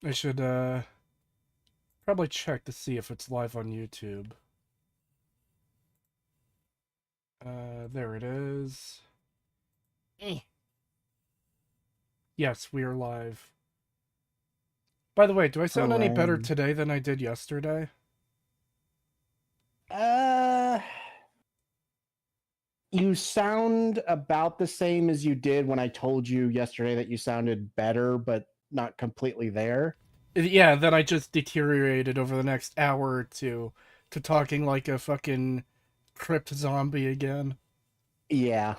I should probably check to see if it's live on YouTube. There it is. Eh. Yes, we are live. By the way, do I sound any better Hooray. today than I did yesterday? Uh, you sound about the same as you did when I told you yesterday that you sounded better, but not completely there. Yeah, then I just deteriorated over the next hour or two to talking like a fucking crypt zombie again. Yeah.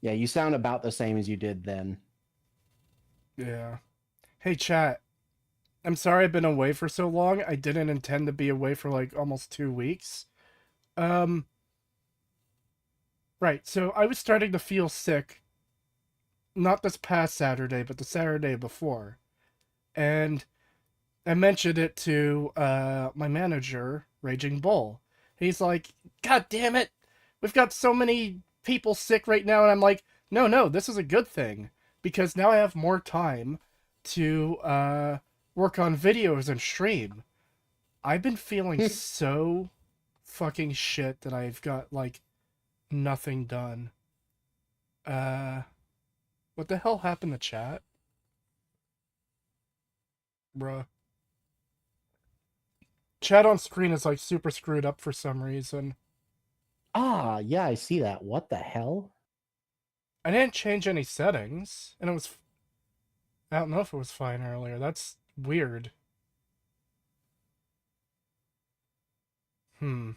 Yeah, you sound about the same as you did then. Yeah. Hey, chat. I'm sorry I've been away for so long. I didn't intend to be away for like almost 2 weeks. Um, right. So I was starting to feel sick, not this past Saturday, but the Saturday before. And I mentioned it to my manager, Raging Bull. He's like, God damn it, we've got so many people sick right now. And I'm like, no, this is a good thing. Because now I have more time to work on videos and stream. I've been feeling so fucking shit that I've got, like, nothing done. Uh, what the hell happened to chat? Bruh. Chat on screen is, like, super screwed up for some reason. Ah, yeah, I see that. What the hell? I didn't change any settings, and it was... I don't know if it was fine earlier. That's weird. Hmm.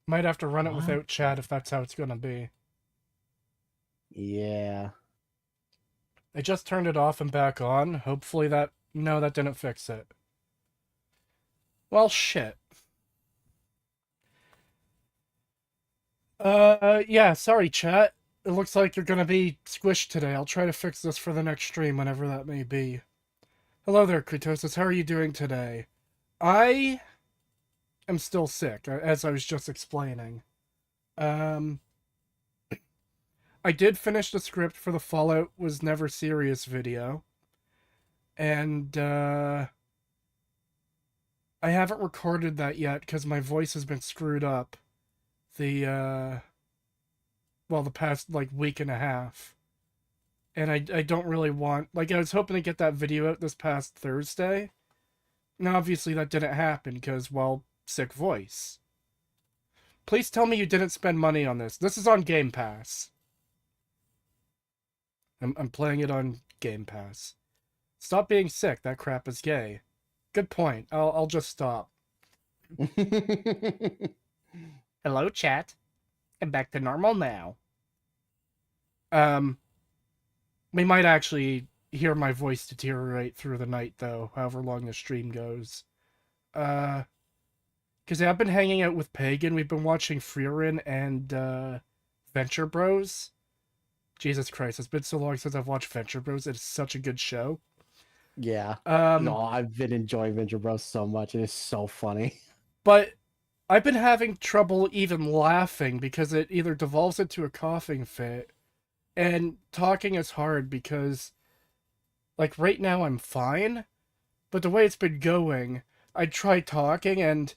Might have to run it What? without chat if that's how it's gonna be. Yeah. I just turned it off and back on. Hopefully that... No, that didn't fix it. Well, shit. Yeah, sorry, chat. It looks like you're gonna be squished today. I'll try to fix this for the next stream, whenever that may be. Hello there, Kritosis. How are you doing today? I am still sick, as I was just explaining. Um, I did finish the script for the Fallout Was Never Serious video. And, I haven't recorded that yet, because my voice has been screwed up. The past, like, week and a half. And I don't really want... Like, I was hoping to get that video out this past Thursday. Now, obviously, that didn't happen, because, well, sick voice. Please tell me you didn't spend money on this. This is on Game Pass. I'm playing it on Game Pass. Stop being sick. That crap is gay. Good point. I'll just stop. Hello, chat. I'm back to normal now. Um, we might actually hear my voice deteriorate through the night, though, however long the stream goes. Because I've been hanging out with Pagan. We've been watching Freerin and Venture Bros. Jesus Christ, it's been so long since I've watched Venture Bros. It's such a good show. Yeah. No, Um, I've been enjoying Venture Bros so much. It is so funny. but I've been having trouble even laughing because it either devolves into a coughing fit, and talking is hard because, like, right now I'm fine, but the way it's been going, I try talking and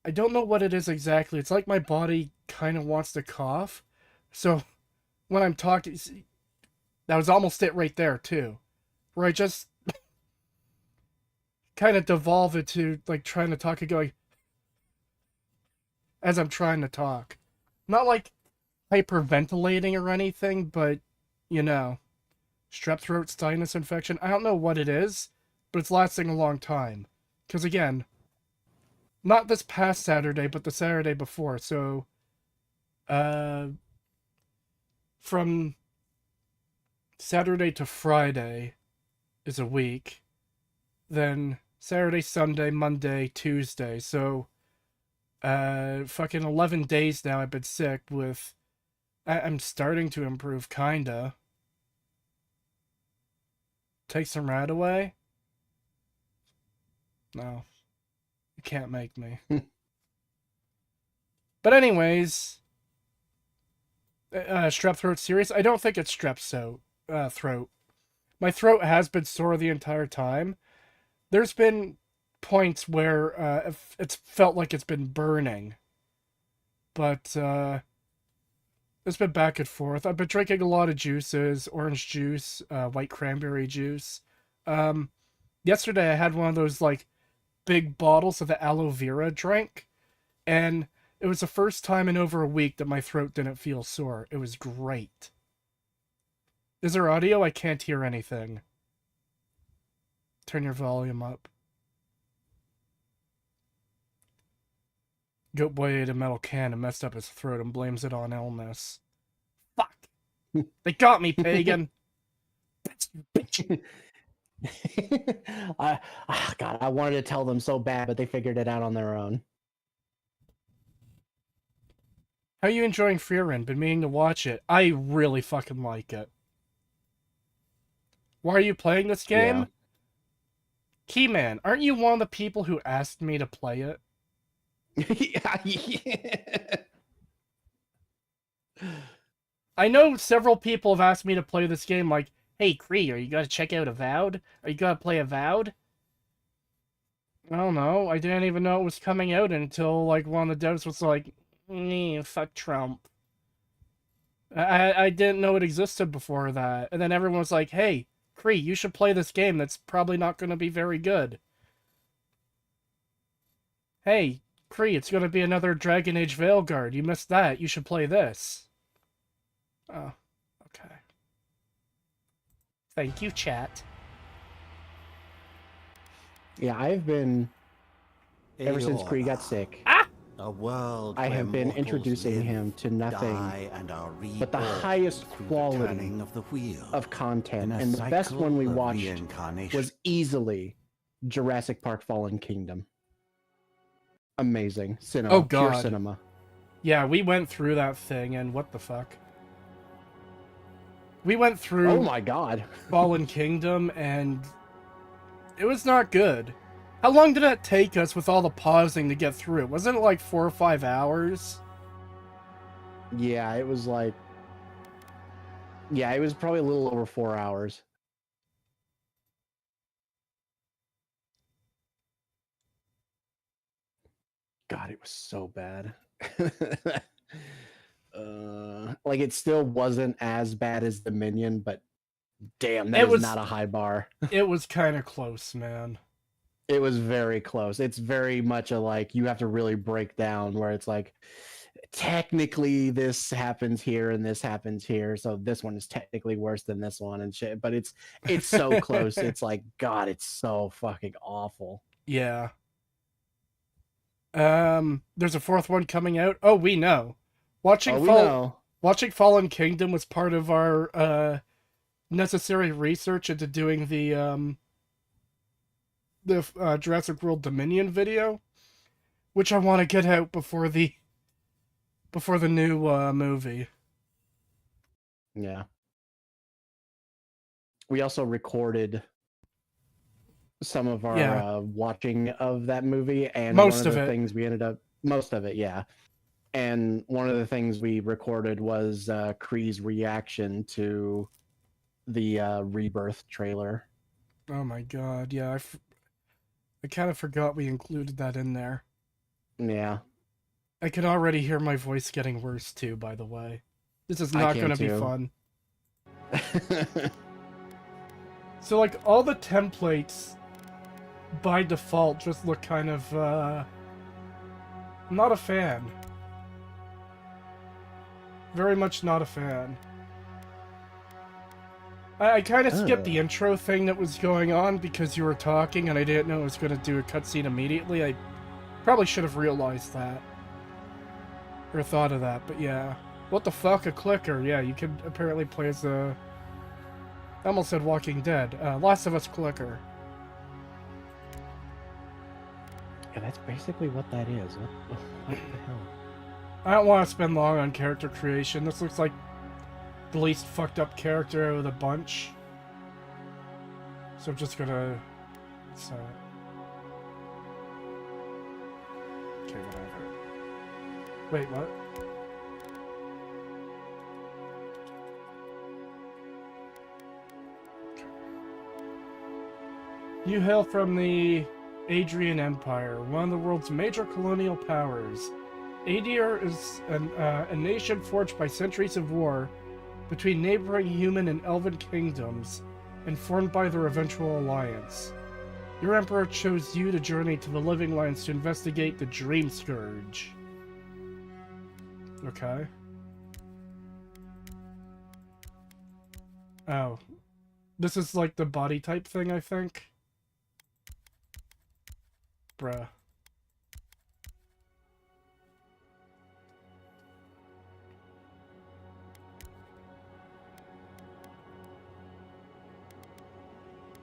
I don't know what it is exactly. It's like my body kind of wants to cough. So when I'm talking, that was almost it right there, too. Where I just kind of devolve into, like, trying to talk and going as I'm trying to talk. Not like hyperventilating or anything, but, you know, strep throat sinus infection. I don't know what it is, but it's lasting a long time. Because, again, not this past Saturday, but the Saturday before. So, uh, from Saturday to Friday is a week. Then Saturday, Sunday, Monday, Tuesday. So, fucking 11 days now I've been sick with... I'm starting to improve, kinda. Take some rad away? No. You can't make me. But anyways, Strep throat serious? I don't think it's throat. My throat has been sore the entire time. There's been points where it's felt like it's been burning, but it's been back and forth. I've been drinking a lot of juices, orange juice, white cranberry juice. Um, Yesterday I had one of those like big bottles of the aloe vera drink, and it was the first time in over a week that my throat didn't feel sore. It was great. Is there audio? I can't hear anything. Turn your volume up. Goat Boy ate a metal can and messed up his throat and blames it on illness. Fuck! They got me, pagan! I, God, I wanted to tell them so bad, but they figured it out on their own. How are you enjoying Fearin'? Been meaning to watch it. I really fucking like it. Why are you playing this game? Yeah. Keyman, aren't you one of the people who asked me to play it? Yeah. I know several people have asked me to play this game, like, hey, Cree, are you gonna check out Avowed? Are you gonna play Avowed? I don't know. I didn't even know it was coming out until, like, one of the devs was like, fuck Trump. I didn't know it existed before that. And then everyone was like, hey, Cree, you should play this game that's probably not going to be very good. Hey, Cree, it's going to be another Dragon Age Veilguard. You missed that. You should play this. Oh, okay. Thank you, chat. Yeah, I've been, ever since Cree got sick, a world I have been introducing him to nothing but the highest quality of content. And the best one we watched was easily Jurassic Park Fallen Kingdom. Amazing. Cinema. Oh, God. Pure cinema. Yeah, we went through that thing, and what the fuck? We went through... Oh my God. Fallen Kingdom, and it was not good. How long did it take us with all the pausing to get through it? Wasn't it like 4 or 5 hours? Yeah, it was like... Yeah, it was probably a little over 4 hours. God, it was so bad. Like, it still wasn't as bad as Dominion, but damn, that is not a high bar. It was kind of close, man. It was very close. It's very much a, like, you have to really break down where it's like, technically this happens here and this happens here, so this one is technically worse than this one and shit, but it's so close. It's like, God, it's so fucking awful. Yeah. There's a fourth one coming out. Oh, we know. Watching Fallen Kingdom was part of our necessary research into doing the Jurassic World Dominion video, which I want to get out before the new movie. Yeah. We also recorded some of our watching of that movie, and most of the things we ended up, most of it, yeah. And one of the things we recorded was Kree's reaction to the Rebirth trailer. Oh my God, yeah, I kind of forgot we included that in there. Yeah. I can already hear my voice getting worse too, by the way. This is not going to be fun. So, like, all the templates by default just look kind of, not a fan. Very much not a fan. I kind of skipped the intro thing that was going on because you were talking and I didn't know it was going to do a cutscene immediately. I probably should have realized that. Or thought of that, but yeah. What the fuck, a clicker? Yeah, you can apparently play as the... I almost said Walking Dead. Last of Us clicker. Yeah, that's basically what that is. What the hell? I don't want to spend long on character creation. This looks like the least fucked up character out of the bunch. So I'm just gonna... Okay, whatever. Wait, what? You hail from the Adrian Empire, one of the world's major colonial powers. Adir is a nation forged by centuries of war between neighboring human and elven kingdoms, and formed by their eventual alliance. Your Emperor chose you to journey to the Living Lands to investigate the Dream Scourge. Okay. Oh. This is like the body type thing, I think. Bruh.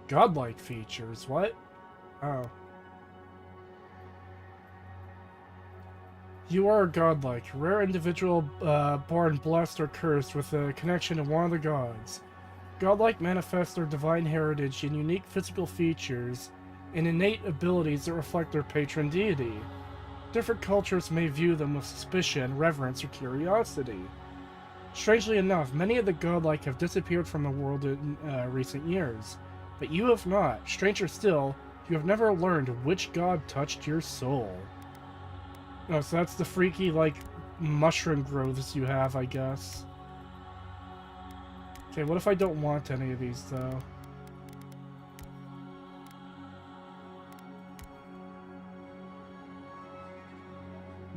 Godlike features, what? Oh. You are godlike, rare individual born blessed or cursed with a connection to one of the gods. Godlike manifests their divine heritage in unique physical features and innate abilities that reflect their patron deity. Different cultures may view them with suspicion, reverence, or curiosity. Strangely enough, many of the godlike have disappeared from the world in recent years, but you have not. Stranger still, you have never learned which god touched your soul. Oh, so that's the freaky, like, mushroom growths you have, I guess. Okay, what if I don't want any of these, though?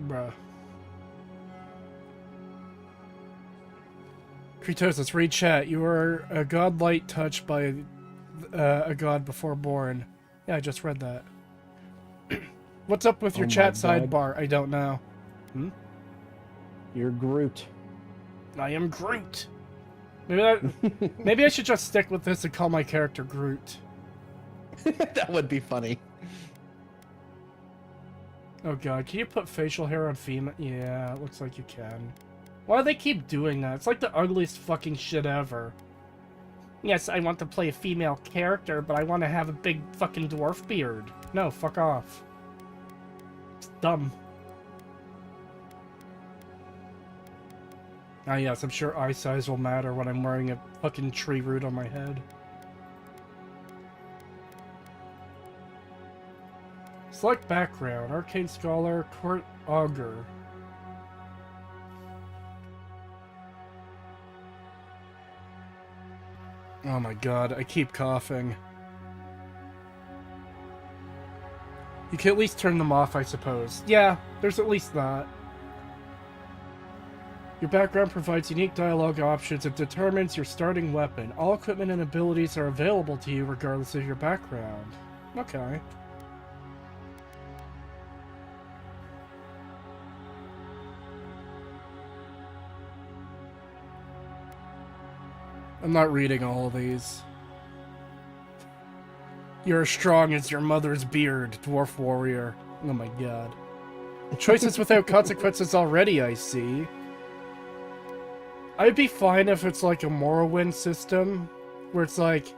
Bruh. Kritosis, read chat. You are a godlight touched by a god before born. Yeah, I just read that. What's up with your chat sidebar? I don't know. Hmm? You're Groot. I am Groot. Maybe I should just stick with this and call my character Groot. That would be funny. Oh god, can you put facial hair on female? Yeah, it looks like you can. Why do they keep doing that? It's like the ugliest fucking shit ever. Yes, I want to play a female character, but I want to have a big fucking dwarf beard. No, fuck off. It's dumb. Ah yes, I'm sure eye size will matter when I'm wearing a fucking tree root on my head. Select background, Arcane Scholar, Court Augur. Oh my god, I keep coughing. You can at least turn them off, I suppose. Yeah, there's at least that. Your background provides unique dialogue options and determines your starting weapon. All equipment and abilities are available to you regardless of your background. Okay. I'm not reading all of these. You're as strong as your mother's beard, dwarf warrior. Oh my god. Choices without consequences already, I see. I'd be fine if it's like a Morrowind system, where it's like,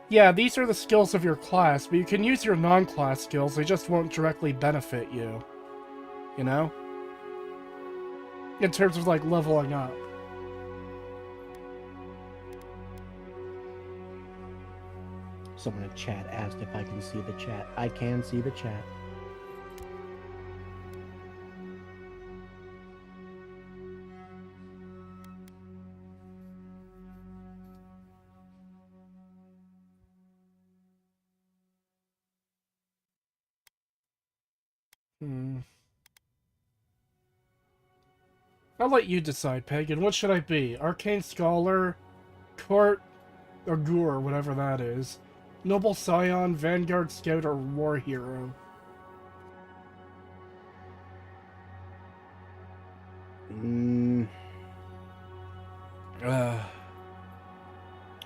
yeah, these are the skills of your class, but you can use your non-class skills, they just won't directly benefit you. You know? In terms of, like, leveling up. Someone in chat asked if I can see the chat. I can see the chat. I'll let you decide, Pagan. What should I be? Arcane Scholar, Court Augur, whatever that is. Noble Scion, Vanguard Scout, or War Hero?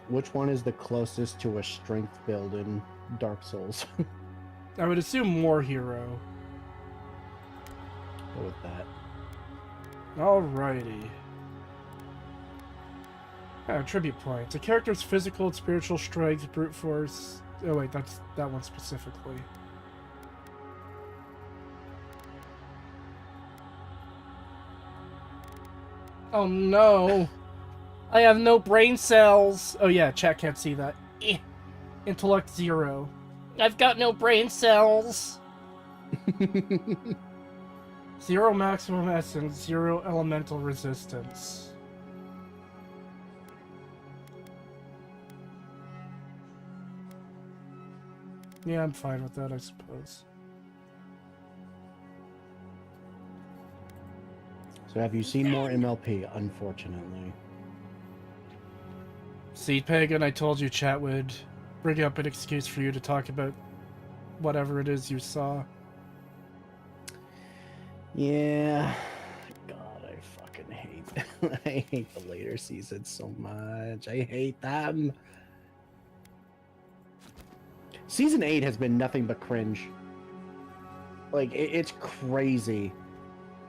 Which one is the closest to a strength build in Dark Souls? I would assume War Hero. Go with that. Alrighty. Tribute points. A character's physical and spiritual strength, brute force. Oh wait, that's that one specifically. Oh no! I have no brain cells! Oh yeah, chat can't see that. Intellect 0. I've got no brain cells. 0 maximum essence, 0 elemental resistance. Yeah, I'm fine with that, I suppose. So have you seen more MLP? Unfortunately. See, Pagan, I told you chat would bring up an excuse for you to talk about whatever it is you saw. Yeah. God, I fucking hate I hate the later seasons so much. I hate them. Season 8 has been nothing but cringe. Like, it's crazy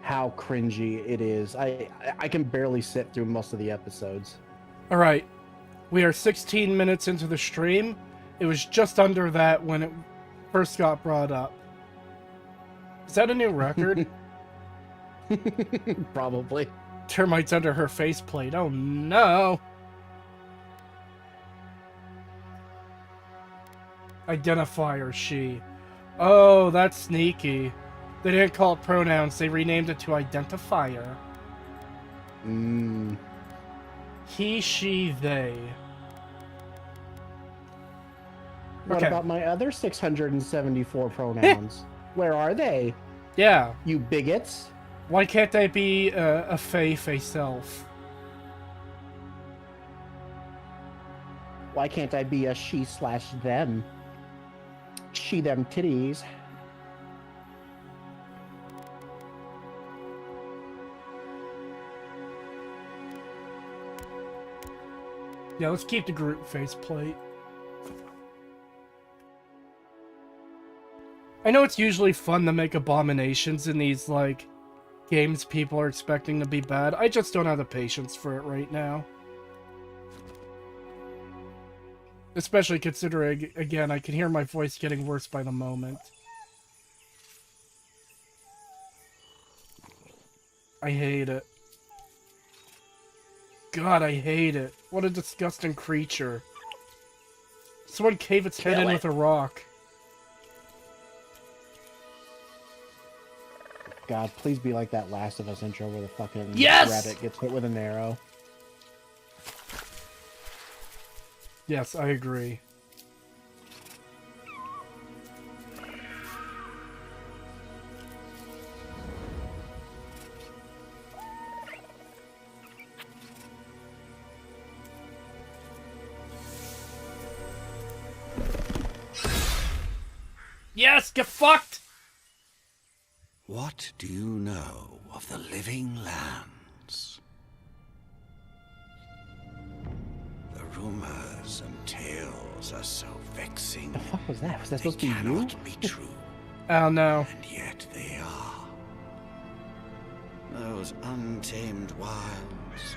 how cringy it is. I can barely sit through most of the episodes. Alright. We are 16 minutes into the stream. It was just under that when it first got brought up. Is that a new record? Probably. Termites under her faceplate. Oh no! Identifier she. Oh, that's sneaky. They didn't call it pronouns, they renamed it to identifier. He, she, they. What about my other 674 pronouns? Where are they? Yeah. You bigots. Why can't they be a fae self? Why can't I be a she/them? She them titties. Yeah, let's keep the group faceplate. I know it's usually fun to make abominations in these, like, games people are expecting to be bad. I just don't have the patience for it right now. Especially considering, again, I can hear my voice getting worse by the moment. I hate it. God, I hate it. What a disgusting creature. Someone cave its head in with a rock. God, please be like that Last of Us intro where the fucking rabbit gets hit with an arrow. Yes, I agree. Yes, get fucked! What do you know of the living lands? The rumors and tales are so vexing. The fuck was that? Was that supposed They to be you? cannot be true, Oh no. and yet they are. Those untamed wilds,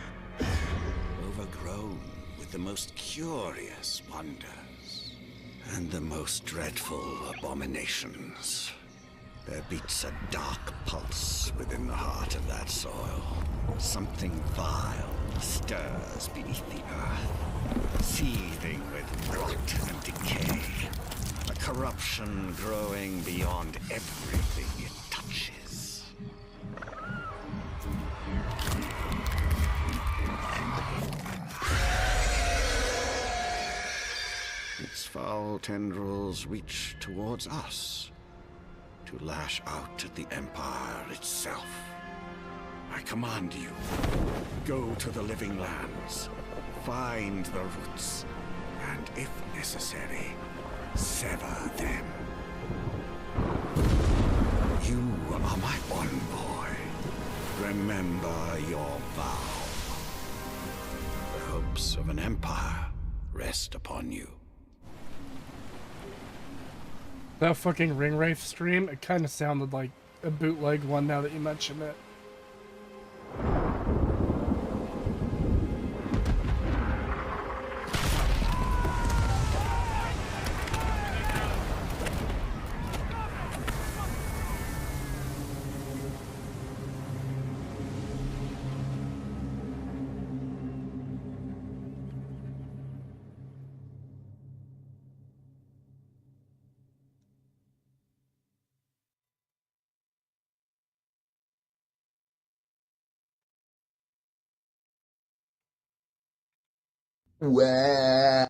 overgrown with the most curious wonders and the most dreadful abominations. There beats a dark pulse within the heart of that soil. Something vile stirs beneath the earth, seething with rot and decay. A corruption growing beyond everything it touches. Its foul tendrils reach towards us, to lash out at the Empire itself. I command you, go to the living lands, find the roots, and if necessary, sever them. You are my envoy. Remember your vow. The hopes of an empire rest upon you. That fucking Ring Wraith stream, it kind of sounded like a bootleg one now that you mention it. Wah.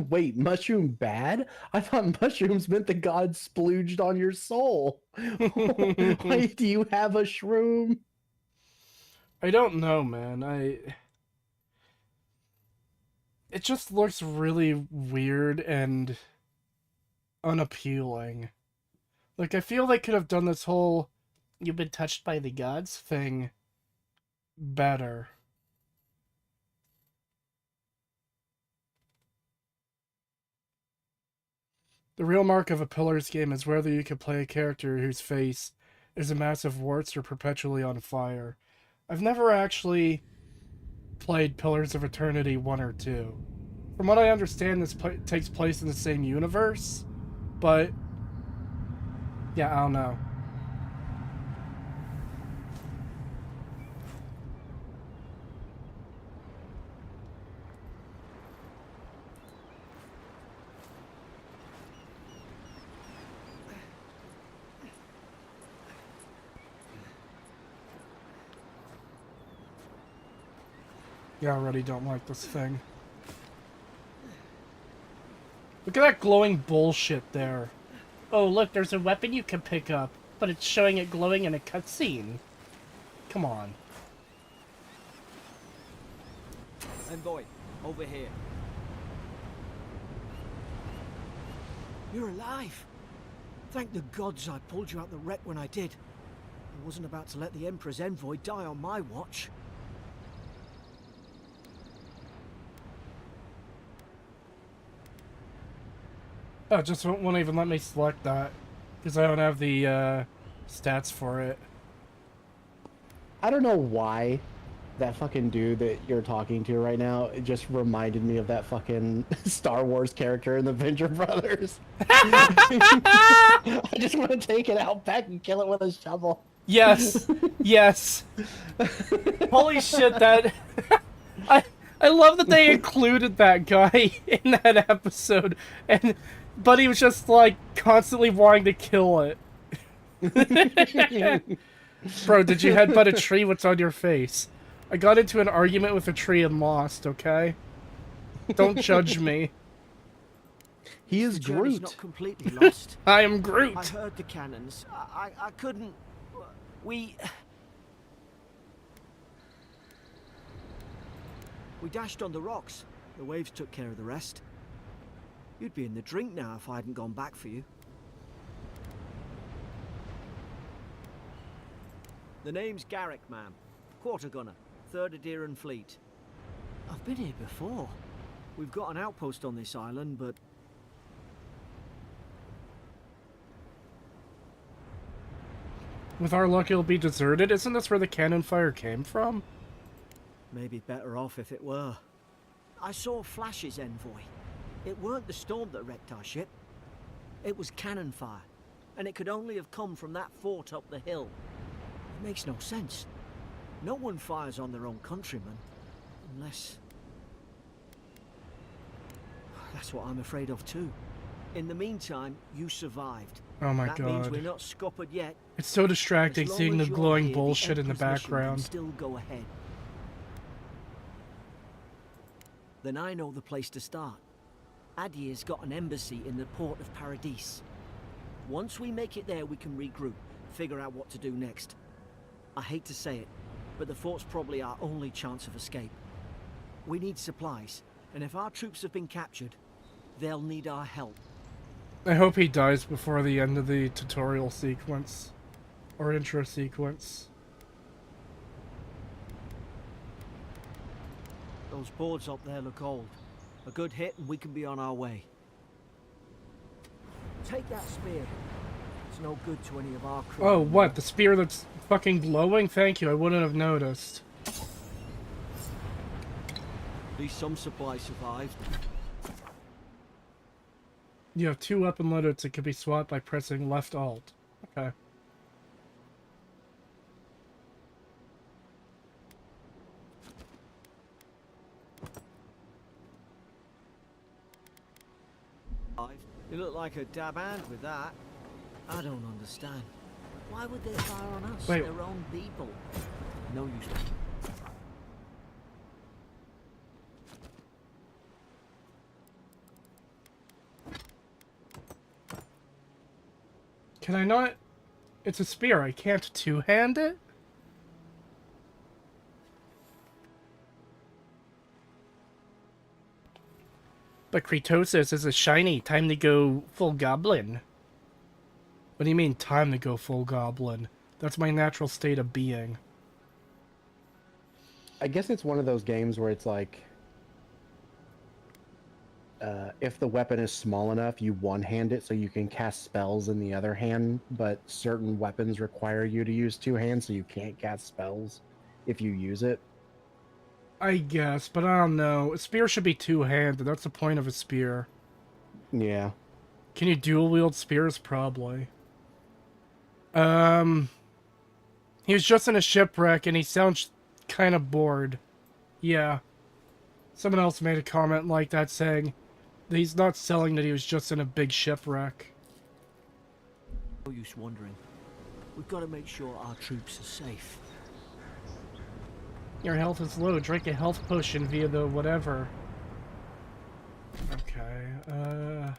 Wait, mushroom bad? I thought mushrooms meant the god splooged on your soul. Why do you have a shroom? I don't know, man. It just looks really weird and unappealing. Like, I feel they could have done this whole "you've been touched by the gods" thing better. The real mark of a Pillars game is whether you can play a character whose face is a mass of warts or perpetually on fire. I've never actually played Pillars of Eternity 1 or 2. From what I understand, this takes place in the same universe, but yeah, I don't know. Yeah, I already don't like this thing. Look at that glowing bullshit there. Oh, look, there's a weapon you can pick up, but it's showing it glowing in a cutscene. Come on. Envoy, over here. You're alive. Thank the gods I pulled you out the wreck when I did. I wasn't about to let the Emperor's envoy die on my watch. Oh, it just won't even let me select that. Because I don't have the stats for it. I don't know why that fucking dude that you're talking to right now, it just reminded me of that fucking Star Wars character in the Venture Brothers. I just want to take it out back and kill it with a shovel. Yes. Yes. Holy shit, that... I love that they included that guy in that episode, but he was just, like, constantly wanting to kill it. Bro, did you headbutt a tree? What's on your face? I got into an argument with a tree and lost, okay? Don't judge me. He is Groot. Not completely lost. I am Groot. I heard the cannons. I couldn't... We dashed on the rocks. The waves took care of the rest. You'd be in the drink now if I hadn't gone back for you. The name's Garrick, ma'am. Quarter gunner, 3rd Adheran Fleet. I've been here before. We've got an outpost on this island, but... With our luck, it'll be deserted. Isn't this where the cannon fire came from? Maybe better off if it were. I saw flashes, Envoy. It weren't the storm that wrecked our ship. It was cannon fire, and it could only have come from that fort up the hill. It makes no sense. No one fires on their own countrymen, unless... That's what I'm afraid of too. In the meantime, you survived. Oh my That god. means we're not scuppered yet. It's so distracting As long seeing the as you're glowing here, bullshit in the Emperor's mission can background. still go ahead. Then I know the place to start. Adir's got an embassy in the port of Paradis. Once we make it there, we can regroup, figure out what to do next. I hate to say it, but the fort's probably our only chance of escape. We need supplies, and if our troops have been captured, they'll need our help. I hope he dies before the end of the tutorial sequence. Or intro sequence. Those boards up there look old. A good hit and we can be on our way. Take that spear. It's no good to any of our crew. Oh, what? The spear that's fucking glowing? Thank you, I wouldn't have noticed. At least some supplies survived. You have 2 weapon loadouts that can be swapped by pressing left alt. Okay. You look like a dab hand with that. I don't understand. Why would they fire on us? Wait. Their own people. No use. Can I not? It's a spear. I can't two-hand it? But Kretosis is a shiny. Time to go full goblin. What do you mean, time to go full goblin? That's my natural state of being. I guess it's one of those games where it's like, if the weapon is small enough, you one-hand it so you can cast spells in the other hand, but certain weapons require you to use two hands, so you can't cast spells if you use it. I guess, but I don't know. A spear should be two-handed. That's the point of a spear. Yeah. Can you dual-wield spears? Probably. He was just in a shipwreck, and he sounds kind of bored. Yeah. Someone else made a comment like that, saying that he's not selling that he was just in a big shipwreck. No use wondering. We've got to make sure our troops are safe. Your health is low. Drink a health potion via the whatever. Okay,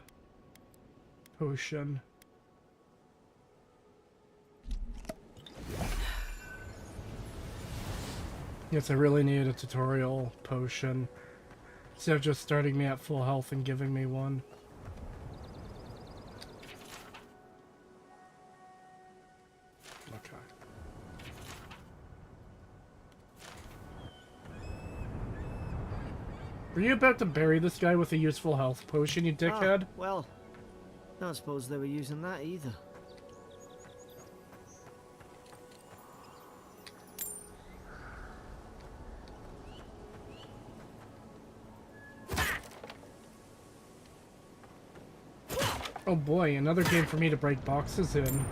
potion. Yes, I really need a tutorial potion. Instead of just starting me at full health and giving me one. Okay. Were you about to bury this guy with a useful health potion, you dickhead? Well, I don't suppose they were using that either. Oh boy, another game for me to break boxes in.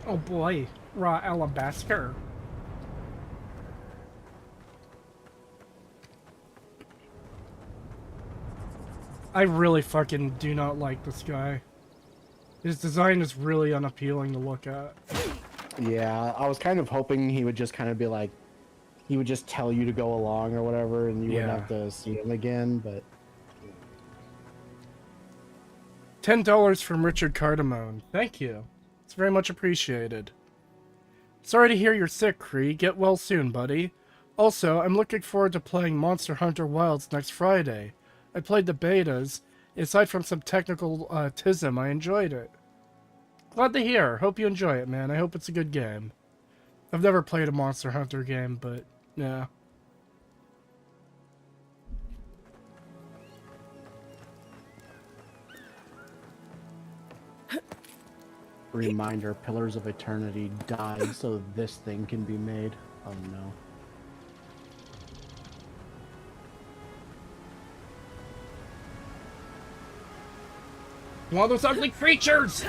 Oh boy, raw alabaster. I really fucking do not like this guy. His design is really unappealing to look at. Yeah, I was kind of hoping he would just kind of be like, he would just tell you to go along or whatever, and you wouldn't have to see him again, but... $10 from Richard Cardamone. Thank you. It's very much appreciated. Sorry to hear you're sick, Cree. Get well soon, buddy. Also, I'm looking forward to playing Monster Hunter Wilds next Friday. I played the betas. Aside from some technical tism, I enjoyed it. Glad to hear. Hope you enjoy it, man. I hope it's a good game. I've never played a Monster Hunter game, but yeah. Reminder, Pillars of Eternity died so this thing can be made. Oh no. One of those ugly creatures!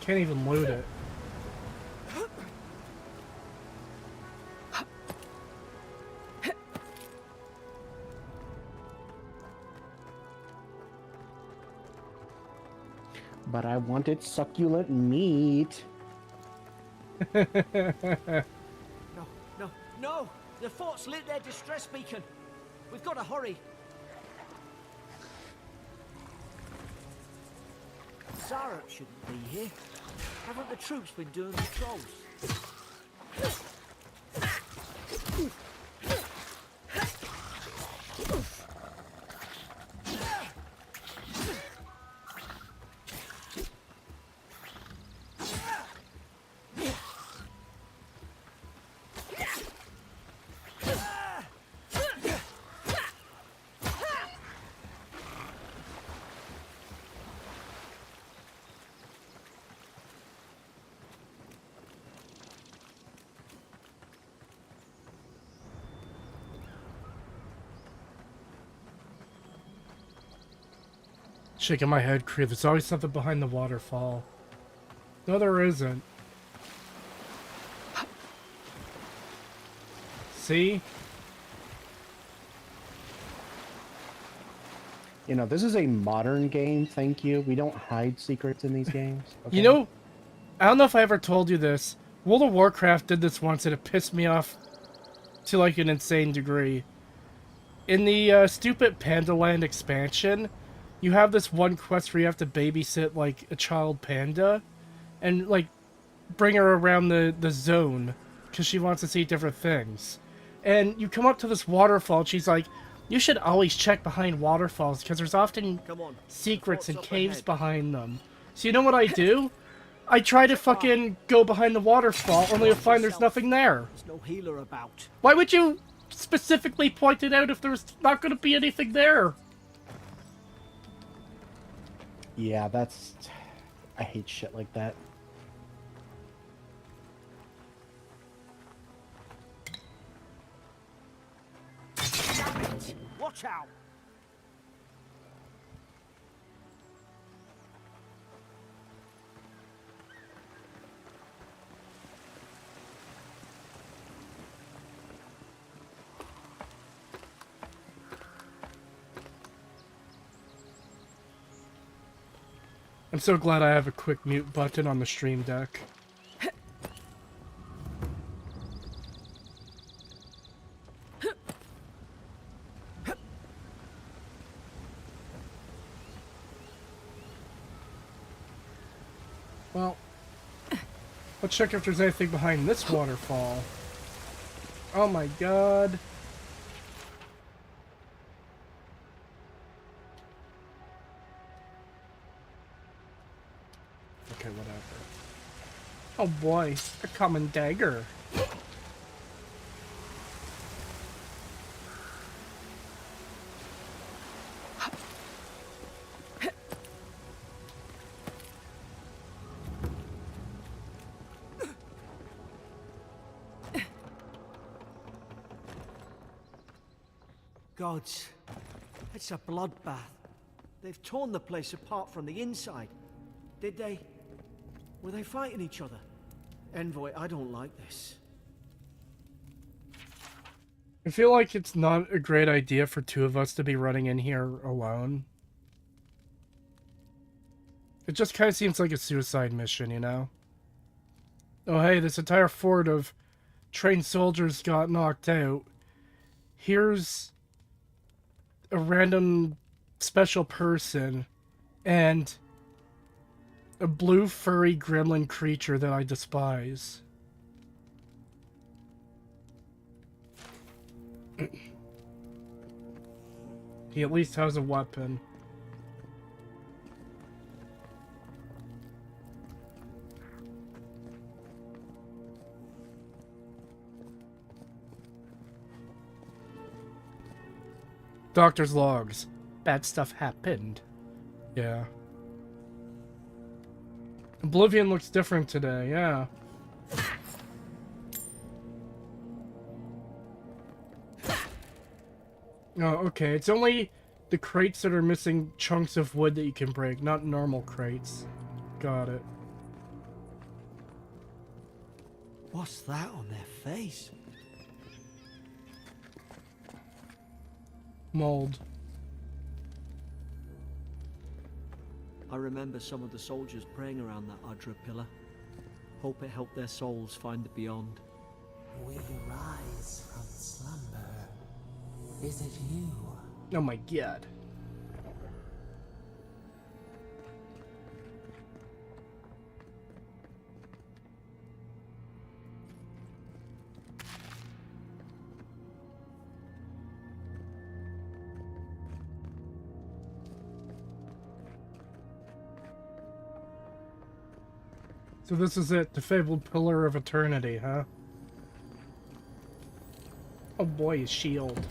Can't even loot it. But I wanted succulent meat. No, no, no! The fort's lit their distress beacon. We've got to hurry. Zara shouldn't be here. Haven't the troops been doing patrols? Shaking my head, Cree. There's always something behind the waterfall. No, there isn't. See? You know, this is a modern game, thank you. We don't hide secrets in these games. Okay? You know, I don't know if I ever told you this. World of Warcraft did this once and it pissed me off to like an insane degree. In the stupid Pandaland expansion, you have this one quest where you have to babysit like a child panda and like bring her around the zone because she wants to see different things. And you come up to this waterfall and she's like, you should always check behind waterfalls because there's often secrets and caves behind them. So you know what I do? I try to fucking go behind the waterfall only to find there's nothing there. There's no healer about. Why would you specifically point it out if there's not going to be anything there? Yeah, that's... I hate shit like that. Watch out! I'm so glad I have a quick mute button on the stream deck. Well, let's check if there's anything behind this waterfall. Oh my god. Okay, whatever. Oh boy, a common dagger. Gods, it's a bloodbath. They've torn the place apart from the inside. Did they? Were they fighting each other? Envoy, I don't like this. I feel like it's not a great idea for two of us to be running in here alone. It just kind of seems like a suicide mission, you know? Oh hey, this entire fort of trained soldiers got knocked out. Here's a random special person and a blue furry gremlin creature that I despise. He at least has a weapon. Doctor's logs. Bad stuff happened. Yeah. Oblivion looks different today, yeah. Oh, okay. It's only the crates that are missing chunks of wood that you can break, not normal crates. Got it. What's that on their face? Mold. I remember some of the soldiers praying around that Adra pillar. Hope it helped their souls find the beyond. We rise from slumber. Is it you? Oh my god. So this is it, the fabled pillar of eternity, huh? Oh boy, his shield.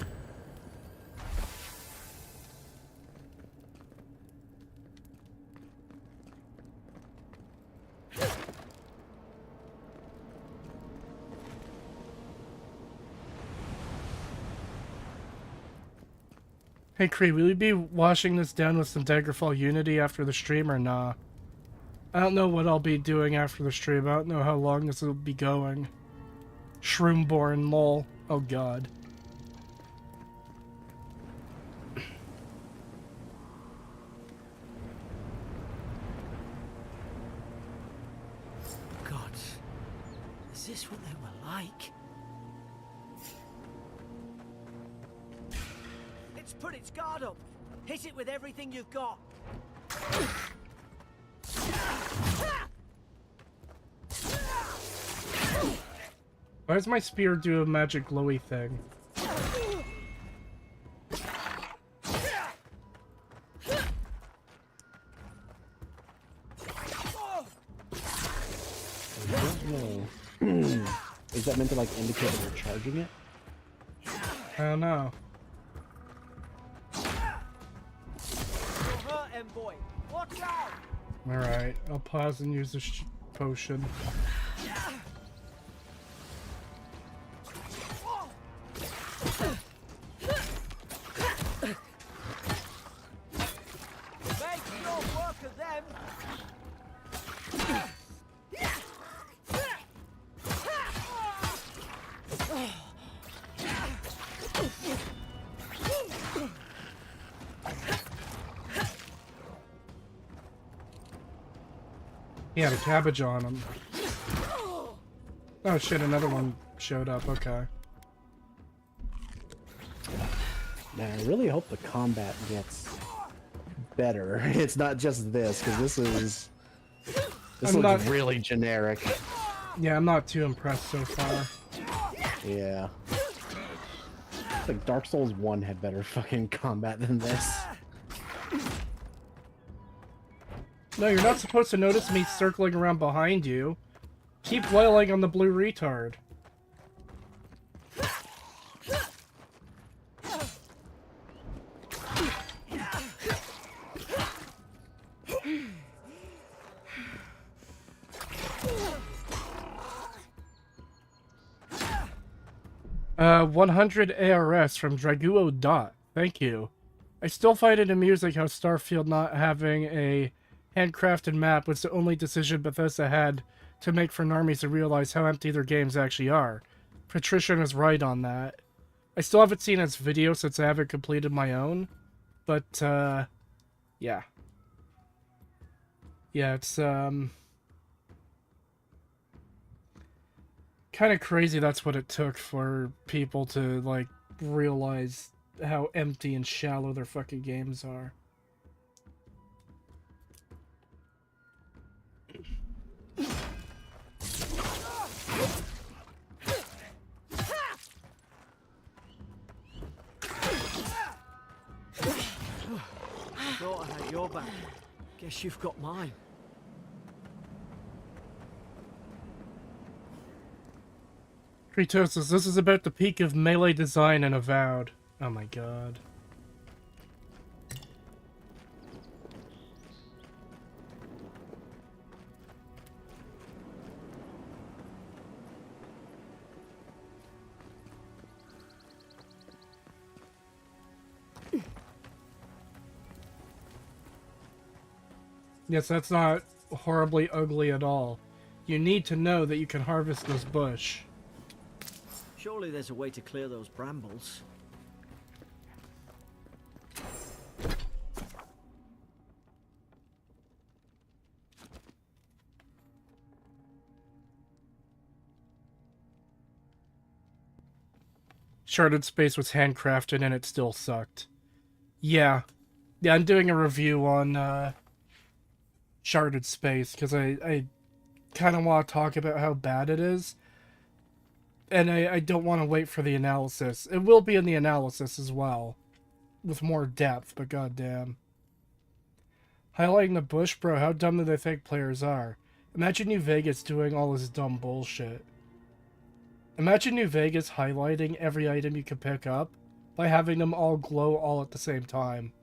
Hey Cree, will you be washing this down with some Daggerfall Unity after the stream or nah? I don't know what I'll be doing after the stream. I don't know how long this will be going. Shroomborn, lol. Oh god. God, is this what they were like? It's put its guard up. Hit it with everything you've got. Why does my spear do a magic glowy thing? Is that meant to like indicate that you're charging it? I don't know. Envoy. Watch out! Alright, I'll pause and use this potion. Make your work of them! He had a cabbage on him. Oh shit, another one showed up, okay. Man, I really hope the combat gets better. It's not just this, because this looks really generic. Yeah, I'm not too impressed so far. Yeah. Like Dark Souls 1 had better fucking combat than this. No, you're not supposed to notice me circling around behind you. Keep wailing on the blue retard. 100 ARS from Draguo Dot. Thank you. I still find it amusing how Starfield not having a handcrafted map was the only decision Bethesda had to make for normies to realize how empty their games actually are. Patrician is right on that. I still haven't seen its video since I haven't completed my own, but, yeah. Yeah, it's, kind of crazy that's what it took for people to, like, realize how empty and shallow their fucking games are. Thought I had your back. Guess you've got mine. Kritosis, this is about the peak of melee design in Avowed. Oh my god. Yes, that's not horribly ugly at all. You need to know that you can harvest this bush. Surely there's a way to clear those brambles. Sharded Space was handcrafted and it still sucked. Yeah. Yeah, I'm doing a review on, Sharded Space, because I kind of want to talk about how bad it is. And I don't want to wait for the analysis. It will be in the analysis as well. With more depth, but goddamn. Highlighting the bush? Bro, how dumb do they think players are? Imagine New Vegas doing all this dumb bullshit. Imagine New Vegas highlighting every item you can pick up by having them all glow all at the same time.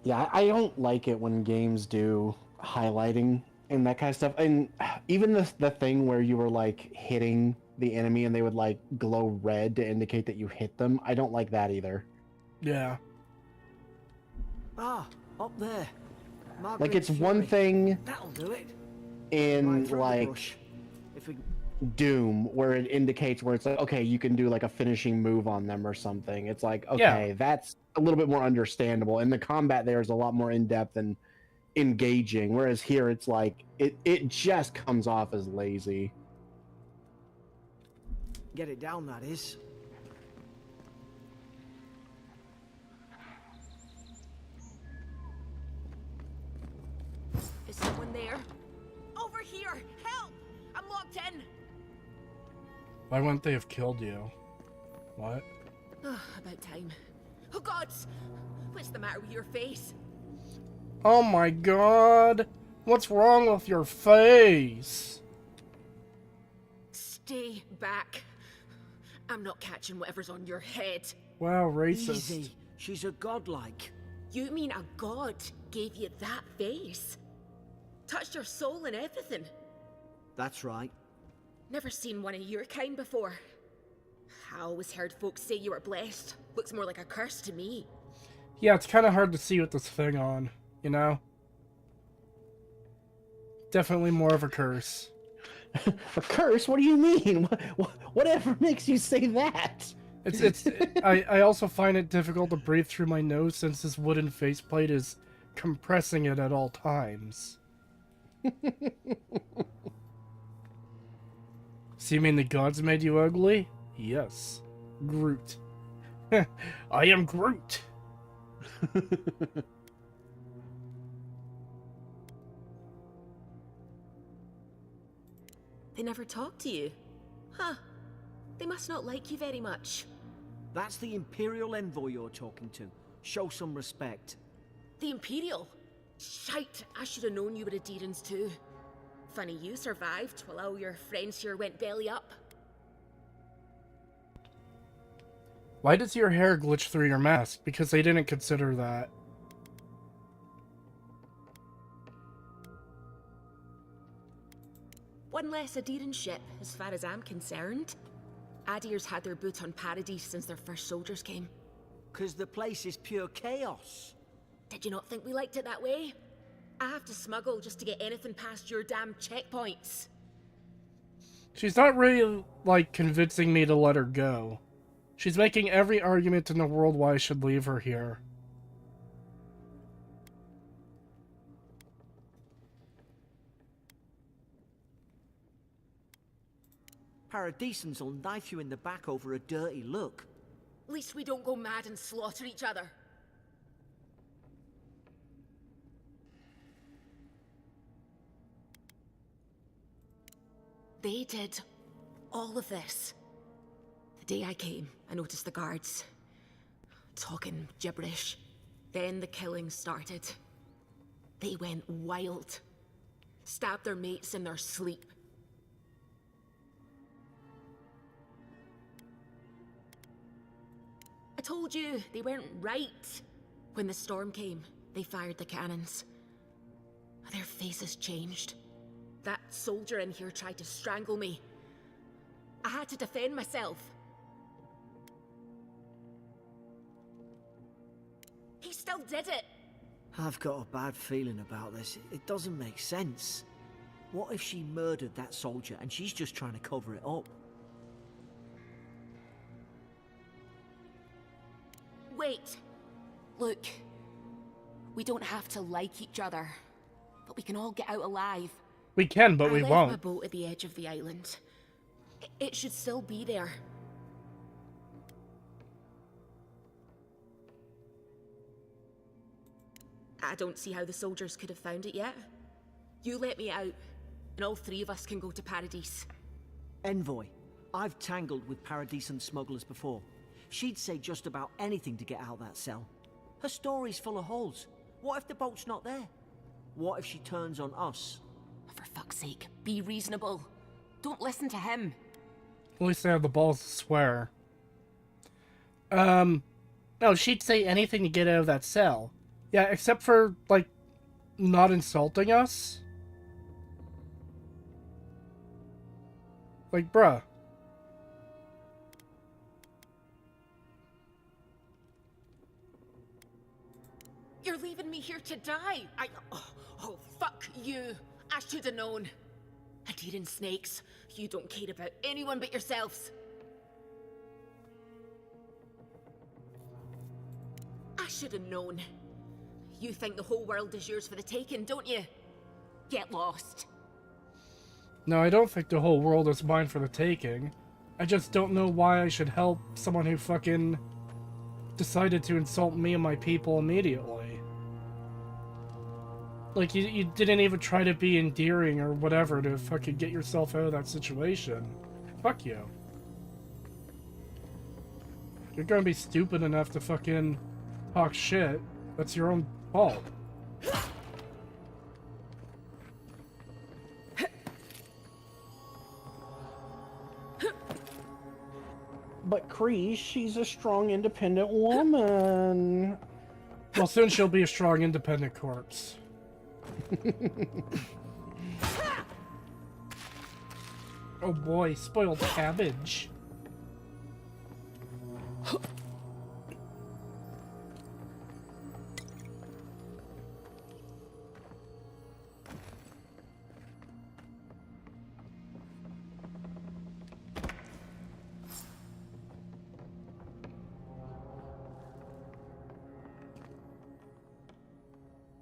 Yeah, I don't like it when games do highlighting and that kind of stuff. And even the thing where you were like hitting the enemy and they would like glow red to indicate that you hit them, I don't like that either. Yeah. Ah, up there. Like it's one thing That'll do it. in Right through the like bush. If we... Doom, where it indicates where it's like, okay, you can do like a finishing move on them or something. It's like, okay, that's a little bit more understandable, and the combat there is a lot more in depth and engaging. Whereas here, it's like it just comes off as lazy. Get it down, that is. Is someone there? Over here! Help! I'm locked in! Why wouldn't they have killed you? What? Oh, about time. Oh gods! What's the matter with your face? Oh my god! What's wrong with your face? Stay back. I'm not catching whatever's on your head. Wow, racist. Easy. She's a godlike. You mean a god gave you that face? Touched your soul and everything? That's right. Never seen one of your kind before. I always heard folks say you were blessed. Looks more like a curse to me. Yeah, it's kind of hard to see with this thing on, you know? Definitely more of a curse. A curse? What do you mean? Whatever makes you say that? I also find it difficult to breathe through my nose since this wooden faceplate is compressing it at all times. So you mean the gods made you ugly? Yes. Groot. I am Groot. They never talk to you. Huh. They must not like you very much. That's the Imperial envoy you're talking to. Show some respect. The Imperial? Shite, I should have known you were a Deerans too. Funny you survived while all your friends here went belly up. Why does your hair glitch through your mask? Because they didn't consider that. One less Aderan ship, as far as I'm concerned. Adir's had their boot on Paradise since their first soldiers came. 'Cause the place is pure chaos. Did you not think we liked it that way? I have to smuggle just to get anything past your damn checkpoints. She's not really, like, convincing me to let her go. She's making every argument in the world why I should leave her here. Paradisans will knife you in the back over a dirty look. At least we don't go mad and slaughter each other. They did all of this. The day I came, I noticed the guards talking gibberish. Then the killing started. They went wild. Stabbed their mates in their sleep. I told you, they weren't right. When the storm came, they fired the cannons. Their faces changed. That soldier in here tried to strangle me. I had to defend myself. He still did it. I've got a bad feeling about this. It doesn't make sense. What if she murdered that soldier and she's just trying to cover it up? Wait. Look. We don't have to like each other. But we can all get out alive. We can, but we I left won't. my boat at the edge of the island. It should still be there. I don't see how the soldiers could have found it yet. You let me out, and all three of us can go to Paradise. Envoy, I've tangled with Paradisan smugglers before. She'd say just about anything to get out that cell. Her story's full of holes. What if the boat's not there? What if she turns on us? For fuck's sake, be reasonable. Don't listen to him. At least they have the balls to swear. No, she'd say anything to get out of that cell. Yeah, except for, like, not insulting us. Like, bruh. You're leaving me here to die. Oh, fuck you. I should have known. Adhering snakes, you don't care about anyone but yourselves. I should have known. You think the whole world is yours for the taking, don't you? Get lost. No, I don't think the whole world is mine for the taking. I just don't know why I should help someone who fucking decided to insult me and my people immediately. Like, you didn't even try to be endearing or whatever to fucking get yourself out of that situation. Fuck you. You're gonna be stupid enough to fucking talk shit. That's your own fault. But Kree, she's a strong, independent woman. Well, soon she'll be a strong, independent corpse. Oh boy, spoiled cabbage.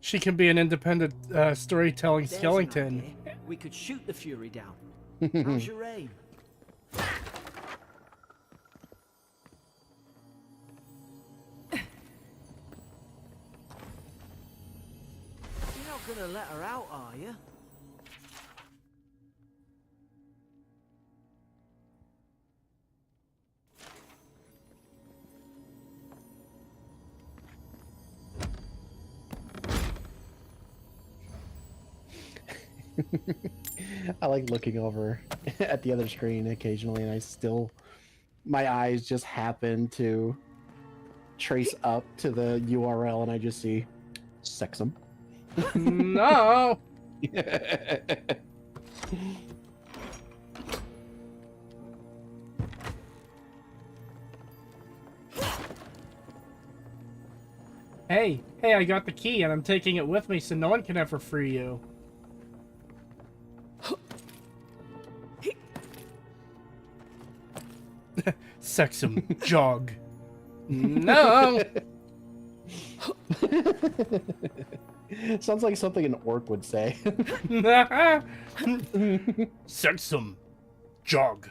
She can be an independent storytelling There's an skeleton. idea. We could shoot the Fury down. How's your aim? You're not gonna let her out, are you? I like looking over at the other screen occasionally, and my eyes just happen to trace up to the URL, and I just see Sexum. No! Hey, I got the key and I'm taking it with me so no one can ever free you. Sexum jog. No! Sounds like something an orc would say. Sexum jog.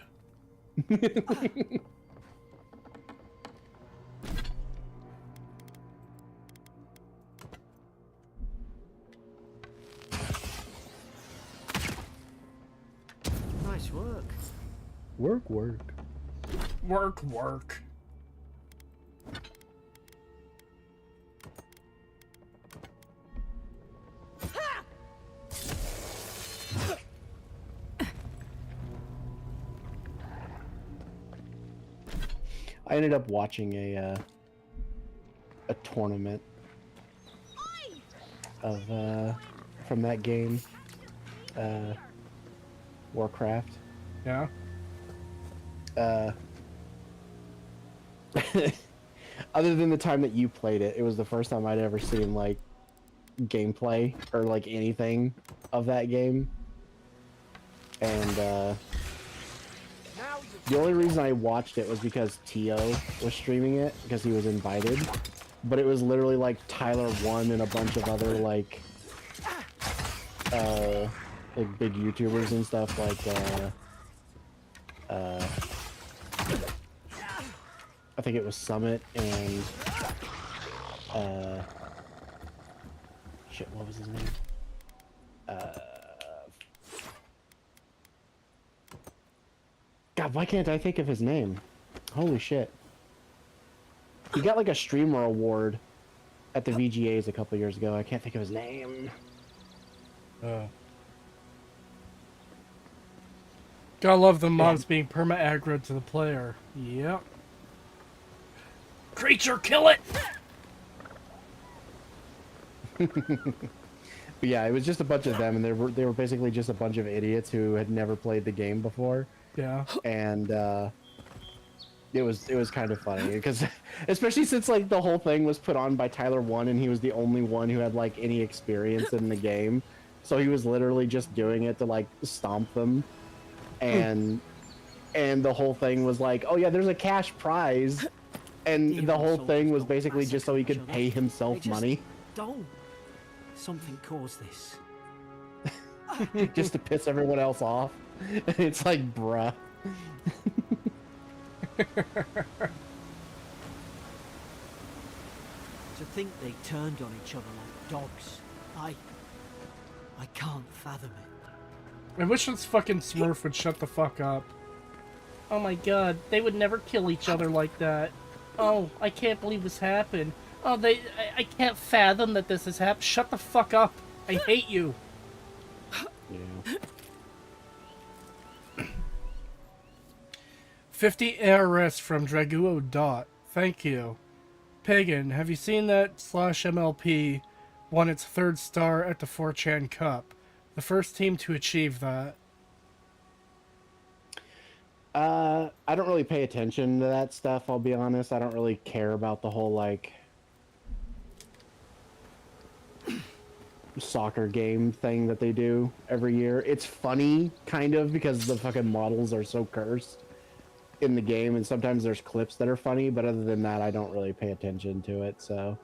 Nice work. Work. Work. I ended up watching a tournament of from that game, Warcraft. Yeah. Other than the time that you played it, it was the first time I'd ever seen like gameplay or like anything of that game. And the only reason I watched it was because Tio was streaming it because he was invited. But it was literally like Tyler 1 and a bunch of other like big YouTubers and stuff like I think it was Summit and shit, what was his name? God, why can't I think of his name? Holy shit. He got like a streamer award at the VGAs a couple years ago. I can't think of his name. Gotta love the mobs being perma-aggroed to the player. Yep. Creature, kill it! But yeah, it was just a bunch of them, and they were basically just a bunch of idiots who had never played the game before. Yeah. And it was kind of funny because, especially since like the whole thing was put on by Tyler 1, and he was the only one who had like any experience in the game. So he was literally just doing it to like stomp them, and the whole thing was like, oh yeah, there's a cash prize, and the whole thing was basically just so he could pay himself money. Don't. Something caused this. Just to piss everyone else off. It's like, bruh. To think they turned on each other like dogs. I can't fathom it. I wish this fucking Smurf would shut the fuck up. Oh my god, they would never kill each other like that. Oh, I can't believe this happened. Oh, I can't fathom that this has happened. Shut the fuck up. I hate you. Yeah. 50 ARS from Draguo Dot. Thank you. Pagan, have you seen that /MLP won its 3rd star at the 4chan Cup? The first team to achieve that. I don't really pay attention to that stuff, I'll be honest. I don't really care about the whole, like, soccer game thing that they do every year. It's funny, kind of, because the fucking models are so cursed in the game, and sometimes there's clips that are funny, but other than that, I don't really pay attention to it, so...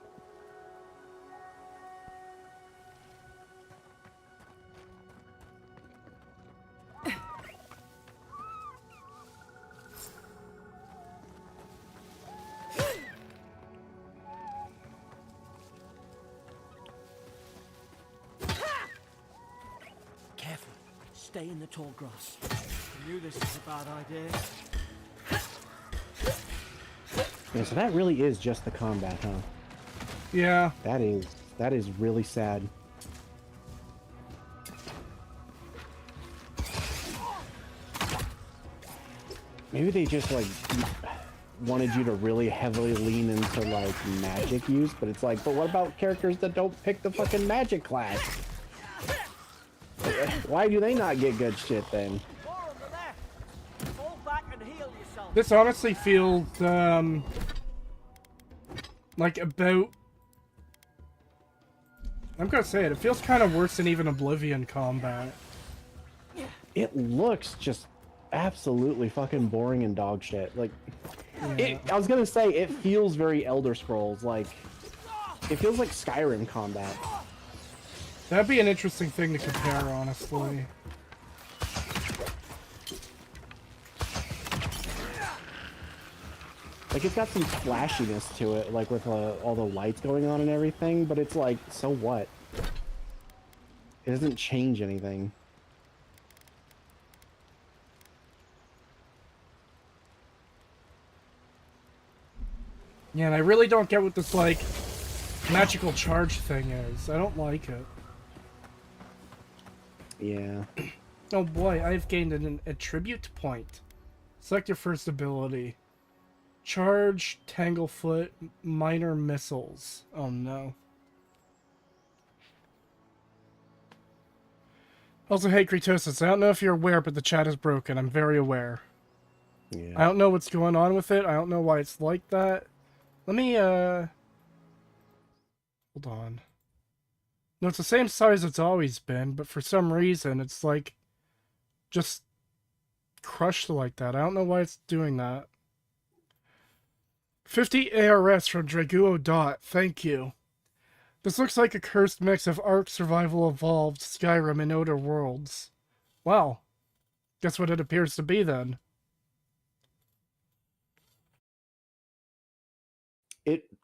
Careful. Stay in the tall grass. I knew this was a bad idea. Yeah, so that really is just the combat, huh? Yeah. That is really sad. Maybe they just, like, wanted you to really heavily lean into, like, magic use, but it's like, but what about characters that don't pick the fucking magic class? Why do they not get good shit, then? This honestly feels, like about... I'm gonna say it feels kind of worse than even Oblivion combat. It looks just absolutely fucking boring and dog shit. Like, Yeah. I was gonna say, it feels very Elder Scrolls, like, it feels like Skyrim combat. That'd be an interesting thing to compare, honestly. Like, it's got some flashiness to it, like with all the lights going on and everything, but it's like, so what? It doesn't change anything. Yeah, and I really don't get what this, like, magical charge thing is. I don't like it. Yeah. Oh boy, I've gained an attribute point. Select your first ability. Charge, Tanglefoot, Minor Missiles. Oh no. Also, hey, Kretosis, I don't know if you're aware, but the chat is broken. I'm very aware. Yeah. I don't know what's going on with it. I don't know why it's like that. Let me, hold on. No, it's the same size it's always been, but for some reason, it's like, just crushed like that. I don't know why it's doing that. 50 ARS from Draguo Dot. Thank you. This looks like a cursed mix of Ark Survival Evolved, Skyrim, and Outer Worlds. Wow. Guess what it appears to be then.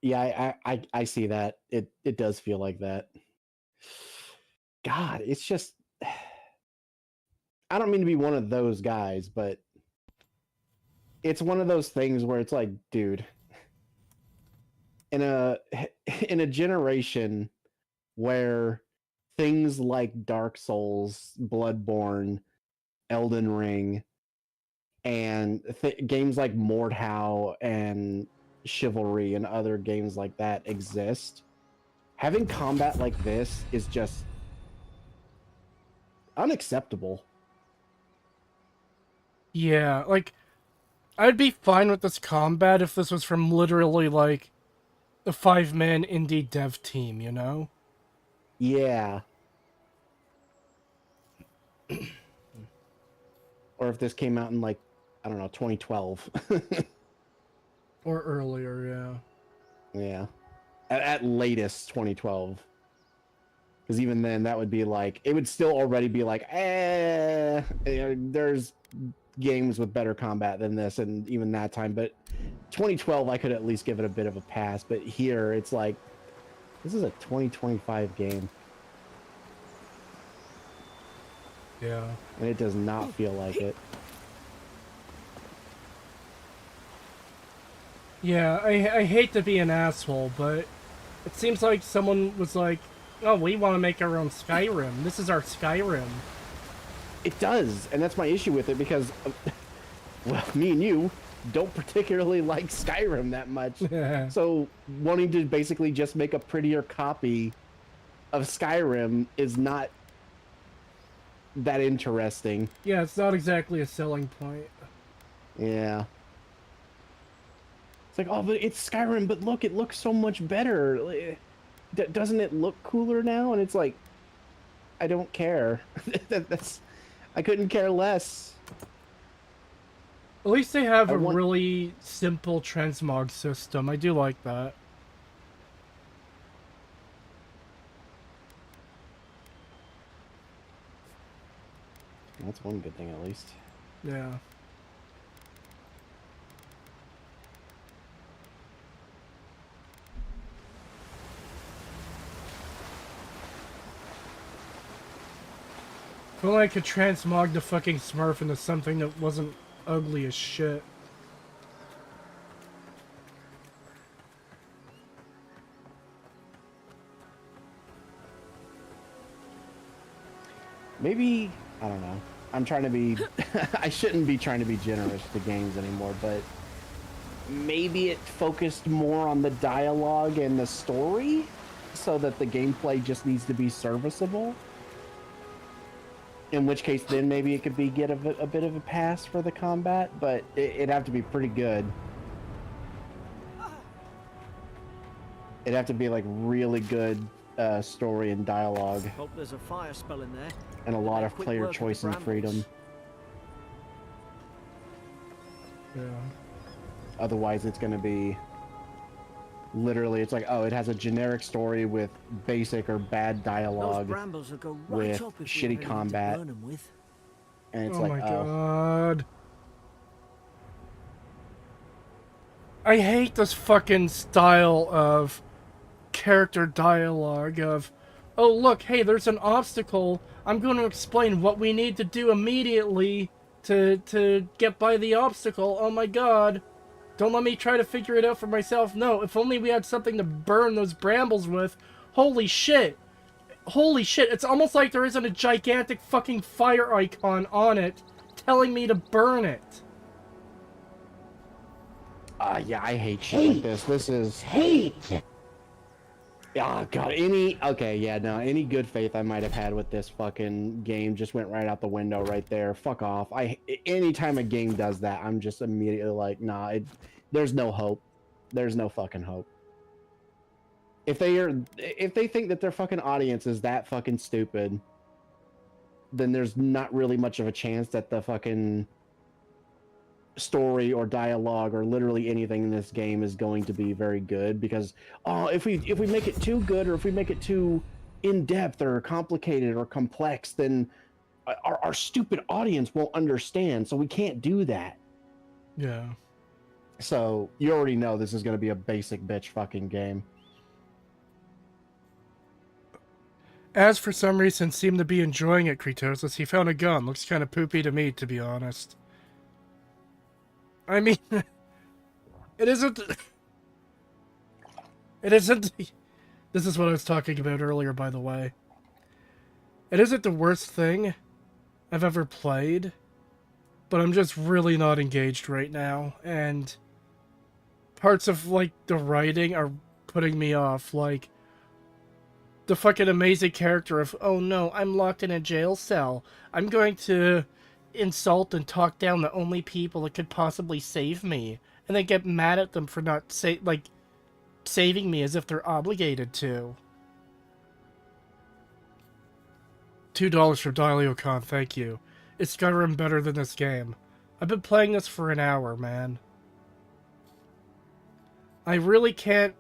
Yeah, I see that. It does feel like that. God, it's just, I don't mean to be one of those guys, but it's one of those things where it's like, dude, in a generation where things like Dark Souls, Bloodborne, Elden Ring, and games like Mordhau and Chivalry and other games like that exist, having combat like this is just unacceptable. Yeah, like, I'd be fine with this combat if this was from literally, like, a 5-man indie dev team, you know? Yeah. Or if this came out in like, I don't know, 2012. Or earlier, yeah. Yeah. At latest 2012. Because even then, that would be like, it would still already be like, there's games with better combat than this, and even that time. But 2012, I could at least give it a bit of a pass. But here, it's like, this is a 2025 game. Yeah. And it does not feel like it. Yeah, I hate to be an asshole, but it seems like someone was like, oh, we want to make our own Skyrim. This is our Skyrim. It does, and that's my issue with it, because, well, me and you don't particularly like Skyrim that much. So wanting to basically just make a prettier copy of Skyrim is not that interesting. Yeah, it's not exactly a selling point. Yeah. It's like, oh, but it's Skyrim, but look, it looks so much better. Doesn't it look cooler now? And it's like, I don't care. I couldn't care less. At least they have a really simple transmog system. I do like that. That's one good thing, at least. Yeah. If only I could transmog the fucking Smurf into something that wasn't ugly as shit. Maybe, I don't know. I'm trying to be, I shouldn't be trying to be generous to games anymore, but maybe it focused more on the dialogue and the story so that the gameplay just needs to be serviceable. In which case, then maybe it could be get a bit of a pass for the combat, but it'd have to be pretty good. It'd have to be like really good story and dialogue. Hope there's a fire spell in there. And a lot of player choice and freedom. Yeah. Otherwise, it's going to be literally, it's like, oh, it has a generic story with basic or bad dialogue with shitty combat. And it's like, oh my god. I hate this fucking style of character dialogue of, oh look, hey, there's an obstacle. I'm going to explain what we need to do immediately to get by the obstacle. Oh my god. Don't let me try to figure it out for myself. No, if only we had something to burn those brambles with. Holy shit. Holy shit. It's almost like there isn't a gigantic fucking fire icon on it telling me to burn it. Yeah, I hate shit like this. This is... Hate! Oh, God, any good faith I might have had with this fucking game just went right out the window right there. Fuck off. Anytime a game does that, I'm just immediately like, nah, there's no hope. There's no fucking hope. If they think that their fucking audience is that fucking stupid, then there's not really much of a chance that the fucking story or dialogue or literally anything in this game is going to be very good, because if we make it too good, or if we make it too in-depth or complicated or complex, then our stupid audience won't understand, so we can't do that. Yeah. So you already know this is going to be a basic bitch fucking game. As for some reason seemed to be enjoying it, Kretosis. He found a gun. Looks kind of poopy to me, to be honest. I mean, it isn't... It isn't... This is what I was talking about earlier, by the way. It isn't the worst thing I've ever played, but I'm just really not engaged right now, and parts of, like, the writing are putting me off, like, the fucking amazing character of, oh no, I'm locked in a jail cell. I'm going to insult and talk down the only people that could possibly save me, and then get mad at them for not saving me as if they're obligated to. $2 for DialioCon, thank you. Is Skyrim better than this game? I've been playing this for an hour, man. I really can't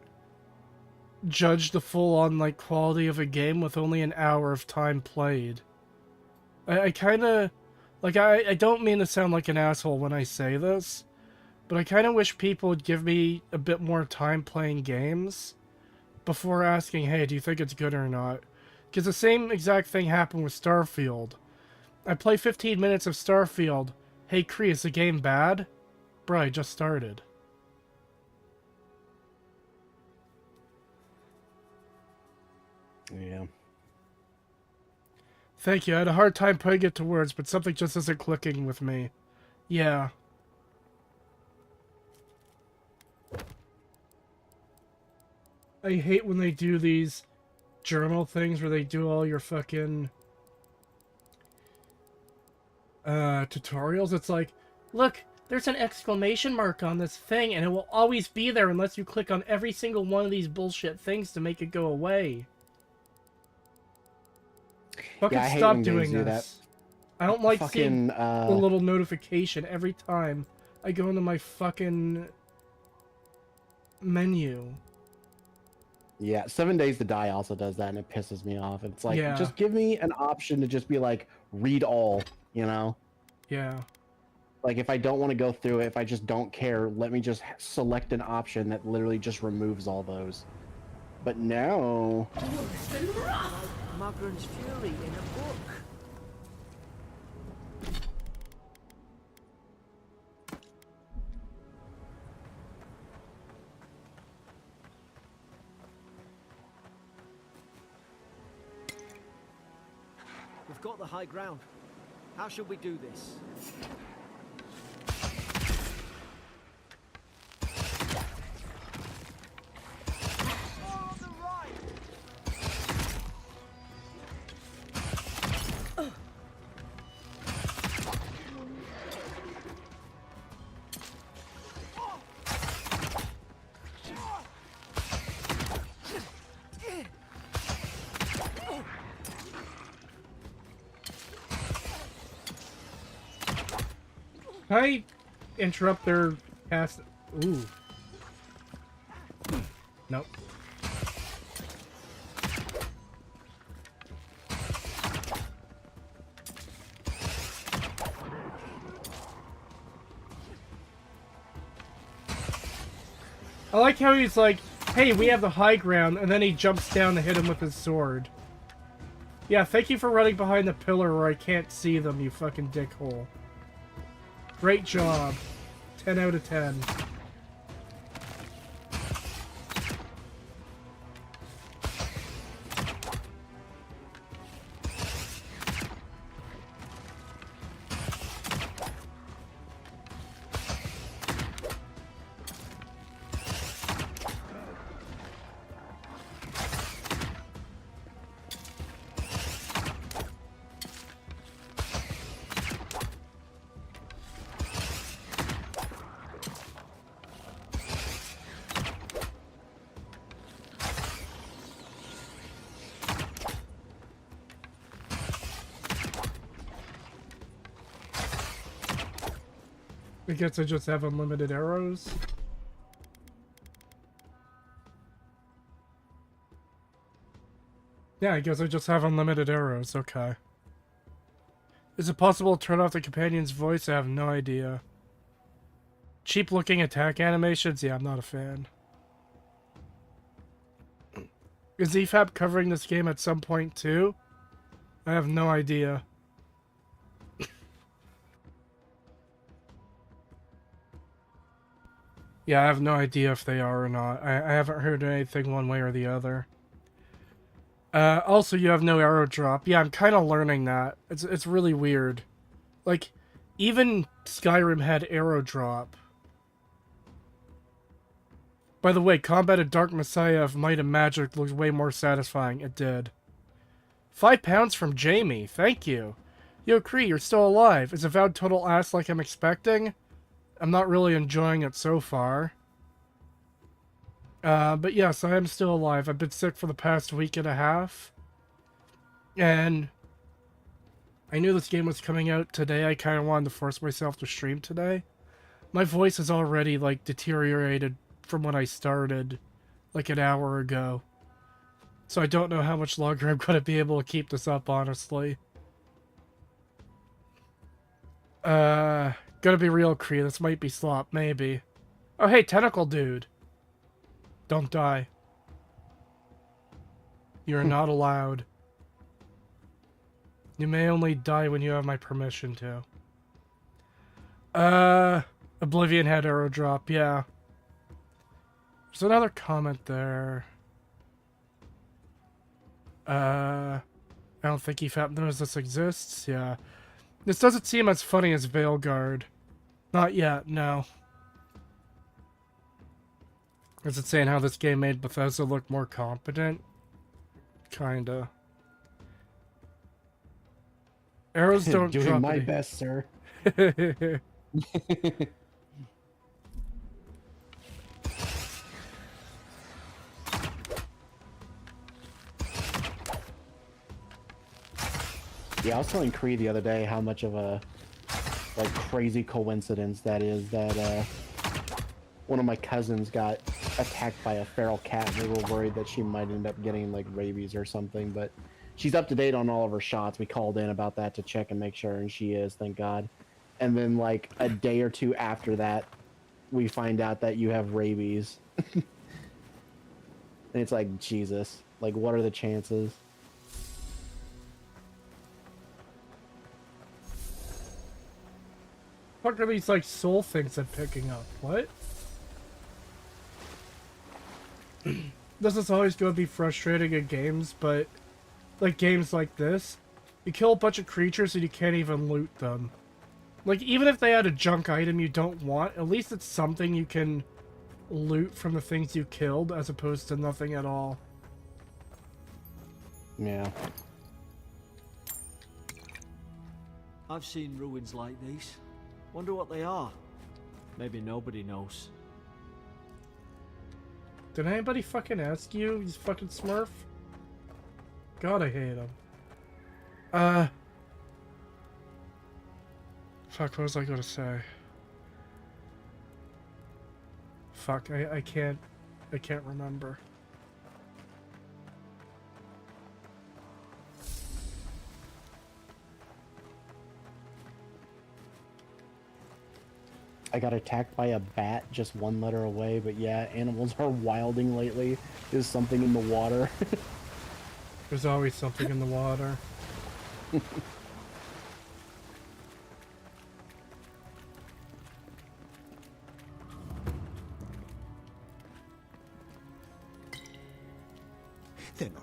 judge the full-on, like, quality of a game with only an hour of time played. I kinda... Like, I don't mean to sound like an asshole when I say this, but I kinda wish people would give me a bit more time playing games before asking, hey, do you think it's good or not? Because the same exact thing happened with Starfield. I play 15 minutes of Starfield. Hey, Kree, is the game bad? Bruh, I just started. Yeah. Thank you. I had a hard time putting it to words, but something just isn't clicking with me. Yeah. I hate when they do these journal things where they do all your fucking tutorials. It's like, look, there's an exclamation mark on this thing and it will always be there unless you click on every single one of these bullshit things to make it go away. Fucking stop doing this. I don't like seeing the little notification every time I go into my fucking menu. Yeah, 7 Days to Die also does that, and it pisses me off. It's like, Yeah. just give me an option to just be like, read all, you know? Yeah. Like, if I don't want to go through it, if I just don't care, let me just select an option that literally just removes all those. But no. Magran's Fury in a book. We've got the high ground. How should we do this? Can I interrupt their cast? Ooh. Nope. I like how he's like, hey, we have the high ground, and then he jumps down to hit him with his sword. Yeah, thank you for running behind the pillar where I can't see them, you fucking dickhole. Great job. 10 out of 10. I guess I just have unlimited arrows. Yeah, I guess I just have unlimited arrows, okay. Is it possible to turn off the companion's voice? I have no idea. Cheap looking attack animations? Yeah, I'm not a fan. Is EFAP covering this game at some point too? I have no idea. Yeah, I have no idea if they are or not. I haven't heard anything one way or the other. Also, you have no arrow drop. Yeah, I'm kind of learning that. It's really weird. Like, even Skyrim had arrow drop. By the way, combat at Dark Messiah of Might and Magic looks way more satisfying. It did. £5 from Jamie. Thank you. Yo, Kree, you're still alive. Is Avowed total ass like I'm expecting? I'm not really enjoying it so far. But yes, I am still alive. I've been sick for the past week and a half. And I knew this game was coming out today. I kind of wanted to force myself to stream today. My voice is already, like, deteriorated from when I started, like, an hour ago. So I don't know how much longer I'm going to be able to keep this up, honestly. Gonna be real, Kree. This might be slop, maybe. Oh, hey, Tentacle Dude. Don't die. You're not allowed. You may only die when you have my permission to. Oblivion had arrow drop, yeah. There's another comment there. I don't think he knows this exists, yeah. This doesn't seem as funny as Veilguard. Not yet, no. Is it saying how this game made Bethesda look more competent? Kinda. Arrows don't Doing drop my any. best, sir. Yeah, I was telling Cree the other day how much of a like crazy coincidence that is that one of my cousins got attacked by a feral cat and we were worried that she might end up getting like rabies or something, but she's up to date on all of her shots. We called in about that to check and make sure, and she is, thank God. And then like a day or two after that, we find out that you have rabies. And it's like, Jesus, like what are the chances? What are these, like, soul things I'm picking up? What? This is always going to be frustrating in games, but, like, games like this, you kill a bunch of creatures and you can't even loot them. Like, even if they had a junk item you don't want, at least it's something you can loot from the things you killed, as opposed to nothing at all. Yeah. I've seen ruins like these. Wonder what they are. Maybe nobody knows. Did anybody fucking ask you, you fucking smurf? God, I hate him. Fuck, what was I gonna say? Fuck, I can't remember. I got attacked by a bat just one letter away, but yeah, animals are wilding lately. There's something in the water. There's always something in the water. They're not.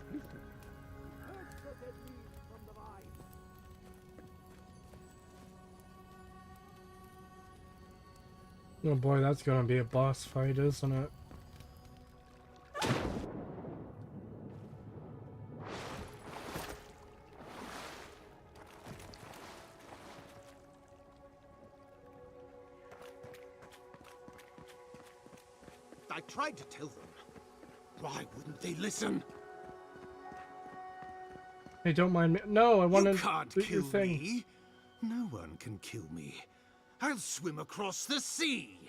Oh boy, that's gonna be a boss fight, isn't it? I tried to tell them. Why wouldn't they listen? Hey, don't mind me. No, I want You to can't do your kill thing. me. No one can kill me. I'll swim across the sea.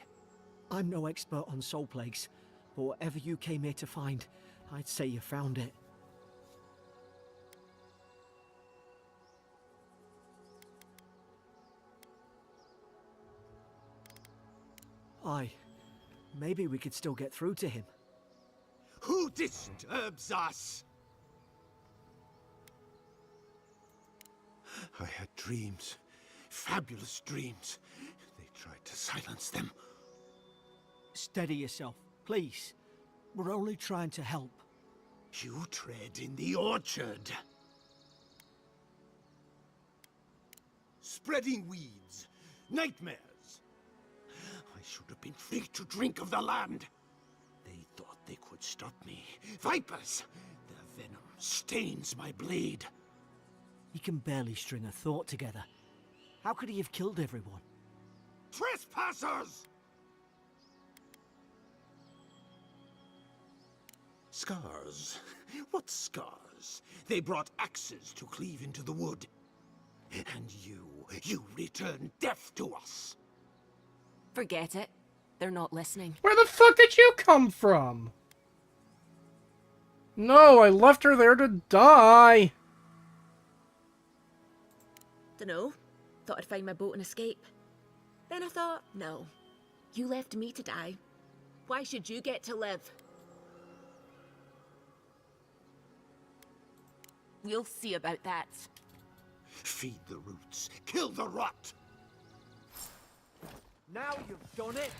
I'm no expert on soul plagues, but whatever you came here to find, I'd say you found it. Aye. Maybe we could still get through to him. Who disturbs us? I had dreams. Fabulous dreams. They tried to silence them. Steady yourself, please. We're only trying to help. You tread in the orchard. Spreading weeds. Nightmares. I should have been free to drink of the land. They thought they could stop me. Vipers! Their venom stains my blade. He can barely string a thought together. How could he have killed everyone? Trespassers! Scars? What scars? They brought axes to cleave into the wood. And you return death to us. Forget it. They're not listening. Where the fuck did you come from? No, I left her there to die. Dunno. Thought I'd find my boat and escape. Then I thought, no. You left me to die. Why should you get to live? We'll see about that. Feed the roots, kill the rot. Now you've done it.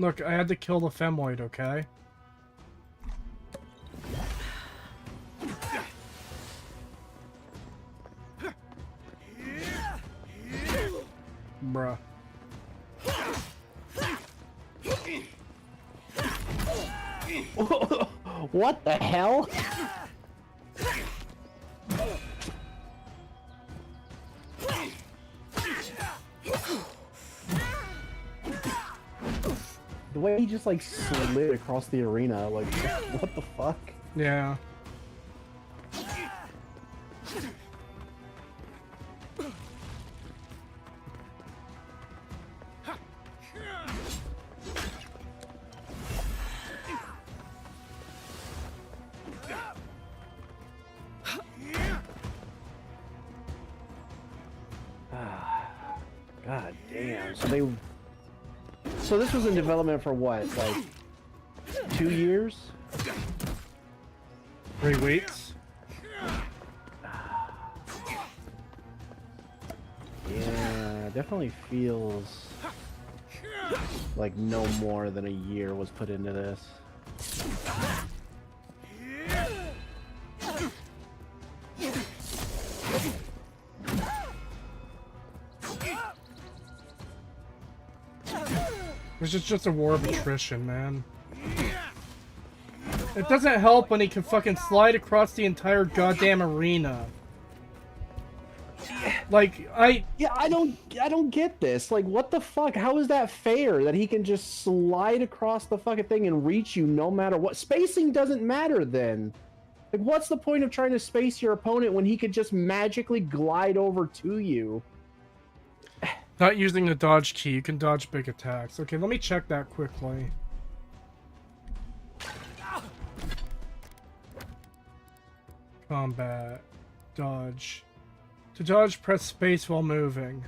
Look, I had to kill the femoid, okay? Bruh. What the hell? The way he just like slid across the arena, like what the fuck? Yeah. God damn. So this was in development for what, like 2 years? 3 weeks? Yeah, definitely feels like no more than a year was put into this. This is just a war of attrition, man. It doesn't help when he can fucking slide across the entire goddamn arena. Like, Yeah, I don't get this. Like, what the fuck? How is that fair that he can just slide across the fucking thing and reach you no matter what? Spacing doesn't matter then. Like, what's the point of trying to space your opponent when he could just magically glide over to you? Not using the dodge key, you can dodge big attacks. Okay, let me check that quickly. Combat. Dodge. To dodge, press space while moving.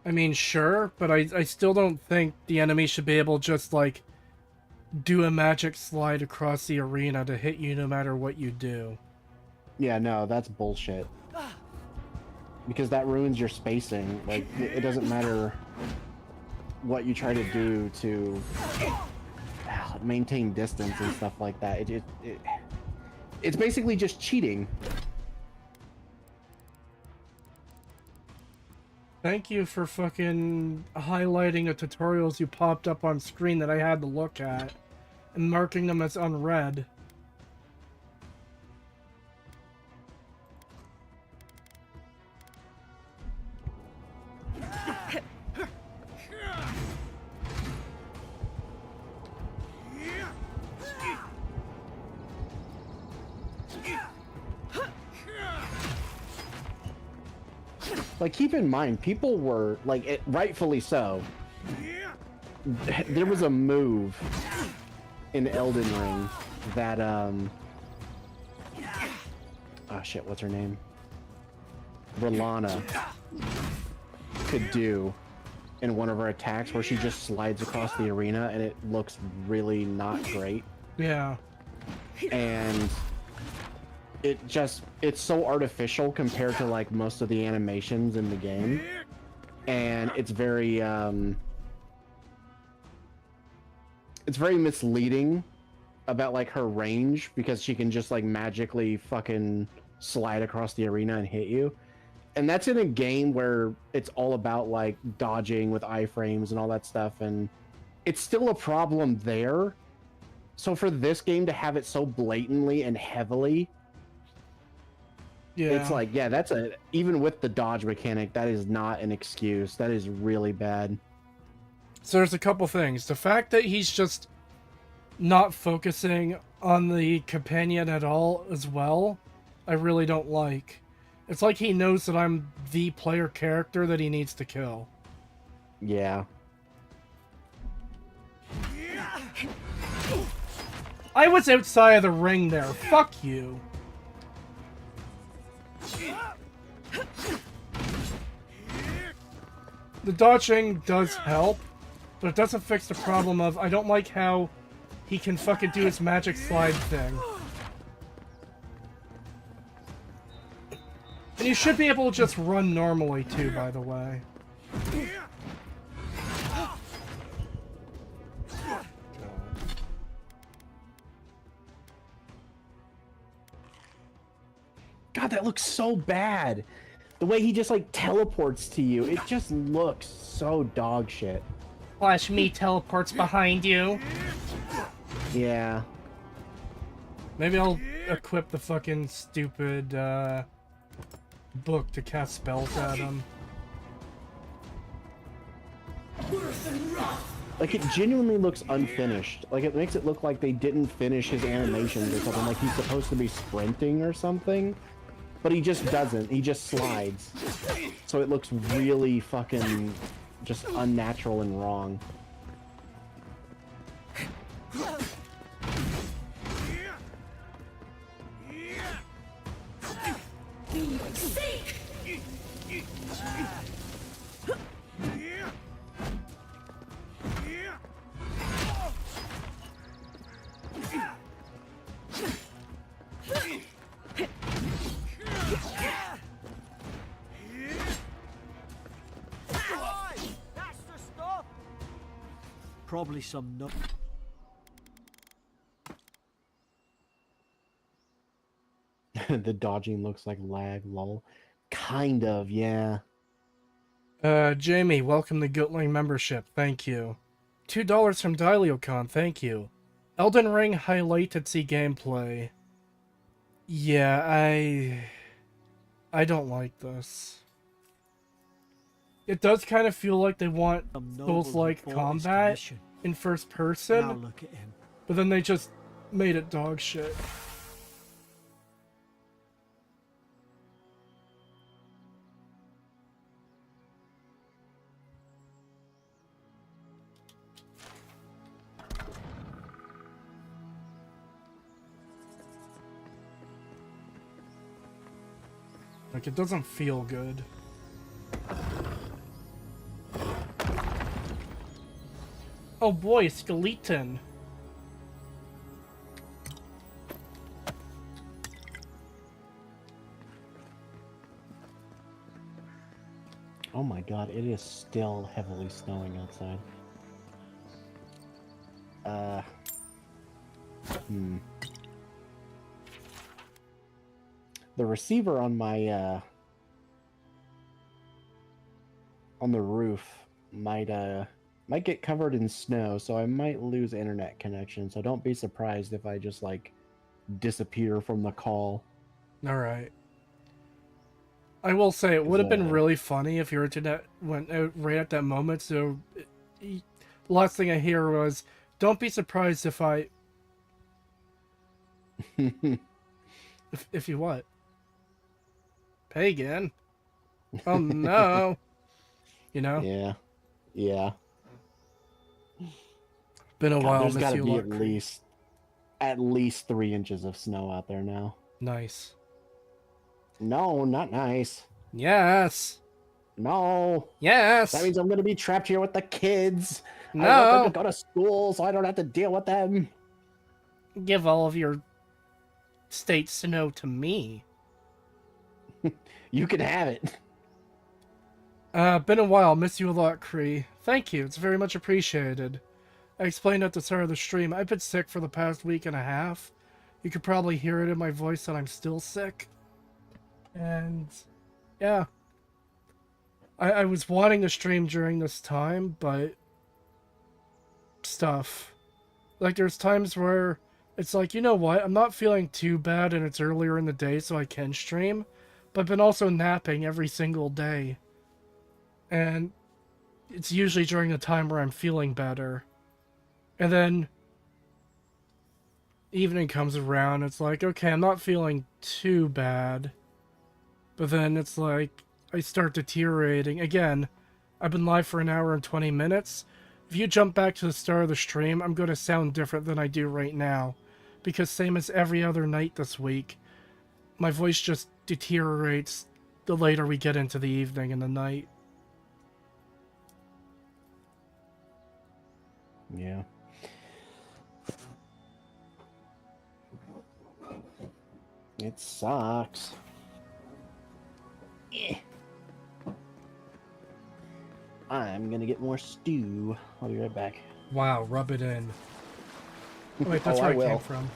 I mean, sure, but I still don't think the enemy should be able to just, like, do a magic slide across the arena to hit you no matter what you do. Yeah, no, that's bullshit. Because that ruins your spacing. Like, it doesn't matter what you try to do to maintain distance and stuff like that. It's basically just cheating. Thank you for fucking highlighting the tutorials you popped up on screen that I had to look at and marking them as unread. Like, keep in mind, people were, like, rightfully so. There was a move in Elden Ring that, oh shit, what's her name? R'Lana could do in one of her attacks where she just slides across the arena and it looks really not great. Yeah. And it's so artificial compared to like most of the animations in the game, and it's very misleading about like her range because she can just like magically fucking slide across the arena and hit you. And that's in a game where it's all about like dodging with iframes and all that stuff, and it's still a problem there. So for this game to have it so blatantly and heavily, Yeah. it's like, yeah, that's even with the dodge mechanic, that is not an excuse. That is really bad. So there's a couple things. The fact that he's just not focusing on the companion at all as well, I really don't like. It's like he knows that I'm the player character that he needs to kill. Yeah. I was outside of the ring there. Fuck you. The dodging does help, but it doesn't fix the problem of I don't like how he can fucking do his magic slide thing. And you should be able to just run normally too, by the way. God, that looks so bad. The way he just like teleports to you, it just looks so dog shit. Watch me teleports behind you. Yeah. Maybe I'll equip the fucking stupid book to cast spells at him. Like, it genuinely looks unfinished. Like, it makes it look like they didn't finish his animations or something. Like, he's supposed to be sprinting or something. But he just doesn't. He just slides. So it looks really fucking just unnatural and wrong. Probably some nut. The dodging looks like lag, lol. Kind of, yeah. Jamie, welcome to Guiltling membership. Thank you. $2 from Dileocon. Thank you. Elden Ring high latency gameplay. Yeah, I don't like this. It does kind of feel like they want Souls-like combat in first person, Now look at him. but then they just made it dog shit. Like, it doesn't feel good. Oh boy, skeleton. Oh my god, it is still heavily snowing outside. The receiver on my on the roof might get covered in snow, so I might lose internet connection. So don't be surprised if I just like disappear from the call. All right. I will say it would have been really funny if your internet went out right at that moment. So, last thing I hear was, "Don't be surprised if I." if you what? Pagan. Oh no. You know. Yeah. Yeah. Been a while. There's Miss got to you be lot. at least 3 inches of snow out there now. Nice. No, not nice. Yes. No. Yes. That means I'm going to be trapped here with the kids. No. I want them to go to school so I don't have to deal with them. Give all of your state snow to me. You can have it. Been a while. Miss you a lot, Cree. Thank you. It's very much appreciated. I explained at the start of the stream, I've been sick for the past week and a half. You could probably hear it in my voice that I'm still sick. And yeah. I was wanting to stream during this time, but stuff. Like, there's times where it's like, you know what, I'm not feeling too bad and it's earlier in the day so I can stream, but I've been also napping every single day. And it's usually during the time where I'm feeling better. And then evening comes around, it's like, okay, I'm not feeling too bad. But then it's like, I start deteriorating. Again, I've been live for an hour and 20 minutes. If you jump back to the start of the stream, I'm going to sound different than I do right now. Because same as every other night this week, my voice just deteriorates the later we get into the evening and the night. Yeah. It sucks. Yeah. I'm gonna get more stew. I'll be right back. Wow, rub it in. Oh, wait, that's where I came from.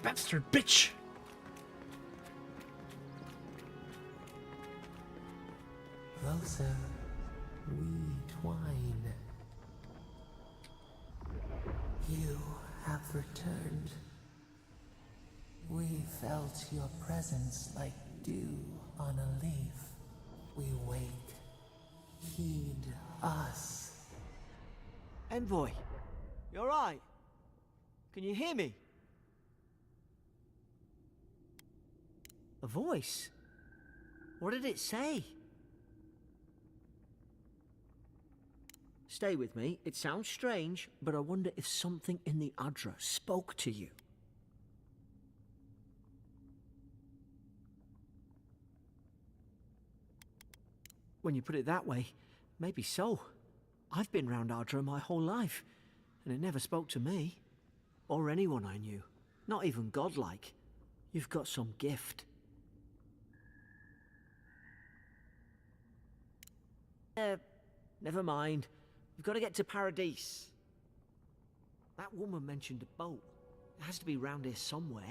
Bastard bitch! Closer, we twine. You have returned. We felt your presence like dew on a leaf. We wake. Heed us. Envoy, you alright? Can you hear me? A voice? What did it say? Stay with me. It sounds strange, but I wonder if something in the Adra spoke to you. When you put it that way, maybe so. I've been round Adra my whole life, and it never spoke to me. Or anyone I knew. Not even godlike. You've got some gift. Never mind. We've got to get to Paradise. That woman mentioned a boat. It has to be round here somewhere.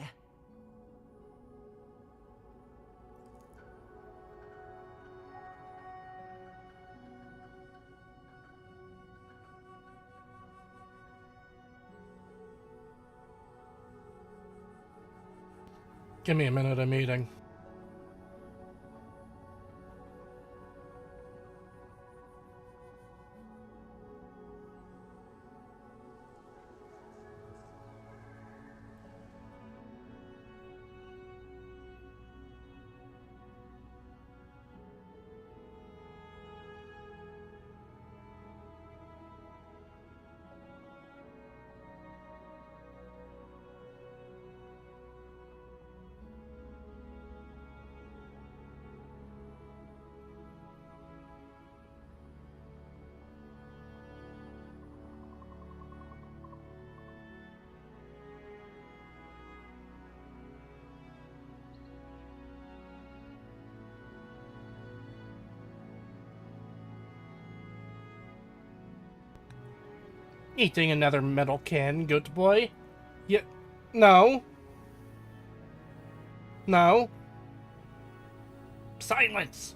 Give me a minute, I'm eating. Eating another metal can, good boy? Yeah. No. No. Silence!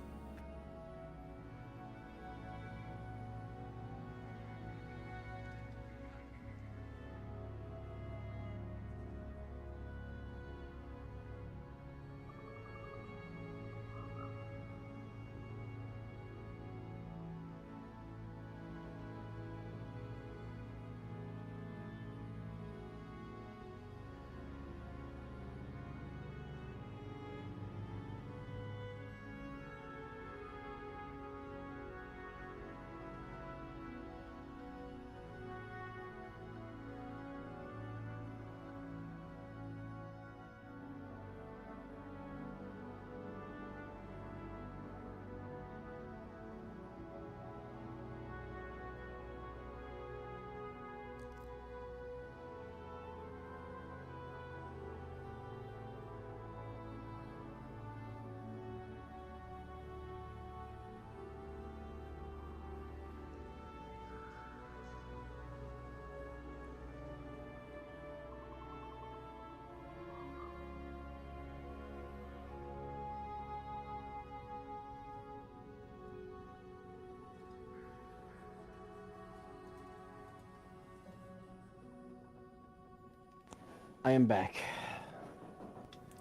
I am back.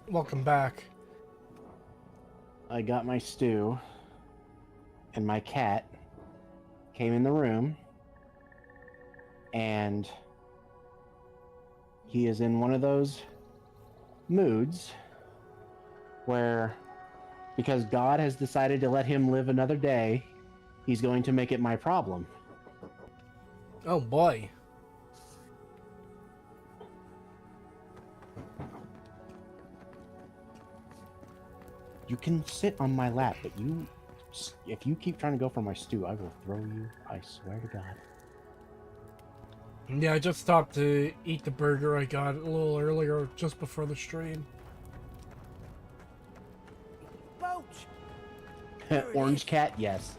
Welcome back. I got my stew, and my cat came in the room, and he is in one of those moods where, because God has decided to let him live another day, he's going to make it my problem. Oh boy. You can sit on my lap, but if you keep trying to go for my stew, I will throw you, I swear to God. Yeah, I just stopped to eat the burger I got a little earlier, just before the stream. Boat! Orange cat, yes.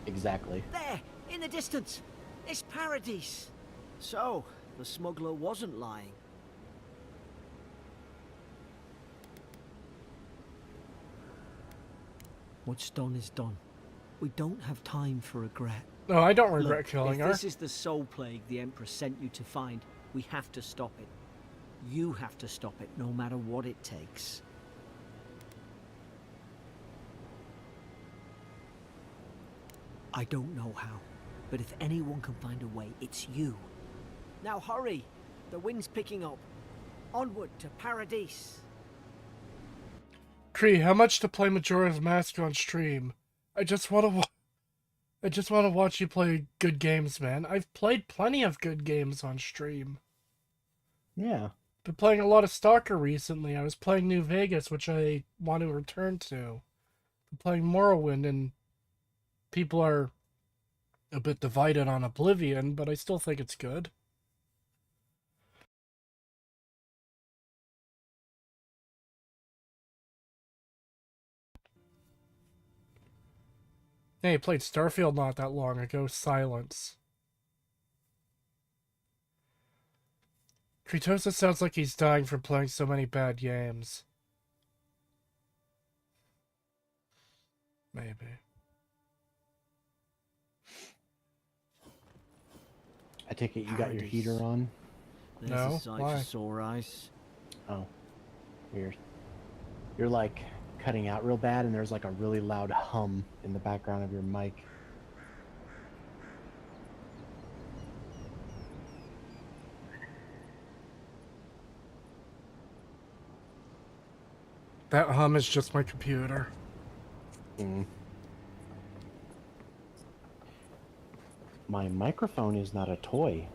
Exactly. There, in the distance. It's Paradise. So, the smuggler wasn't lying. What's done is done. We don't have time for regret. No, I don't regret Look, killing her. if this is the soul plague the Empress sent you to find, we have to stop it. You have to stop it, no matter what it takes. I don't know how, but if anyone can find a way, it's you. Now hurry! The wind's picking up. Onward to Paradise. Cree, how much to play Majora's Mask on stream? I just want to watch you play good games, man. I've played plenty of good games on stream. Yeah. Been playing a lot of Stalker recently. I was playing New Vegas, which I want to return to. Been playing Morrowind, and people are a bit divided on Oblivion, but I still think it's good. Hey, I played Starfield not that long ago. Silence. Kritosa sounds like he's dying from playing so many bad games. Maybe. I take it you got your heater on? There's No, a sight why? for sore eyes. Oh. Weird. You're like cutting out real bad, and there's like a really loud hum in the background of your mic. That hum is just my computer. My microphone is not a toy.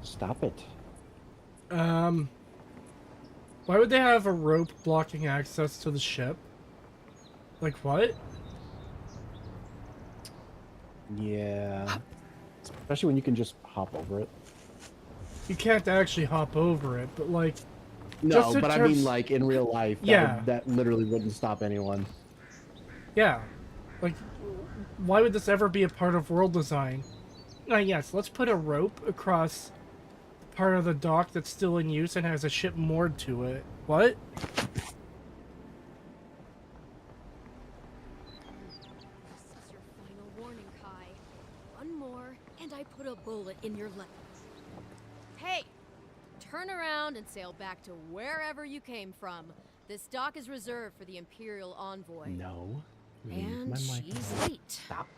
Stop it. Why would they have a rope blocking access to the ship? Like, what? Yeah. Especially when you can just hop over it. You can't actually hop over it, but like... No, but I mean like in real life, that literally wouldn't stop anyone. Yeah. Like, why would this ever be a part of world design? Yes, let's put a rope across part of the dock that's still in use and has a ship moored to it. What? This is your final warning, Kai. One more, and I put a bullet in your leg. Hey! Turn around and sail back to wherever you came from. This dock is reserved for the Imperial Envoy. No. And she's late. Stop.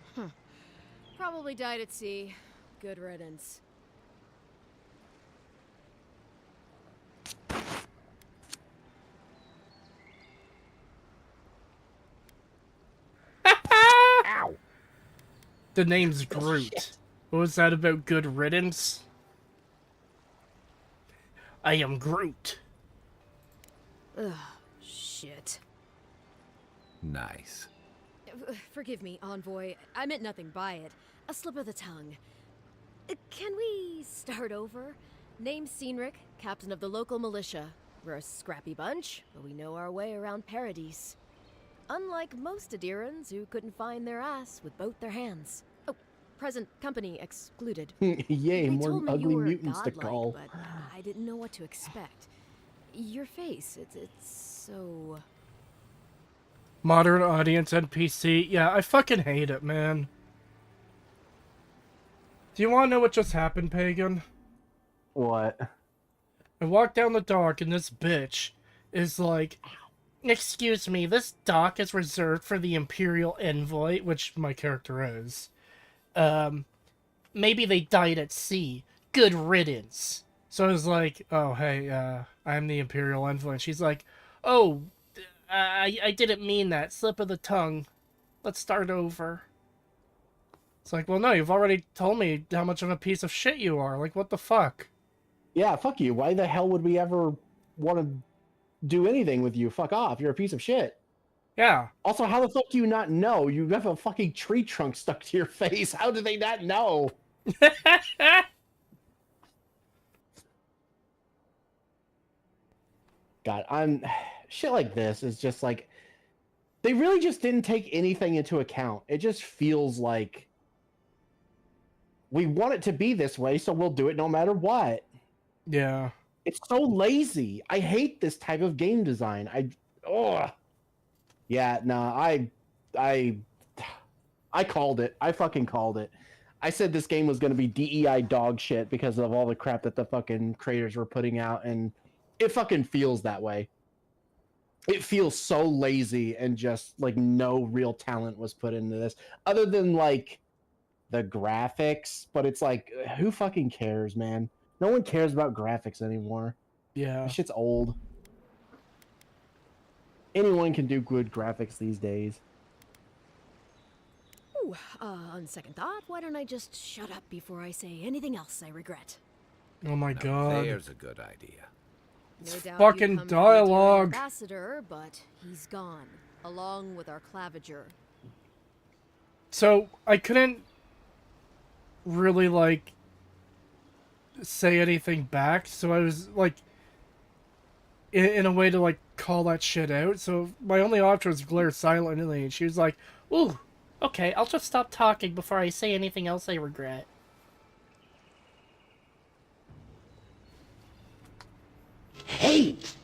Probably died at sea. Good riddance. Ow! The name's Groot. What was that about good riddance? I am Groot. Ugh, shit. Nice. Forgive me, Envoy. I meant nothing by it. A slip of the tongue. Can we start over? Name's Cynric, captain of the local militia. We're a scrappy bunch, but we know our way around Paradise. Unlike most Adirans who couldn't find their ass with both their hands. Oh, present company excluded. Yay, They more told me ugly you were mutants to godlike, call. but I didn't know what to expect. Your face, it's so... Modern audience NPC. Yeah, I fucking hate it, man. Do you want to know what just happened, Pagan? What? I walk down the dock and this bitch is like, excuse me, this dock is reserved for the Imperial Envoy, which my character is. Maybe they died at sea. Good riddance. So I was like, oh, hey, I'm the Imperial Envoy. And she's like, oh, I didn't mean that. Slip of the tongue. Let's start over. It's like, well, no, you've already told me how much of a piece of shit you are. Like, what the fuck? Yeah, fuck you. Why the hell would we ever want to do anything with you? Fuck off. You're a piece of shit. Yeah. Also, how the fuck do you not know? You have a fucking tree trunk stuck to your face. How do they not know? God, shit like this is just like, they really just didn't take anything into account. It just feels like we want it to be this way, so we'll do it no matter what. Yeah. It's so lazy. I hate this type of game design. Yeah, no, I called it. I fucking called it. I said this game was going to be DEI dog shit because of all the crap that the fucking creators were putting out, and it fucking feels that way. It feels so lazy and just like no real talent was put into this other than like the graphics, but it's like, who fucking cares, man? No one cares about graphics anymore. Yeah. That shit's old. Anyone can do good graphics these days. Ooh, on second thought, why don't I just shut up before I say anything else I regret? Oh my god. There's a good idea. No doubt fucking you come to be dialogue. dear ambassador, but he's gone, along with our claviger. So I couldn't really like say anything back, so I was like in a way to like call that shit out. So my only option was glare silently, and she was like, "Ooh, okay, I'll just stop talking before I say anything else I regret." Hate!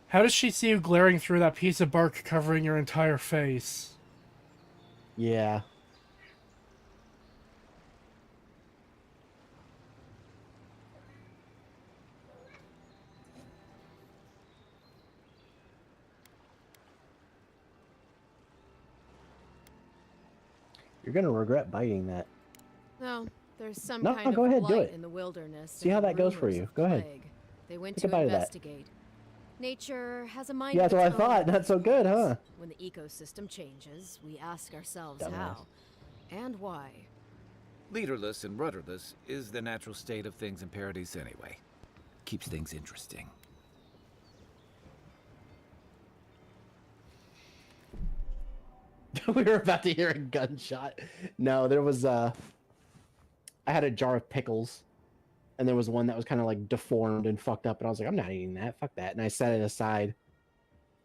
How does she see you glaring through that piece of bark covering your entire face? Yeah. You're gonna regret biting that. No, there's some No, kind go of ahead, do blight it. in the wilderness. See how and that goes for rumors you. of Go ahead. plague. They went Take a to bite of that. investigate. Nature has a mind. Yeah, of that's what its I thought. own. Not so good, huh? When the ecosystem changes, we ask ourselves Dumbass. how and why. Leaderless and rudderless is the natural state of things in Paradise anyway. Keeps things interesting. We were about to hear a gunshot. No, there was I had a jar of pickles, and there was one that was kind of like deformed and fucked up, and I was like, I'm not eating that. Fuck that. And I set it aside,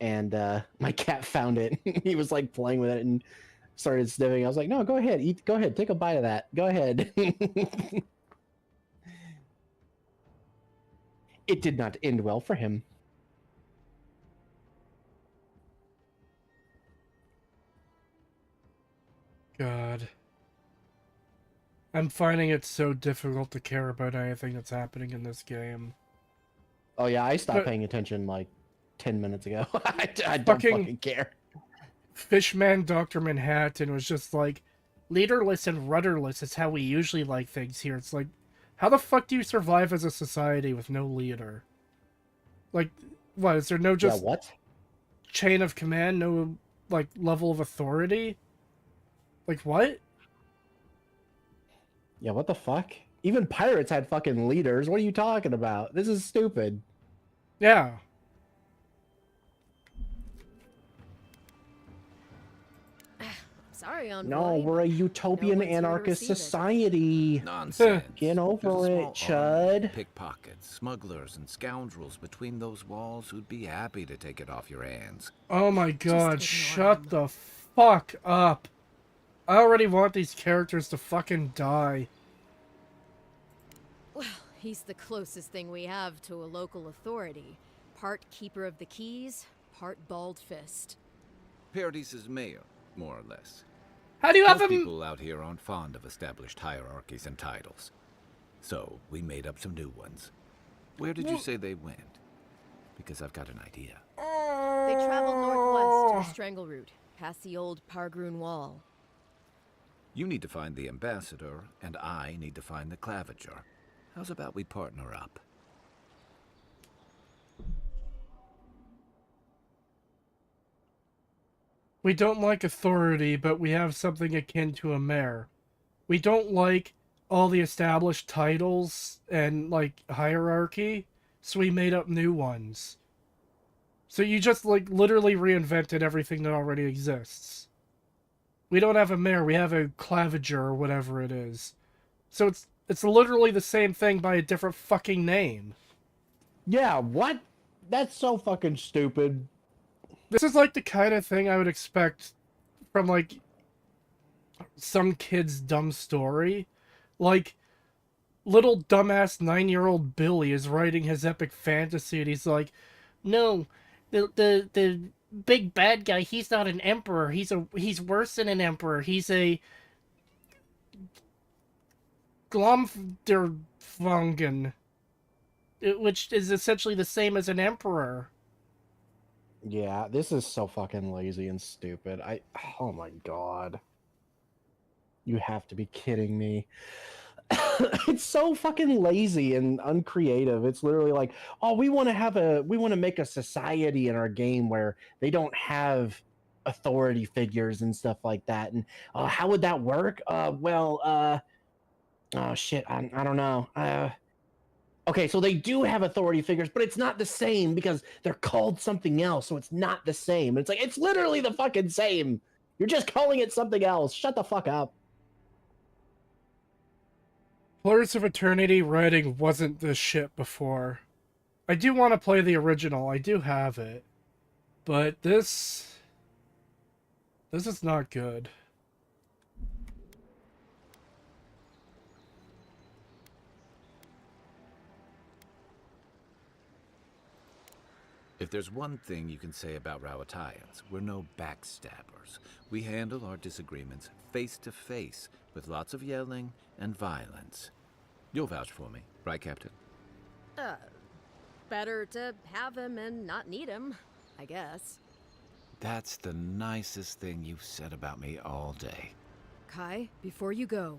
and my cat found it. He was like playing with it and started sniffing. I was like, no, go ahead, eat. Go ahead, take a bite of that. Go ahead. It did not end well for him. God. I'm finding it so difficult to care about anything that's happening in this game. Oh yeah, I stopped But- paying attention like 10 minutes ago. I don't Fucking- fucking care. Fishman Dr. Manhattan was just like, leaderless and rudderless is how we usually like things here. It's like, how the fuck do you survive as a society with no leader? Like, what, is there no just Yeah, what? chain of command, no, like, level of authority? Like, what? Yeah, what the fuck? Even pirates had fucking leaders. What are you talking about? This is stupid. Yeah. Sorry, Envoy. No, we're a utopian one's here to anarchist receive it. society. Nonsense. Get over There's a it, small army, Chud. Pickpockets, smugglers, and scoundrels between those walls who'd be happy to take it off your hands. Oh my god, ignore shut him. the fuck up. I already want these characters to fucking die. Well, he's the closest thing we have to a local authority. Part keeper of the keys, part bald fist. Paradise's mayor, more or less. How do you have Most him? people out here aren't fond of established hierarchies and titles. So, we made up some new ones. Where did you say they went? Because I've got an idea. They traveled northwest to the Strangle Route, past the old Pargroon Wall. You need to find the ambassador, and I need to find the claviger. How's about we partner up? We don't like authority, but we have something akin to a mayor. We don't like all the established titles and, like, hierarchy, so we made up new ones. So you just, like, literally reinvented everything that already exists. We don't have a mayor, we have a claviger or whatever it is. So it's literally the same thing by a different fucking name. Yeah, what? That's so fucking stupid. This is like the kind of thing I would expect from, like, some kid's dumb story. Like, little dumbass 9-year-old Billy is writing his epic fantasy and he's like, no, the big bad guy, he's not an emperor. He's worse than an emperor. He's a Glomderfungen, which is essentially the same as an emperor. Yeah, this is so fucking lazy and stupid. Oh my god. You have to be kidding me. It's so fucking lazy and uncreative. It's literally like, oh, we want to make a society in our game where they don't have authority figures and stuff like that. And how would that work? Oh shit, I don't know. Okay, so they do have authority figures, but it's not the same because they're called something else, so it's not the same. It's like, it's literally the fucking same. You're just calling it something else. Shut the fuck up. Pillars of Eternity writing wasn't this shit before. I do want to play the original. I do have it. But this is not good. If there's one thing you can say about Rowatayans, we're no backstabbers. We handle our disagreements face to face, with lots of yelling and violence. You'll vouch for me, right, Captain? Better to have him and not need him, I guess. That's the nicest thing you've said about me all day. Kai, before you go,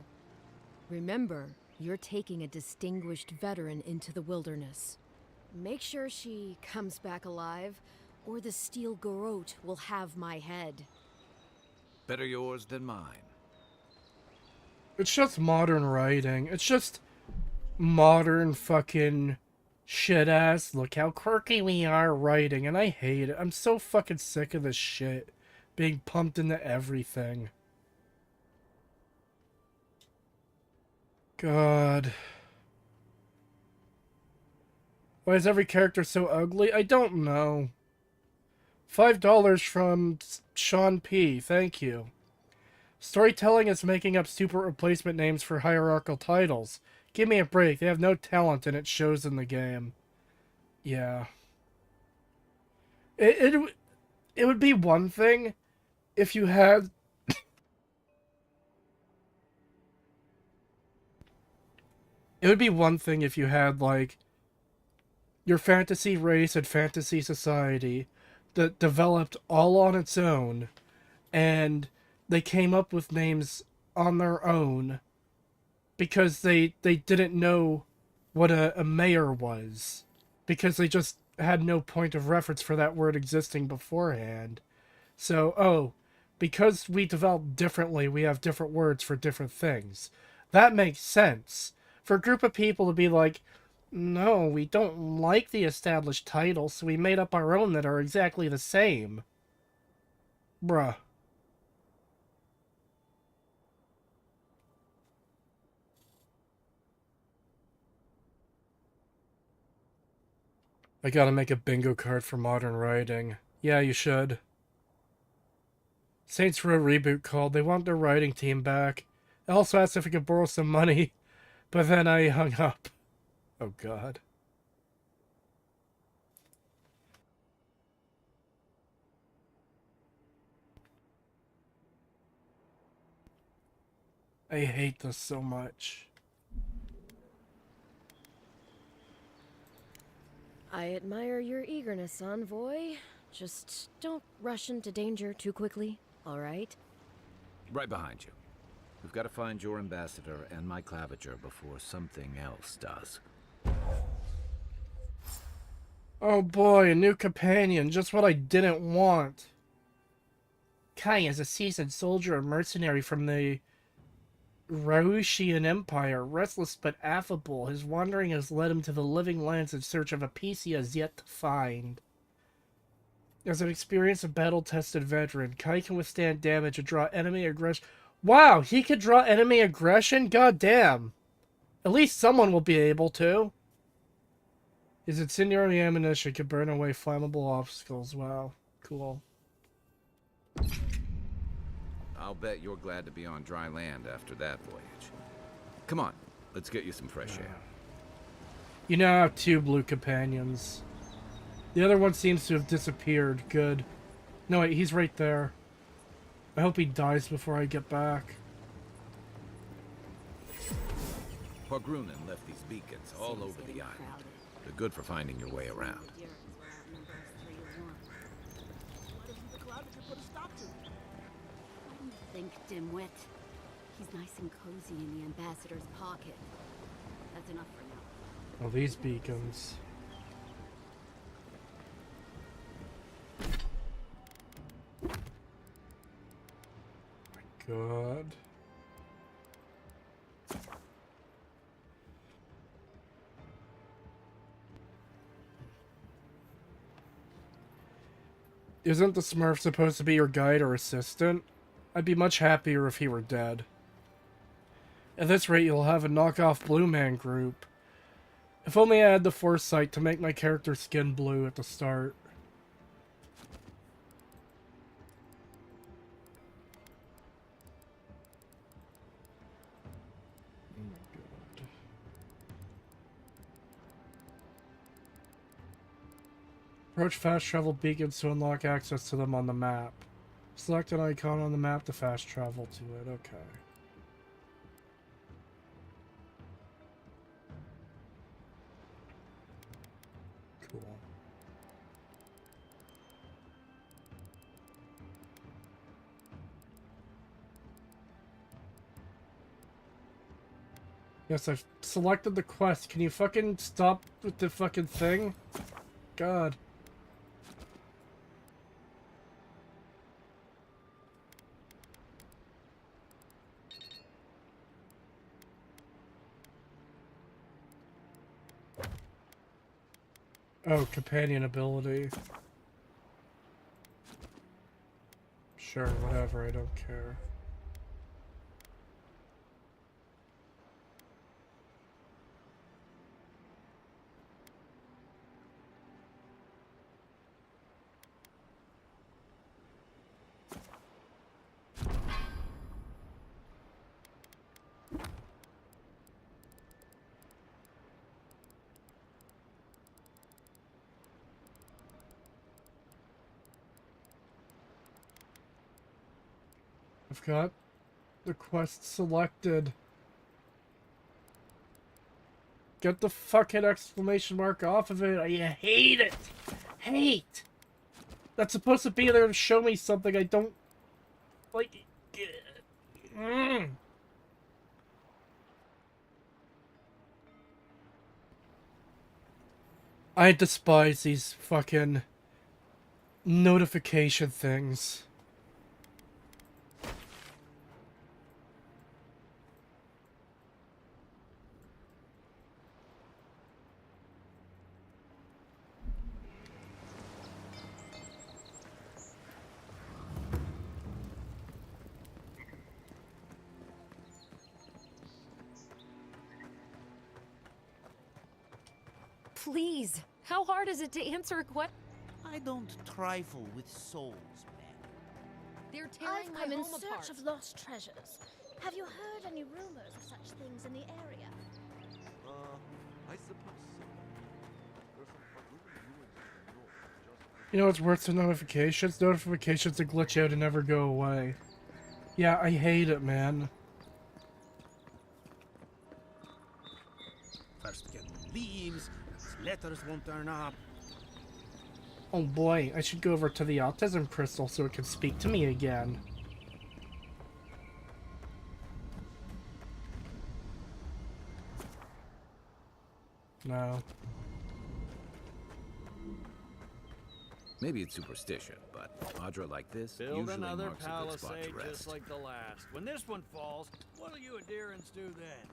remember, you're taking a distinguished veteran into the wilderness. Make sure she comes back alive, or the Steel Garrote will have my head. Better yours than mine. It's just modern writing. It's just modern fucking shit-ass, look how quirky we are writing, and I hate it. I'm so fucking sick of this shit being pumped into everything. God. Why is every character so ugly? I don't know. $5 from Sean P. Thank you. Storytelling is making up stupid replacement names for hierarchical titles. Give me a break. They have no talent and it shows in the game. Yeah. It would be one thing if you had... It would be one thing if you had, like, your fantasy race and fantasy society that developed all on its own, and they came up with names on their own because they didn't know what a mayor was, because they just had no point of reference for that word existing beforehand. So, oh, because we developed differently, we have different words for different things. That makes sense. For a group of people to be like, no, we don't like the established titles, so we made up our own that are exactly the same. Bruh. I gotta make a bingo card for modern writing. Yeah, you should. Saints Row reboot called. They want their writing team back. I also asked if I could borrow some money, but then I hung up. Oh god. I hate this so much. I admire your eagerness, Envoy. Just don't rush into danger too quickly, all right? Right behind you. We've got to find your ambassador and my claviger before something else does. Oh boy, a new companion, just what I didn't want. Kai is a seasoned soldier and mercenary from the Rauishian Empire, restless but affable. His wandering has led him to the living lands in search of a piece he has yet to find. As an experienced and battle-tested veteran, Kai can withstand damage and draw enemy aggression. Wow, he could draw enemy aggression? God damn. At least someone will be able to. His incendiary ammunition can burn away flammable obstacles. Wow, cool. I'll bet you're glad to be on dry land after that voyage. Come on, let's get you some fresh air. You now have 2 blue companions. The other one seems to have disappeared. Good. No, wait, he's right there. I hope he dies before I get back. Pargrunen left these beacons all over the island. They're good for finding your way around. Think, dimwit. He's nice and cozy in the ambassador's pocket. That's enough for now. Oh, these beacons. My God. Isn't the Smurf supposed to be your guide or assistant? I'd be much happier if he were dead. At this rate, you'll have a knockoff Blue Man group. If only I had the foresight to make my character skin blue at the start. Oh my God. Approach fast travel beacons to unlock access to them on the map. Select an icon on the map to fast travel to it. Okay. Cool. Yes, I've selected the quest. Can you fucking stop with the fucking thing? God. Oh, companion ability. Sure, whatever, I don't care. I've got the quest selected. Get the fucking exclamation mark off of it. I hate it. Hate. That's supposed to be there to show me something I don't like. I despise these fucking notification things. Please, how hard is it to answer a question? I don't trifle with souls, man. They're tearing I've my come in home search apart. of lost treasures. Have you heard any rumors of such things in the area? I suppose so. You know what's worse than notifications? Notifications that glitch out and never go away. Yeah, I hate it, man. Letters won't turn up. Oh boy, I should go over to the autism crystal so it can speak to me again. No. Maybe it's superstition, but Audra like this Build usually another marks a good spot palisade to rest. just like the last. When this one falls, what'll you adherents do then?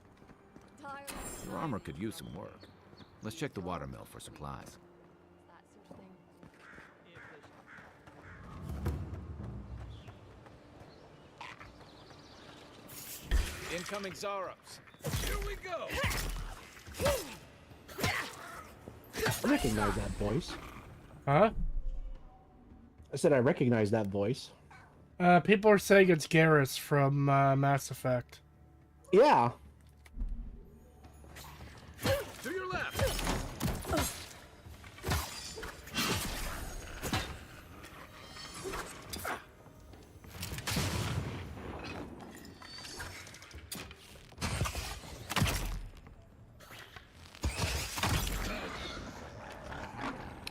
Your armor could use some work. Let's check the watermill for supplies. Incoming Zarops. Here we go. I recognize that voice. Huh? I said I recognize that voice. People are saying it's Garrus from Mass Effect. Yeah. To your left.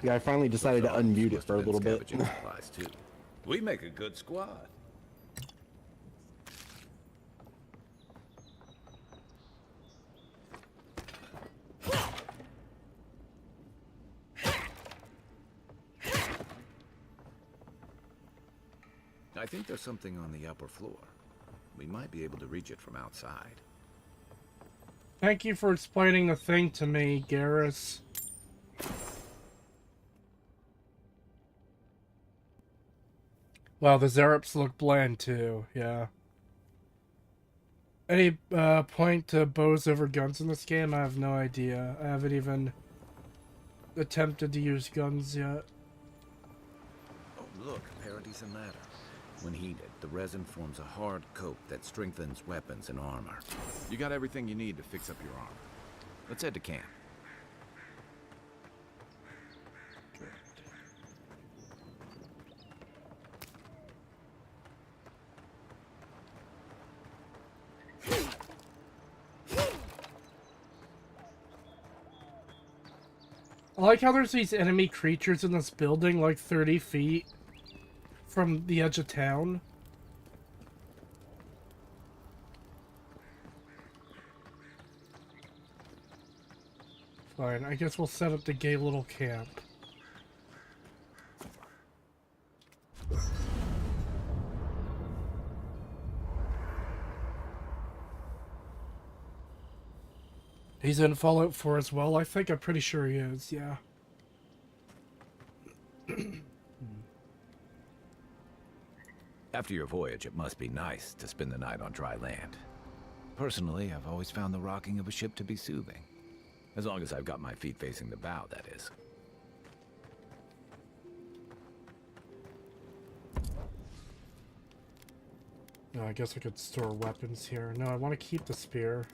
Yeah, I finally decided to unmute it for a little bit. Supplies too. We make a good squad. I think there's something on the upper floor. We might be able to reach it from outside. Thank you for explaining the thing to me, Garrus. Wow, the Zarops look bland too, yeah. Any point to bows over guns in this game? I have no idea. I haven't even attempted to use guns yet. Oh, look, a paradisal ladder. When heated, the resin forms a hard coat that strengthens weapons and armor. You got everything you need to fix up your armor. Let's head to camp. I like how there's these enemy creatures in this building like 30 feet from the edge of town. Fine, I guess we'll set up the gay little camp. He's in Fallout 4 as well. I think I'm pretty sure he is, yeah. After your voyage, it must be nice to spend the night on dry land. Personally, I've always found the rocking of a ship to be soothing. As long as I've got my feet facing the bow, that is. No, I guess I could store weapons here. No, I want to keep the spear.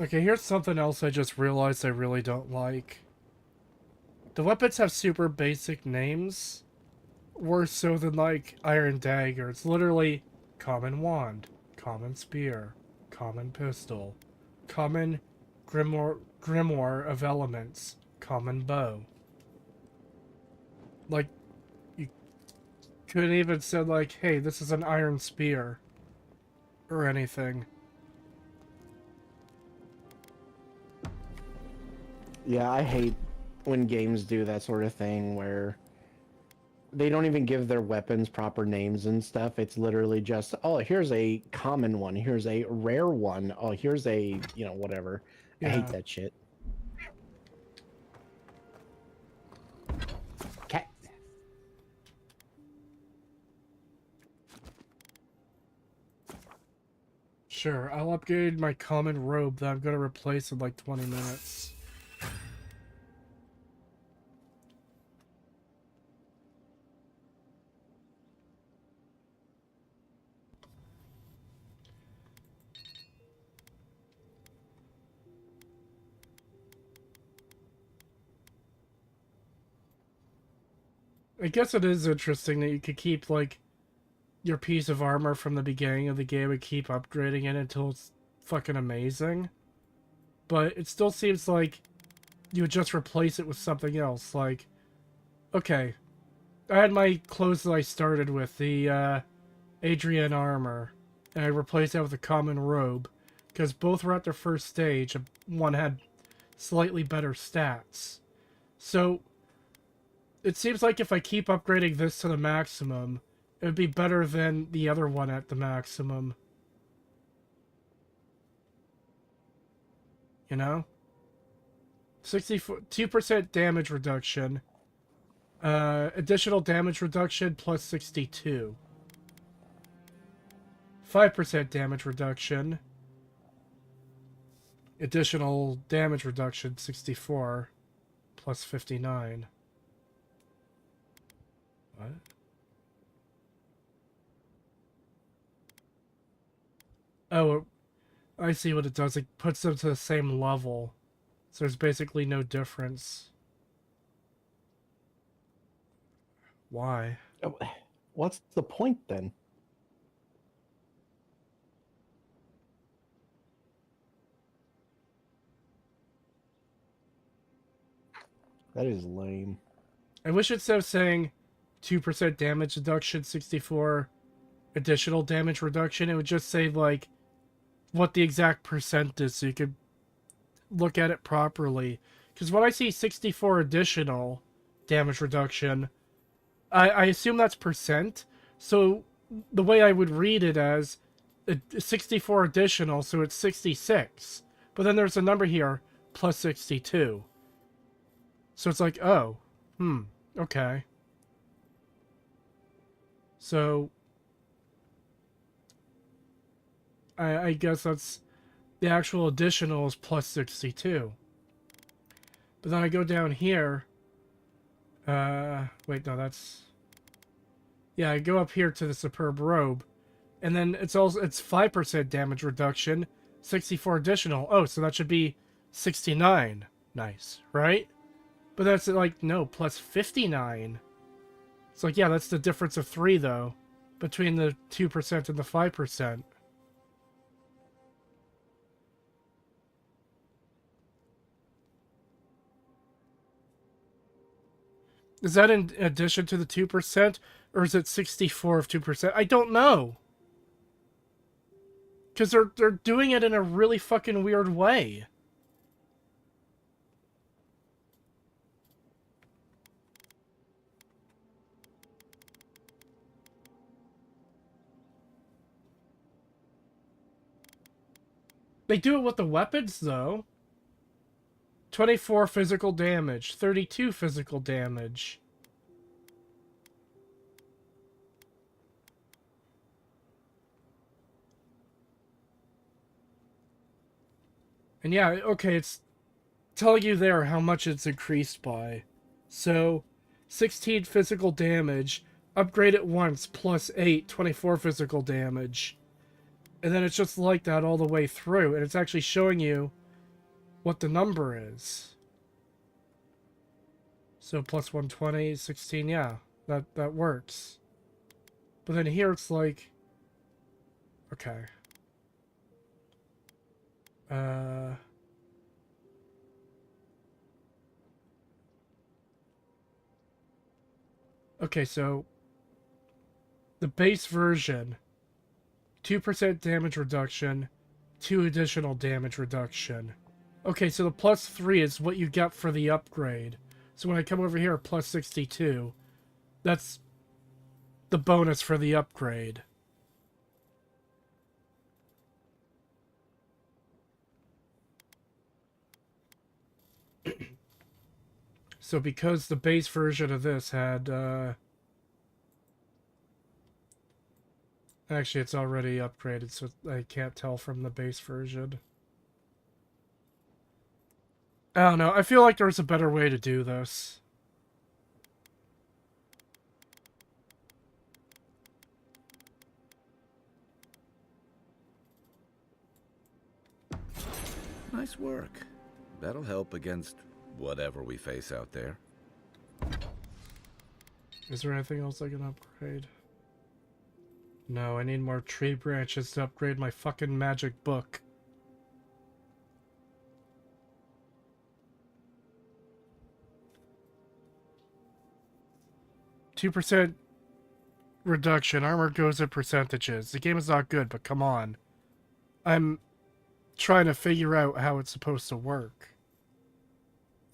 Okay, here's something else I just realized I really don't like. The weapons have super basic names. Worse so than, like, Iron Dagger. It's literally common wand, common spear, common pistol, common grimoire of elements, common bow. Like, you couldn't even say, like, hey, this is an iron spear. Or anything. Yeah, I hate when games do that sort of thing where they don't even give their weapons proper names and stuff. It's literally just, oh, here's a common one. Here's a rare one. Oh, here's a, you know, whatever. Yeah. I hate that shit. Cat. Sure, I'll upgrade my common robe that I'm gonna replace in like 20 minutes. I guess it is interesting that you could keep, like, your piece of armor from the beginning of the game and keep upgrading it until it's fucking amazing. But it still seems like you would just replace it with something else. Like, okay, I had my clothes that I started with, the Adrian armor, and I replaced that with a common robe, because both were at their first stage, and one had slightly better stats. So, it seems like if I keep upgrading this to the maximum, it would be better than the other one at the maximum. You know? 2% damage reduction. Additional damage reduction plus 62. 5% damage reduction. Additional damage reduction 64 plus 59. What? Oh, I see what it does. It puts them to the same level. So there's basically no difference. Why? What's the point then? That is lame. I wish instead of saying 2% damage reduction, 64 additional damage reduction, it would just say, like, what the exact percent is so you could look at it properly. Because when I see 64 additional damage reduction, I assume that's percent. So the way I would read it as 64 additional, so it's 66. But then there's a number here, plus 62. So it's like, oh, okay. So I guess that's the actual additional is plus 62. But then I go down here. Wait, no, that's... Yeah, I go up here to the superb robe. And then it's 5% damage reduction, 64 additional. Oh, so that should be 69. Nice, right? But that's like, no, plus 59. It's like, yeah, that's the difference of 3, though, between the 2% and the 5%. Is that in addition to the 2%? Or is it 64 of 2%? I don't know. Because they're doing it in a really fucking weird way. They do it with the weapons, though. 24 physical damage, 32 physical damage. And yeah, okay, it's telling you there how much it's increased by. So, 16 physical damage, upgrade it once, plus 8, 24 physical damage. And then it's just like that all the way through, and it's actually showing you what the number is. So plus 120, 16, yeah, that works. But then here it's like, okay. Okay, so the base version, 2% damage reduction, 2 additional damage reduction. Okay, so the plus 3 is what you get for the upgrade. So when I come over here, plus 62, that's the bonus for the upgrade. So because the base version of this had, actually it's already upgraded, so I can't tell from the base version. I don't know, I feel like there's a better way to do this. Nice work. That'll help against whatever we face out there. Is there anything else I can upgrade? No, I need more tree branches to upgrade my fucking magic book. %2 reduction. Armor goes in percentages. The game is not good, but come on. I'm trying to figure out how it's supposed to work.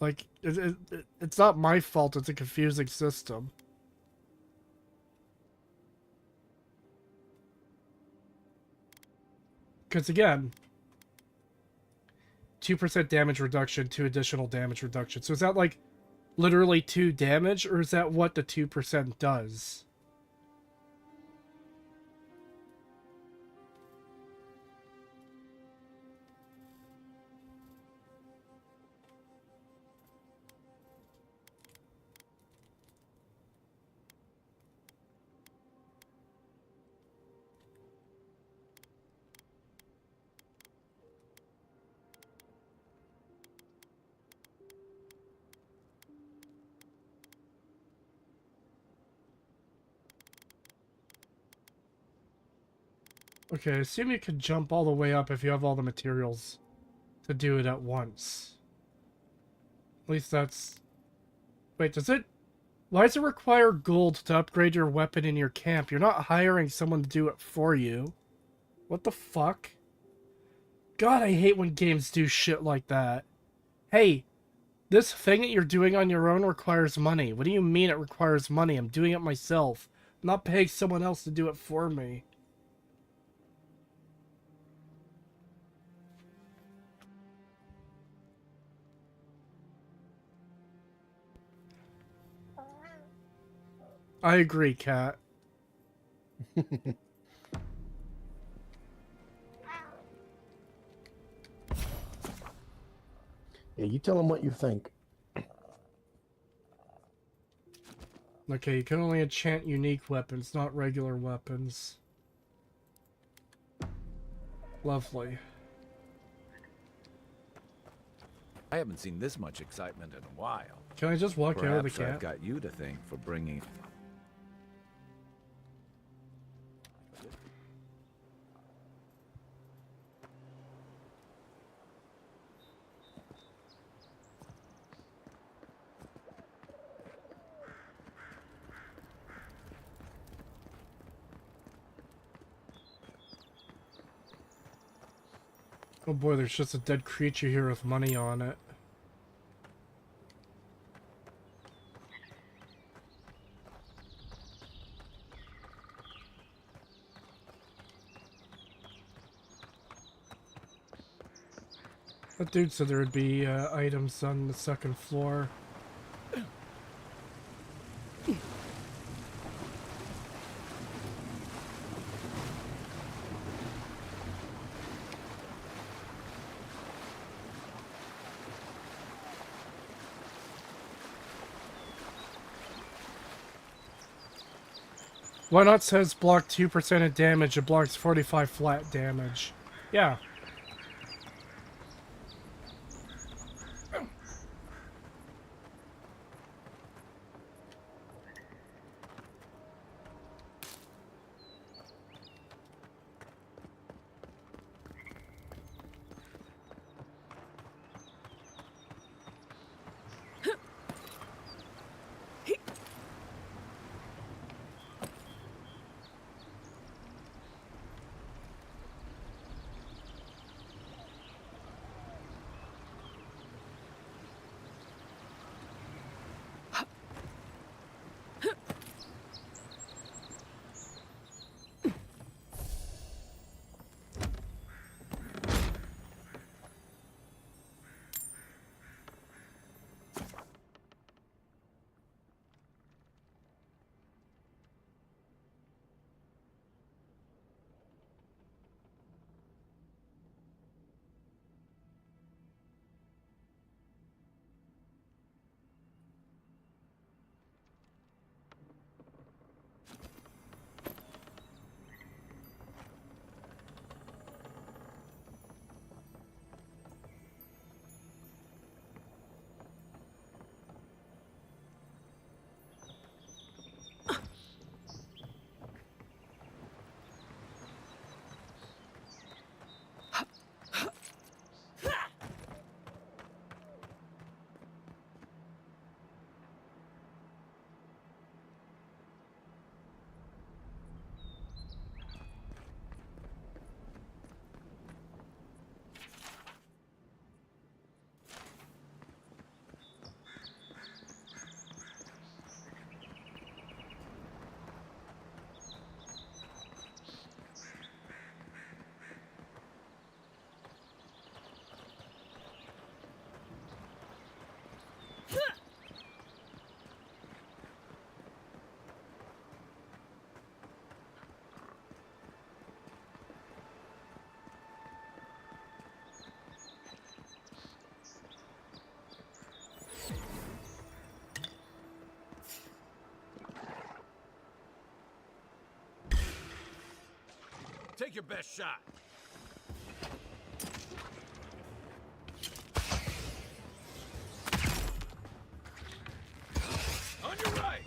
Like, it's not my fault. It's a confusing system. Because again, 2% damage reduction, 2 additional damage reduction. So is that like literally 2 damage, or is that what the 2% does? Okay, I assume you can jump all the way up if you have all the materials to do it at once. At least that's... Wait, does it... Why does it require gold to upgrade your weapon in your camp? You're not hiring someone to do it for you. What the fuck? God, I hate when games do shit like that. Hey, this thing that you're doing on your own requires money. What do you mean it requires money? I'm doing it myself. I'm not paying someone else to do it for me. I agree, Kat. Yeah, you tell them what you think. Okay, you can only enchant unique weapons, not regular weapons. Lovely. I haven't seen this much excitement in a while. Can I just walk out of the Perhaps camp? I've got you to thank for bringing... Oh boy, there's just a dead creature here with money on it. That dude said there would be items on the second floor. Why not says block 2% of damage, it blocks 45 flat damage. Yeah. Take your best shot. On your right.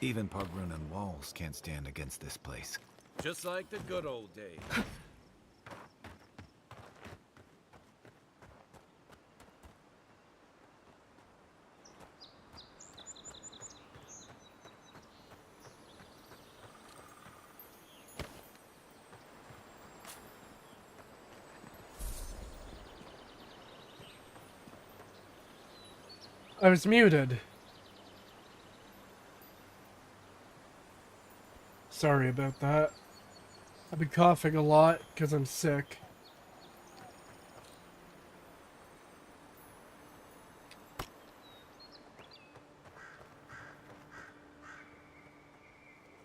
Even Pargrunan walls can't stand against this place. Just like the good old days. I was muted. Sorry about that. I've been coughing a lot because I'm sick.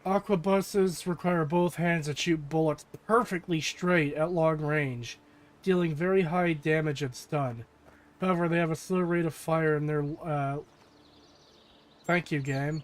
Aquabuses require both hands to shoot bullets perfectly straight at long range, dealing very high damage and stun. However, they have a slow rate of fire in their, Thank you, game.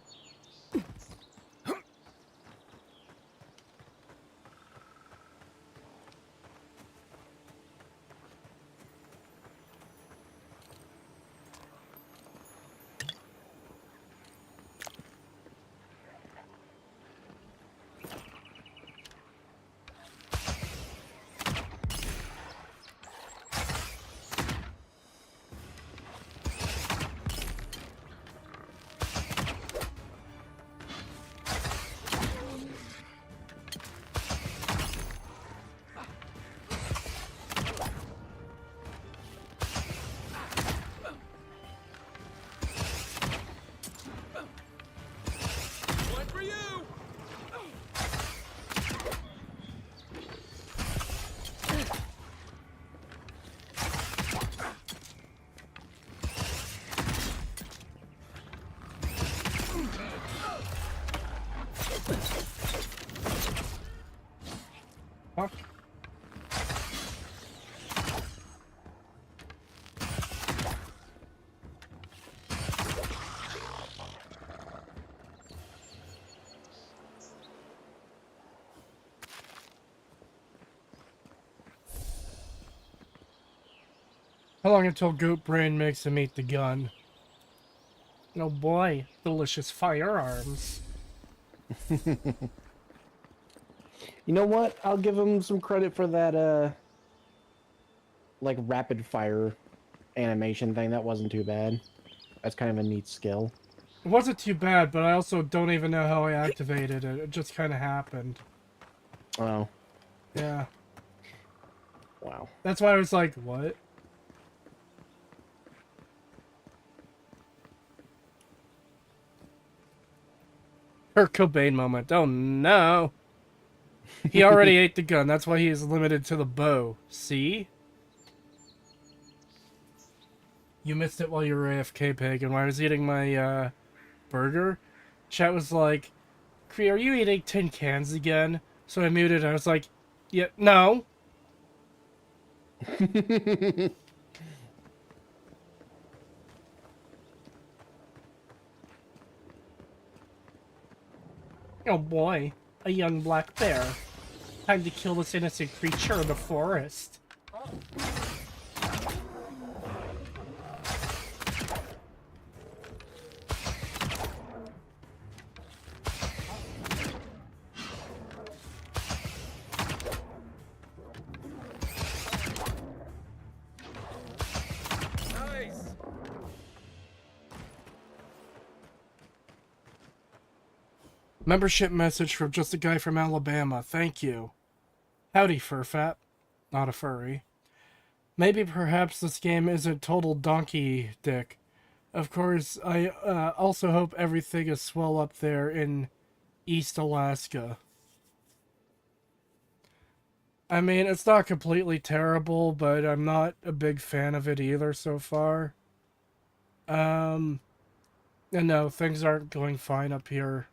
Fuck. How long until Goat Brain makes him eat the gun? Oh boy, delicious firearms. You know what? I'll give him some credit for that, like, rapid fire animation thing. That wasn't too bad. That's kind of a neat skill. It wasn't too bad, but I also don't even know how I activated it. It just kind of happened. Oh. Yeah. Wow. That's why I was like, what? Kurt Cobain moment. Oh no. He already ate the gun. That's why he is limited to the bow. See? You missed it while you were AFK, Pig, and while I was eating my burger, chat was like, Kree, are you eating tin cans again? So I muted and I was like, yeah, no. Oh boy, a young black bear. Time to kill this innocent creature in the forest. Membership message from just a guy from Alabama. Thank you. Howdy, Furfat. Not a furry. Maybe perhaps this game isn't total donkey dick. Of course, I also hope everything is swell up there in East Alaska. I mean, it's not completely terrible, but I'm not a big fan of it either so far. And no, things aren't going fine up here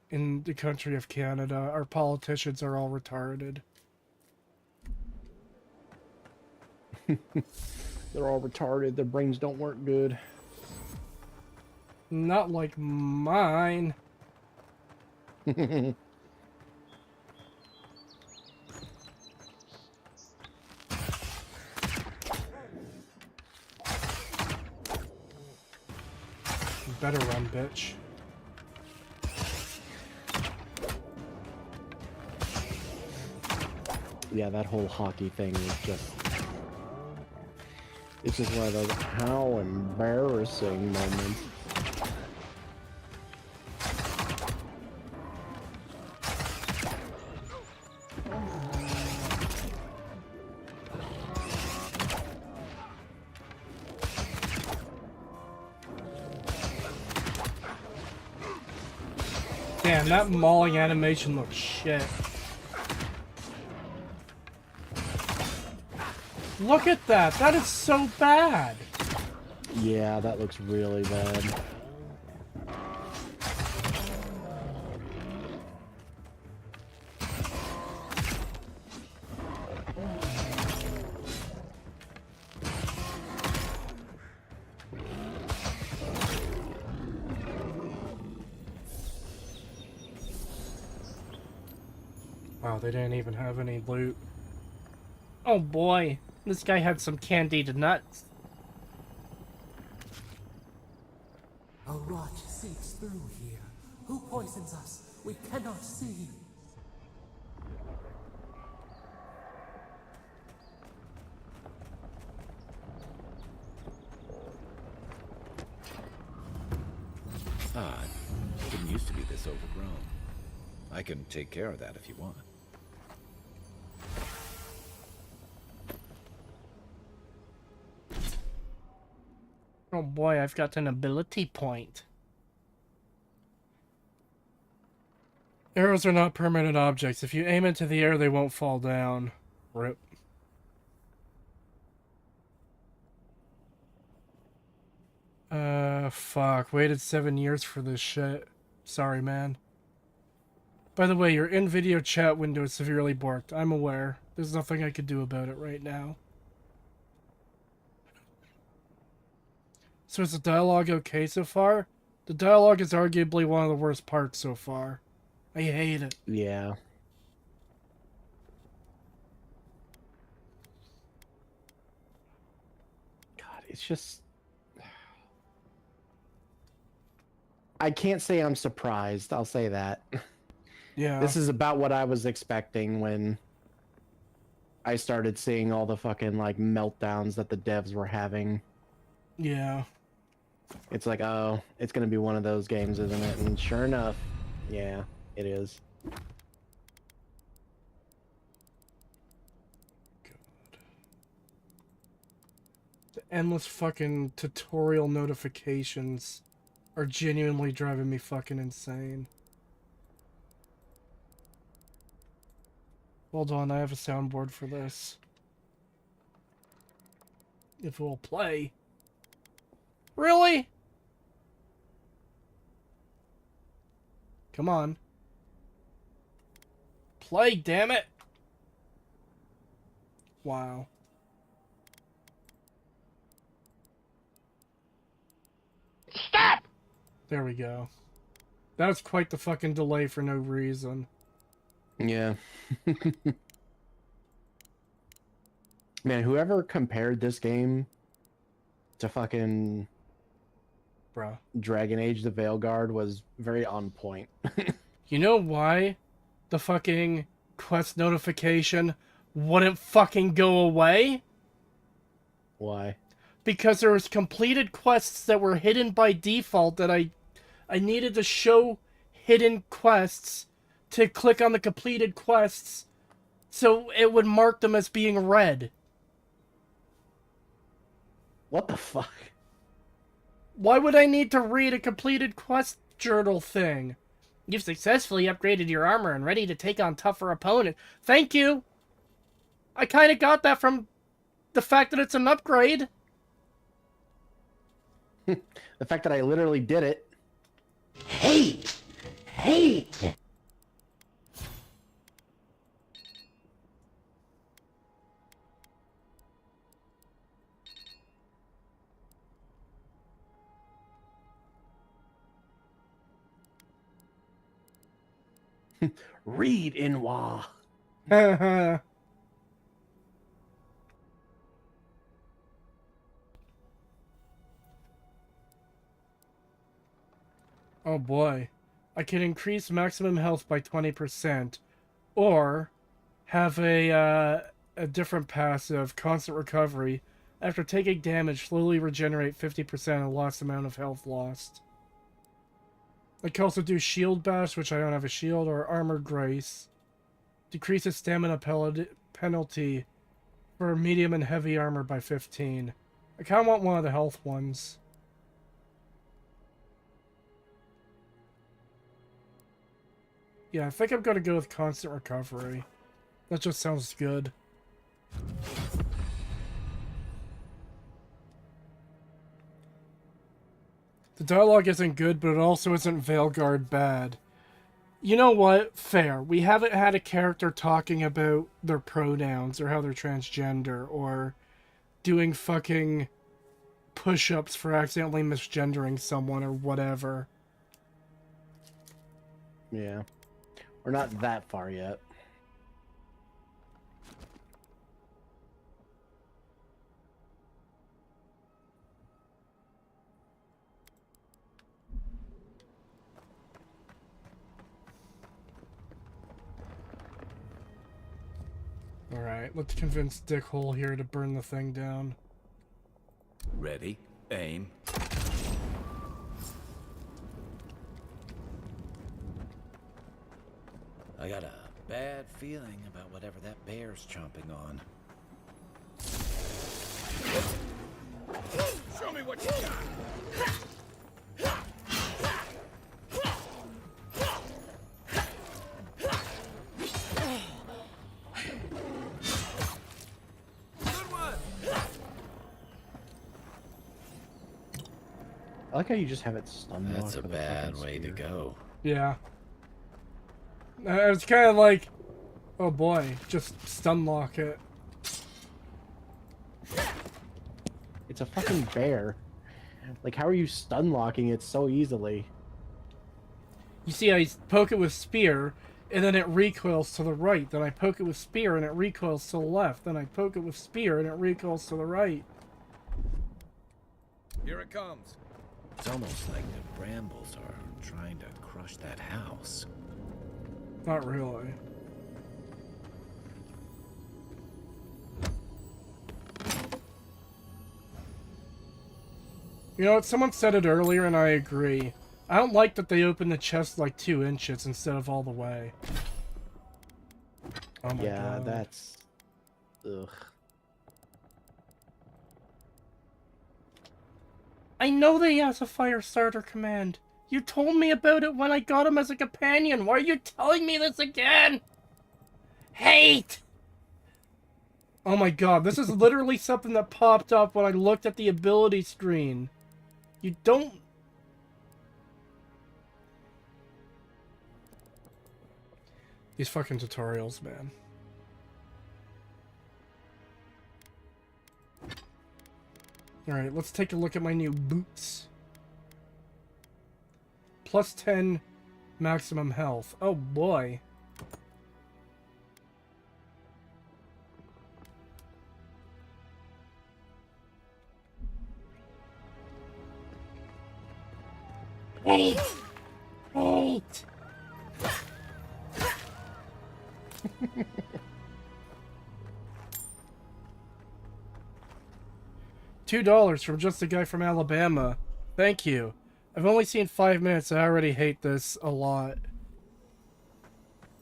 in the country of Canada. Our politicians are all retarded. They're all retarded. Their brains don't work good. Not like mine. Better run, bitch. Yeah, that whole hockey thing is just... It's just one of those how embarrassing moments. Damn, that mauling animation looks shit. Look at that! That is so bad! Yeah, that looks really bad. Wow, they didn't even have any loot. Oh boy, this guy had some candied nuts. A rot seeps through here. Who poisons us? We cannot see. Odd. Didn't used to be this overgrown. I can take care of that if you want. Oh boy, I've got an ability point. Arrows are not permanent objects. If you aim into the air, they won't fall down. Rip. Fuck. Waited 7 years for this shit. Sorry, man. By the way, your in-video chat window is severely borked. I'm aware. There's nothing I could do about it right now. So is the dialogue okay so far? The dialogue is arguably one of the worst parts so far. I hate it. Yeah. God, it's just... I can't say I'm surprised. I'll say that. Yeah. This is about what I was expecting when I started seeing all the fucking, like, meltdowns that the devs were having. Yeah. It's like, oh, it's gonna be one of those games, isn't it? And sure enough, yeah, it is. The endless fucking tutorial notifications are genuinely driving me fucking insane. Hold on, I have a soundboard for this. If it will play. Really? Come on. Play, damn it! Wow. Stop! There we go. That was quite the fucking delay for no reason. Yeah. Man, whoever compared this game to fucking Bruh. Dragon Age the Veilguard was very on point. You know why the fucking quest notification wouldn't fucking go away? Why? Because there was completed quests that were hidden by default that I needed to show hidden quests to click on the completed quests so it would mark them as being read. What the fuck? Why would I need to read a completed quest journal thing? You've successfully upgraded your armor and ready to take on tougher opponents. Thank you! I kinda got that from the fact that it's an upgrade. The fact that I literally did it. Hate! Hate! Read Inwa. Oh boy. I can increase maximum health by 20%. Or have a different passive, constant recovery. After taking damage, slowly regenerate 50% of lost amount of health lost. I can also do Shield Bash, which I don't have a shield, or Armored Grace. Decreases stamina penalty for medium and heavy armor by 15. I kind of want one of the health ones. Yeah, I think I'm going to go with constant recovery. That just sounds good. The dialogue isn't good, but it also isn't Veilguard bad. You know what? Fair. We haven't had a character talking about their pronouns or how they're transgender or doing fucking push-ups for accidentally misgendering someone or whatever. Yeah. We're not that far yet. Alright, let's convince Dickhole here to burn the thing down. Ready, aim. I got a bad feeling about whatever that bear's chomping on. Show me what you got! I like how you just have it stun locked. That's a bad way to go. Yeah. It's kind of like, oh boy, just stun lock it. It's a fucking bear. Like, how are you stun locking it so easily? You see, I poke it with spear, and then it recoils to the right. Then I poke it with spear, and it recoils to the left. Then I poke it with spear, and it recoils to the right. Here it comes. It's almost like the brambles are trying to crush that house. Not really. You know what? Someone said it earlier, and I agree. I don't like that they open the chest like 2 inches instead of all the way. Oh my god. That's... Ugh. I know that he has a fire starter command. You told me about it when I got him as a companion. Why are you telling me this again? Hate! Oh my god, this is literally something that popped up when I looked at the ability screen. You don't... These fucking tutorials, man. Alright, let's take a look at my new boots. Plus 10 maximum health. Oh boy. Hate! Hate! $2 from just a guy from Alabama. Thank you. I've only seen 5 minutes and I already hate this a lot.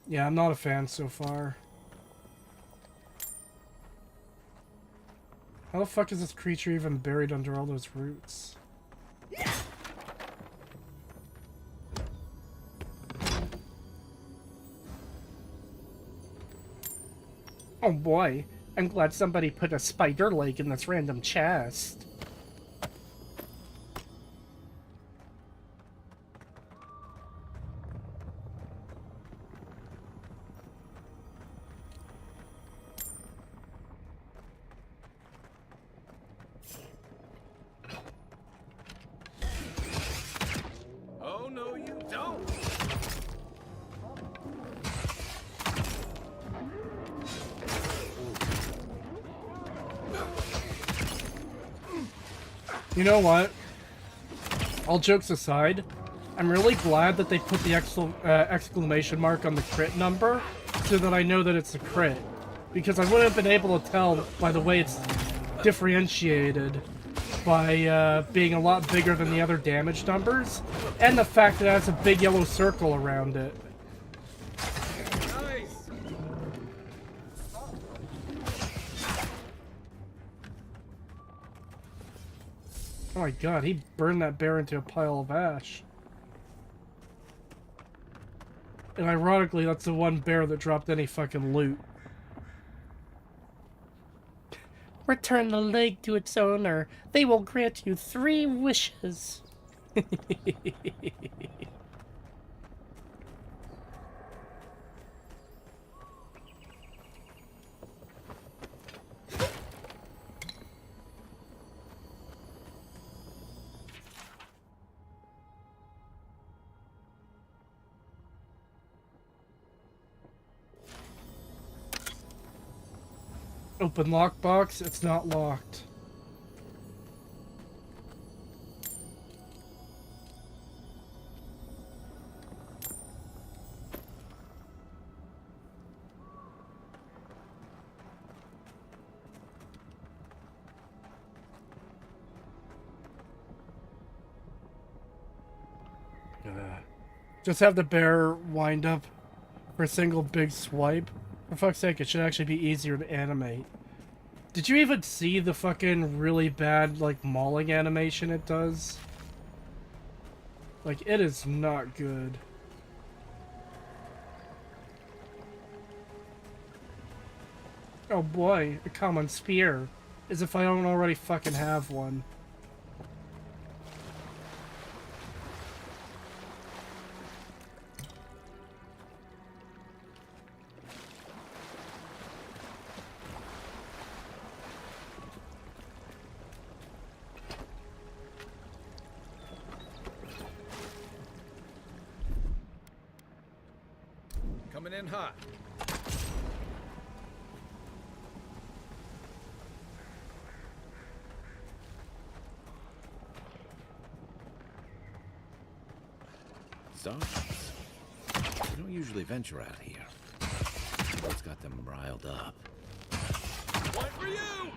Yeah, I'm not a fan so far. How the fuck is this creature even buried under all those roots? Oh boy, I'm glad somebody put a spider leg in this random chest. Oh, no, you don't! You know what? All jokes aside, I'm really glad that they put the exclamation mark on the crit number so that I know that it's a crit. Because I wouldn't have been able to tell by the way it's differentiated by being a lot bigger than the other damage numbers, and the fact that it has a big yellow circle around it. Oh my god, he burned that bear into a pile of ash. And ironically, that's the one bear that dropped any fucking loot. Return the leg to its owner. They will grant you 3 wishes. Open lockbox, it's not locked. Just have the bear wind up for a single big swipe. For fuck's sake, it should actually be easier to animate. Did you even see the fucking really bad, like, mauling animation it does? Like, it is not good. Oh boy, a common spear. As if I don't already fucking have one. Coming in hot. Stars. We don't usually venture out here. What's got them riled up? One for you!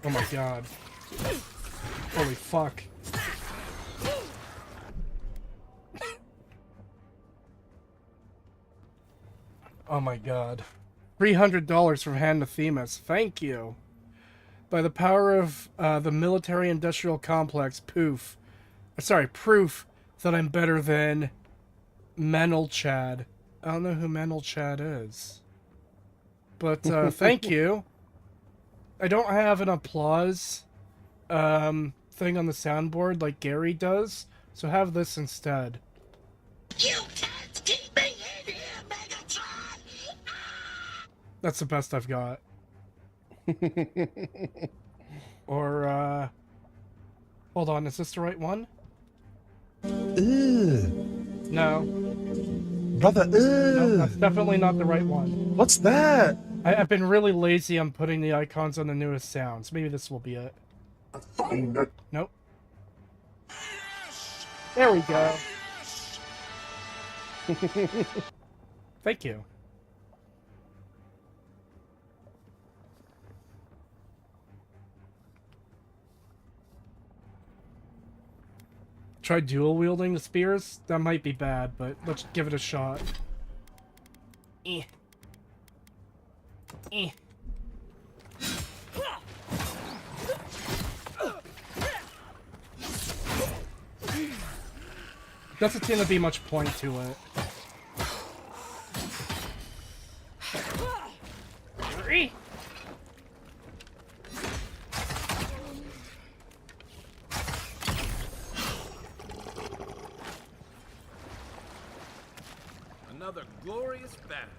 Oh my god. Holy fuck. Oh my god. $300 from Hand to Themis. Thank you. By the power of the military-industrial complex, proof that I'm better than Menel Chad. I don't know who Menel Chad is. But thank you. I don't have an applause thing on the soundboard like Gary does, so have this instead. You can't keep me in here, Megatron! That's the best I've got. Or, hold on, is this the right one? No. Brother, No, that's definitely not the right one. What's that? I've been really lazy on putting the icons on the newest sounds. Maybe this will be it. Nope. There we go. Thank you. Try dual wielding the spears? That might be bad, but let's give it a shot. Doesn't seem to be much point to it. Another glorious battle.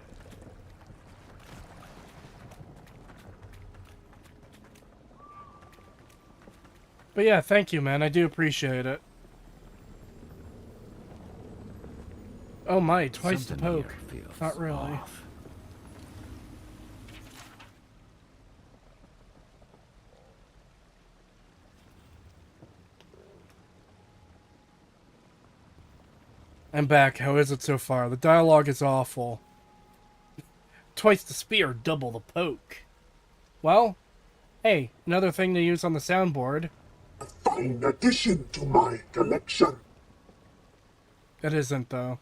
But yeah, thank you, man. I do appreciate it. Oh my, twice the poke. Not really. Off. I'm back. How is it so far? The dialogue is awful. Twice the spear, double the poke. Well, hey, another thing to use on the soundboard. A fine addition to my collection. It isn't, though.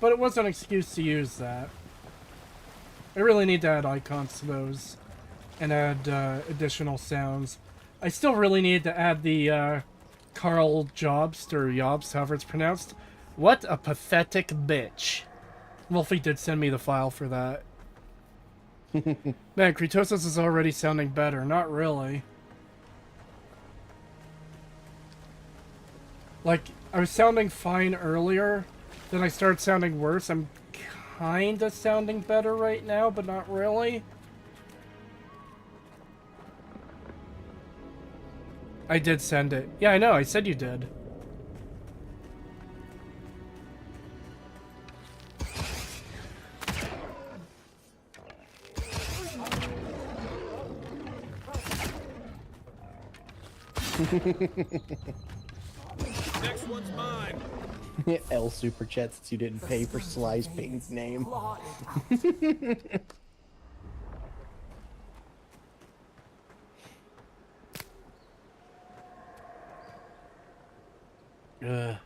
But it was an excuse to use that. I really need to add icons to those and add additional sounds. I still really need to add the Carl Jobst, or Jobst, however it's pronounced. What a pathetic bitch. Wolfie did send me the file for that. Man, Kritosis is already sounding better. Not really. Like, I was sounding fine earlier, then I started sounding worse. I'm kinda sounding better right now, but not really. I did send it. Yeah, I know, I said you did. Next one's mine. L super chat since you didn't pay for Sly's Payne's name. It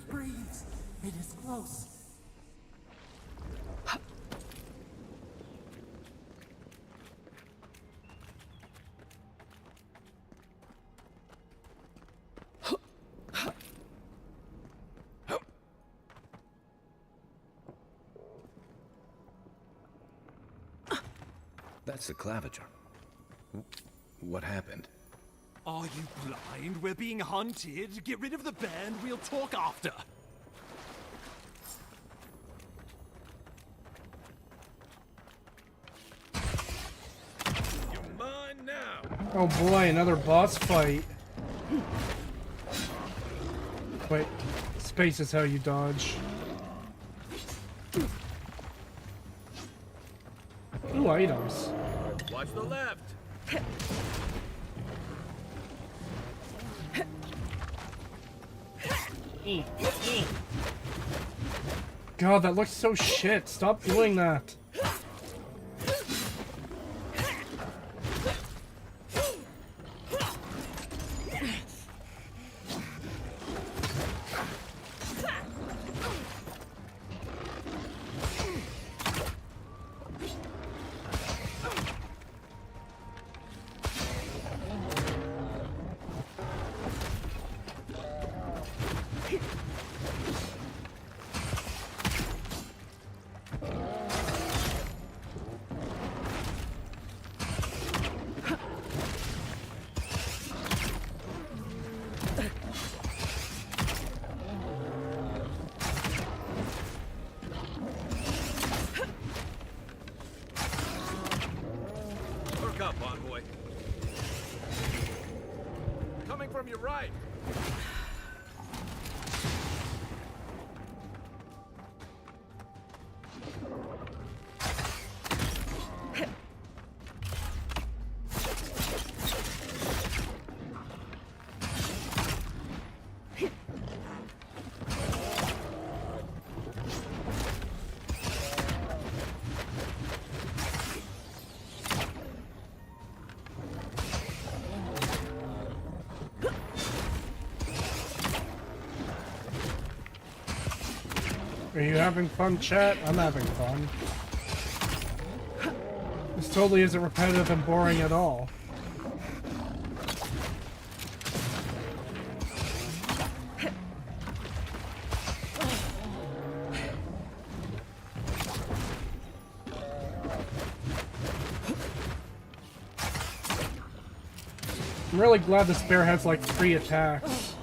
breathes. It is close. That's the claviger. What happened? Are you blind? We're being hunted. Get rid of the band. We'll talk after. You're mine now. Oh boy, another boss fight. Wait, space is how you dodge. Ooh, items. Watch the left. God, that looks so shit. Stop doing that. Look up, envoy. Coming from your right. Are you having fun, chat? I'm having fun. This totally isn't repetitive and boring at all. I'm really glad this bear has like 3 attacks.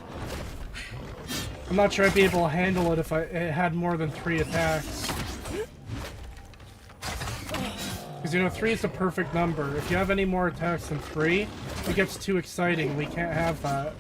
I'm not sure I'd be able to handle it if it had more than 3 attacks. Because, you know, 3 is the perfect number. If you have any more attacks than 3, it gets too exciting. We can't have that.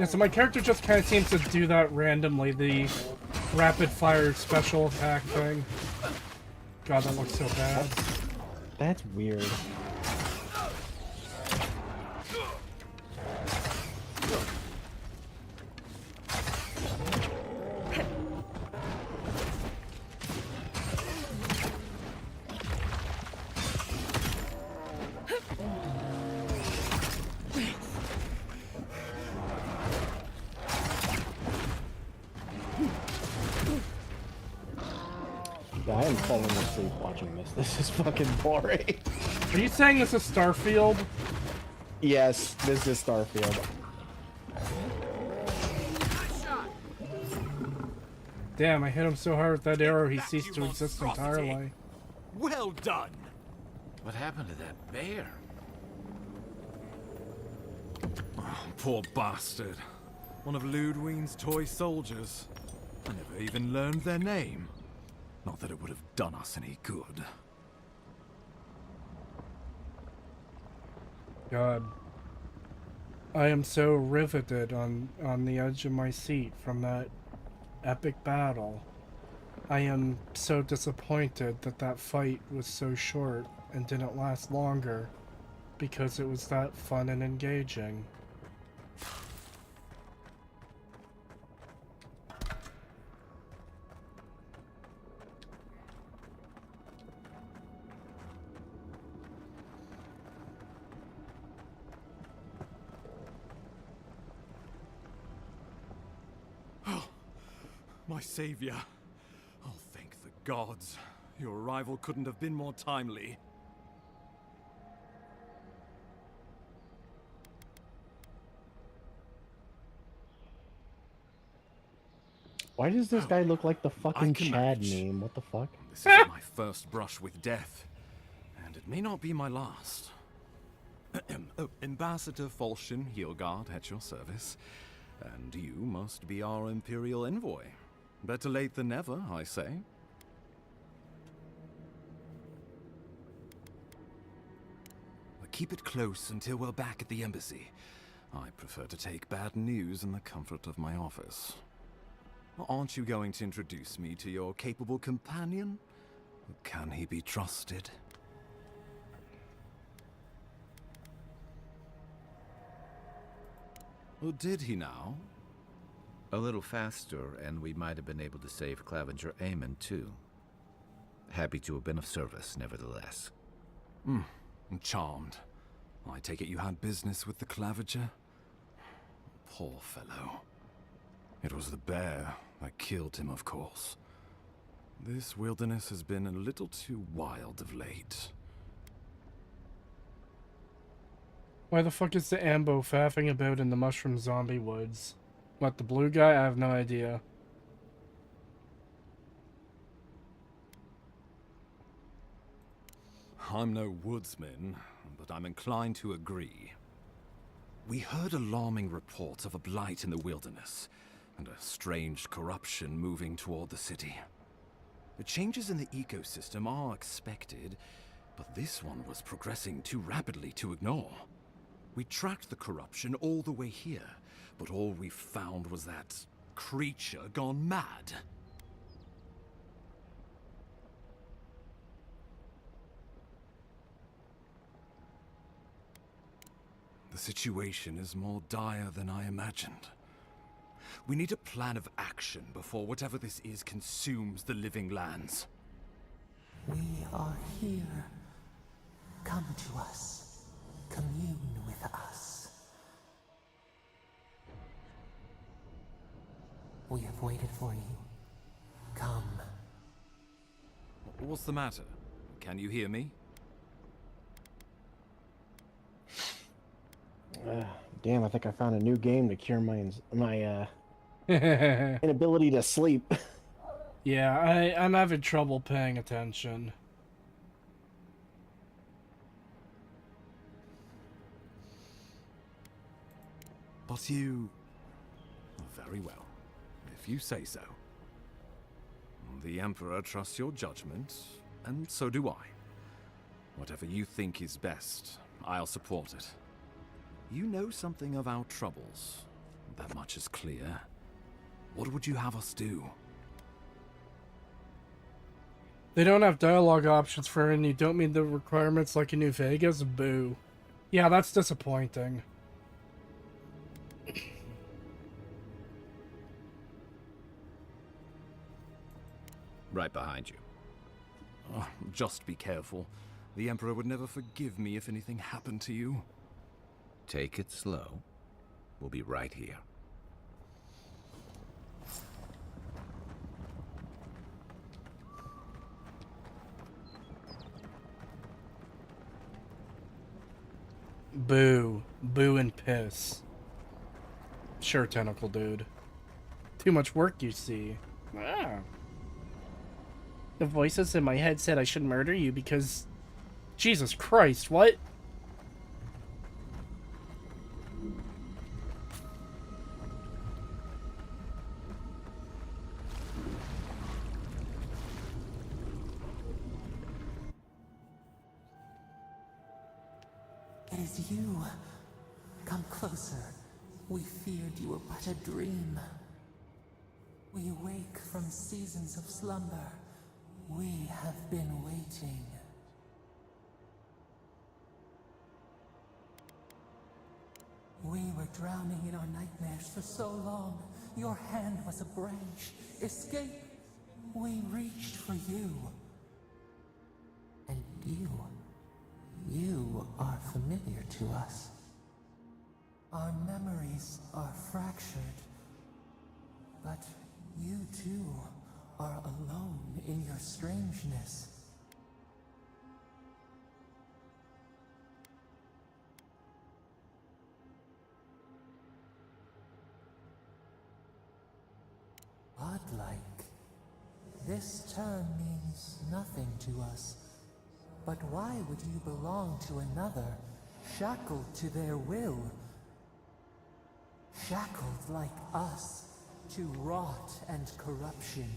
Yeah, so my character just kind of seems to do that randomly, the rapid fire special attack thing. God, that looks so bad. That's weird. I am falling asleep watching this. This is fucking boring. Are you saying this is Starfield? Yes, this is Starfield. Damn, I hit him so hard with that arrow he ceased to exist entirely. Well done! What happened to that bear? Oh, poor bastard. One of Ludwine's toy soldiers. I never even learned their name. Not that it would have done us any good. God. I am so riveted on the edge of my seat from that epic battle. I am so disappointed that that fight was so short and didn't last longer because it was that fun and engaging. My savior. Oh, thank the gods. Your arrival couldn't have been more timely. Why does this guy look like the fucking Chad meme? What the fuck? This isn't my first brush with death, and it may not be my last. Oh, Ambassador Falchion Heelguard at your service, and you must be our Imperial envoy. Better late than never, I say. But keep it close until we're back at the embassy. I prefer to take bad news in the comfort of my office. Aren't you going to introduce me to your capable companion? Can he be trusted? Or did he now? A little faster, and we might have been able to save Clavenger Aemon, too. Happy to have been of service, nevertheless. I'm charmed. I take it you had business with the Clavenger? Poor fellow. It was the bear that killed him, of course. This wilderness has been a little too wild of late. Why the fuck is the Ambo faffing about in the mushroom zombie woods? What, the blue guy? I have no idea. I'm no woodsman, but I'm inclined to agree. We heard alarming reports of a blight in the wilderness, and a strange corruption moving toward the city. The changes in the ecosystem are expected, But this one was progressing too rapidly to ignore. We tracked the corruption all the way here, but all we found was that creature gone mad. The situation is more dire than I imagined. We need a plan of action before whatever this is consumes the living lands. We are here. Come to us. Commune with us. We have waited for you. Come. What's the matter? Can you hear me? Damn, I think I found a new game to cure my inability to sleep. Yeah, I'm having trouble paying attention. But you... Very well, if you say so. The Emperor trusts your judgment, and so do I. Whatever you think is best, I'll support it. You know something of our troubles. That much is clear. What would you have us do? They don't have dialogue options for and you don't meet the requirements like in New Vegas? Boo. Yeah, that's disappointing. Right behind you. Oh, just be careful. The Emperor would never forgive me if anything happened to you. Take it slow. We'll be right here. Boo. Boo and piss. Sure, tentacle dude. Too much work, you see. Ah. The voices in my head said I should murder you because... Jesus Christ, what? It is you. Come closer. We feared you were but a dream. We wake from seasons of slumber. We have been waiting. We were drowning in our nightmares for so long. Your hand was a branch. Escape! We reached for you. And you are familiar to us. Our memories are fractured. But you too are alone in your strangeness. Godlike. This term means nothing to us. But why would you belong to another, shackled to their will? Shackled like us to rot and corruption.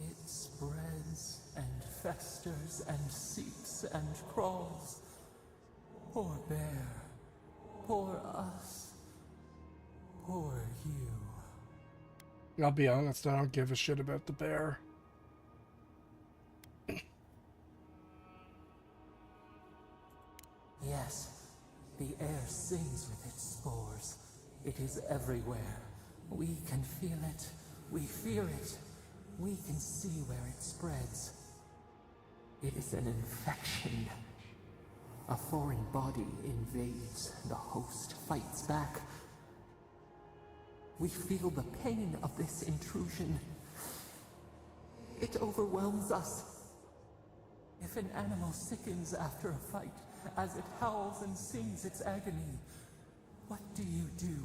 It spreads and festers and seeps and crawls. Poor bear. Poor us. Poor you. I'll be honest, I don't give a shit about the bear. Yes, the air sings with its spores. It is everywhere. We can feel it. We fear it. We can see where it spreads. It is an infection. A foreign body invades. The host fights back. We feel the pain of this intrusion. It overwhelms us. If an animal sickens after a fight, as it howls and sings its agony, what do you do?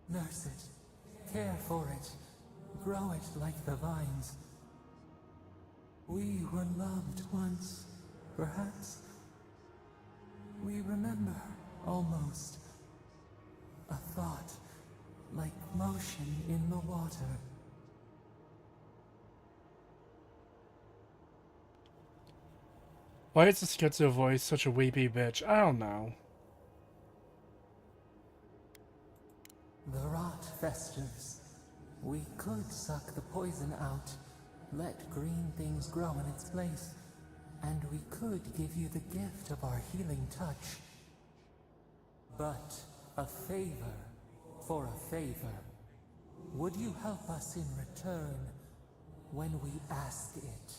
Nurse it, care for it, grow it like the vines. We were loved once, perhaps. We remember, almost. A thought, like motion in the water. Why is the schizo voice such a weepy bitch? I don't know. The rot festers. We could suck the poison out, let green things grow in its place, and we could give you the gift of our healing touch. But a favor for a favor. Would you help us in return when we ask it?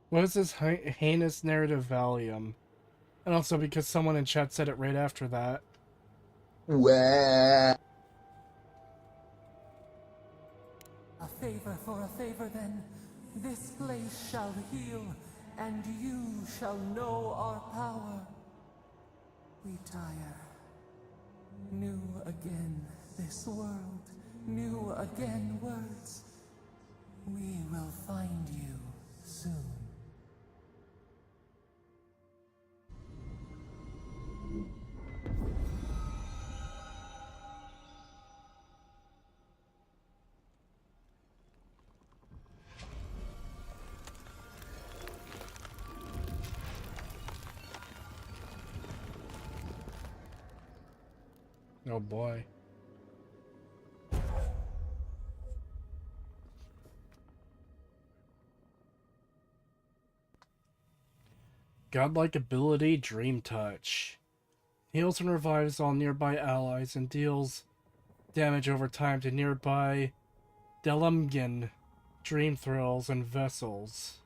What is this heinous narrative volume? And also because someone in chat said it right after that. Wah. A favor for a favor then. This place shall heal, and you shall know our power. We tire. New again this world, new again words. We will find you soon. Oh boy. Godlike ability, Dream Touch. Heals and revives all nearby allies and deals damage over time to nearby Delumgan, Dream Thrills, and Vessels.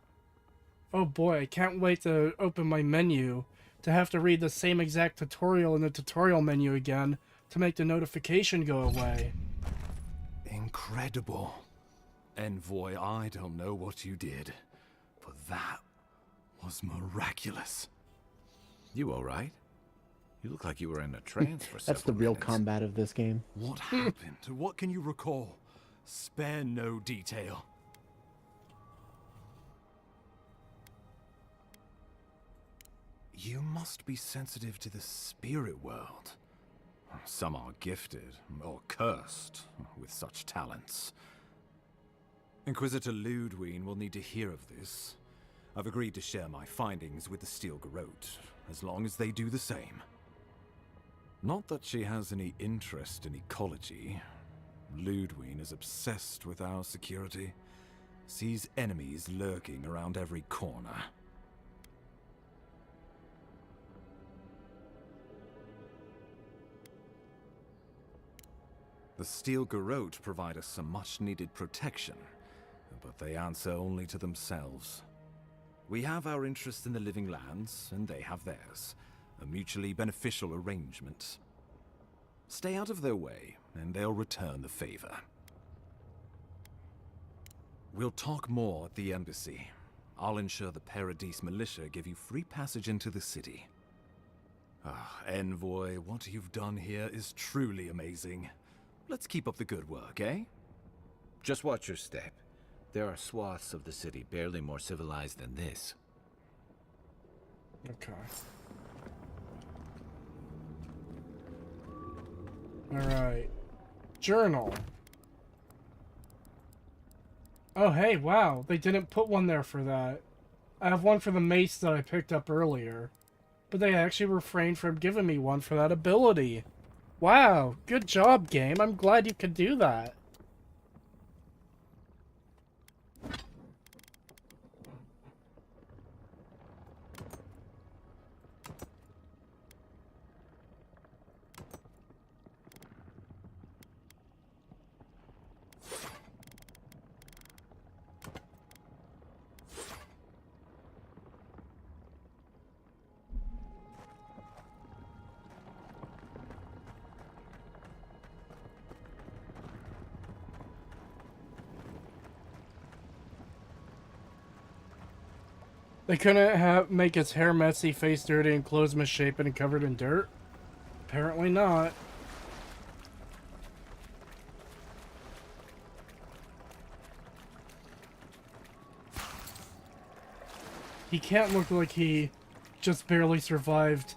Oh boy, I can't wait to open my menu to have to read the same exact tutorial in the tutorial menu again to make the notification go away. Incredible. Envoy, I don't know what you did, but that was miraculous. You alright? You look like you were in a trance for That's the real combat of this game. What happened? What can you recall? Spare no detail. You must be sensitive to the spirit world. Some are gifted, or cursed, with such talents. Inquisitor Ludwig will need to hear of this. I've agreed to share my findings with the Steel Garrote, as long as they do the same. Not that she has any interest in ecology. Ludwig is obsessed with our security, sees enemies lurking around every corner. The Steel Garrote provide us some much-needed protection, but they answer only to themselves. We have our interest in the living lands, and they have theirs. A mutually beneficial arrangement. Stay out of their way, and they'll return the favor. We'll talk more at the embassy. I'll ensure the Paradise militia give you free passage into the city. Ah, Envoy, what you've done here is truly amazing. Let's keep up the good work, eh? Just watch your step. There are swaths of the city barely more civilized than this. Okay. Alright. Journal. Oh, hey, wow. They didn't put one there for that. I have one for the mace that I picked up earlier. But they actually refrained from giving me one for that ability. Wow, good job, game. I'm glad you could do that. They couldn't make his hair messy, face dirty, and clothes misshapen and covered in dirt? Apparently not. He can't look like he just barely survived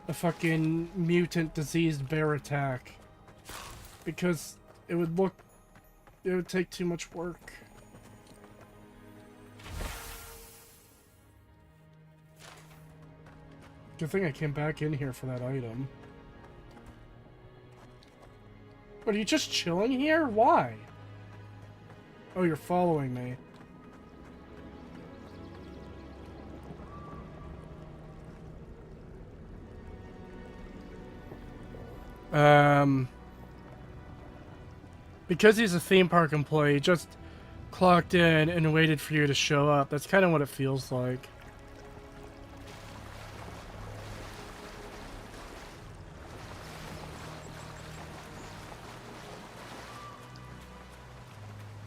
a fucking mutant diseased bear attack. Because it would take too much work. Good thing I came back in here for that item. What, are you just chilling here? Why? Oh, you're following me. Because he's a theme park employee, he just clocked in and waited for you to show up. That's kind of what it feels like.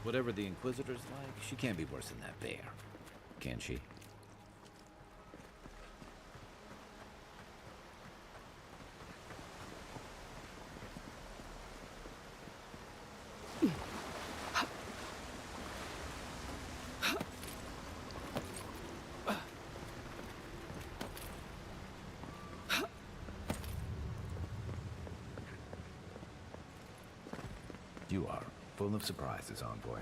Whatever the Inquisitor's like, she can't be worse than that bear, can she? You are full of surprises, Envoy.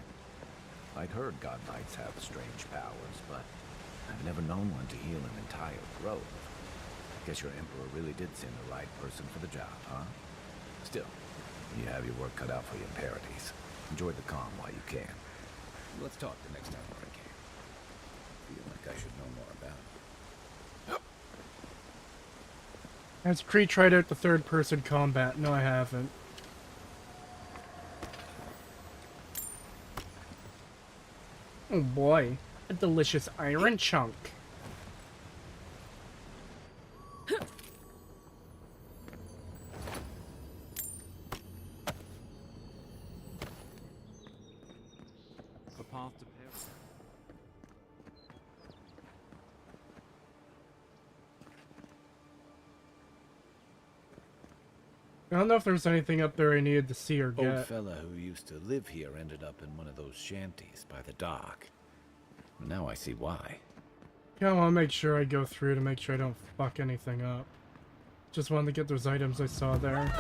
I'd heard God Knights have strange powers, but I've never known one to heal an entire grove. Guess your Emperor really did send the right person for the job, huh? Still, you have your work cut out for you in Paradise. Enjoy the calm while you can. Let's talk the next time we're in camp. Feel like I should know more about it. Has Cree tried out the third-person combat? No, I haven't. Oh boy, a delicious iron chunk. The path to Paradise. I don't know if there's anything up there I needed to see or get. Old fella who used to live here ended up in one of those shanties by the dock. Now I see why. Yeah, I want to make sure I go through to make sure I don't fuck anything up. Just wanted to get those items I saw there.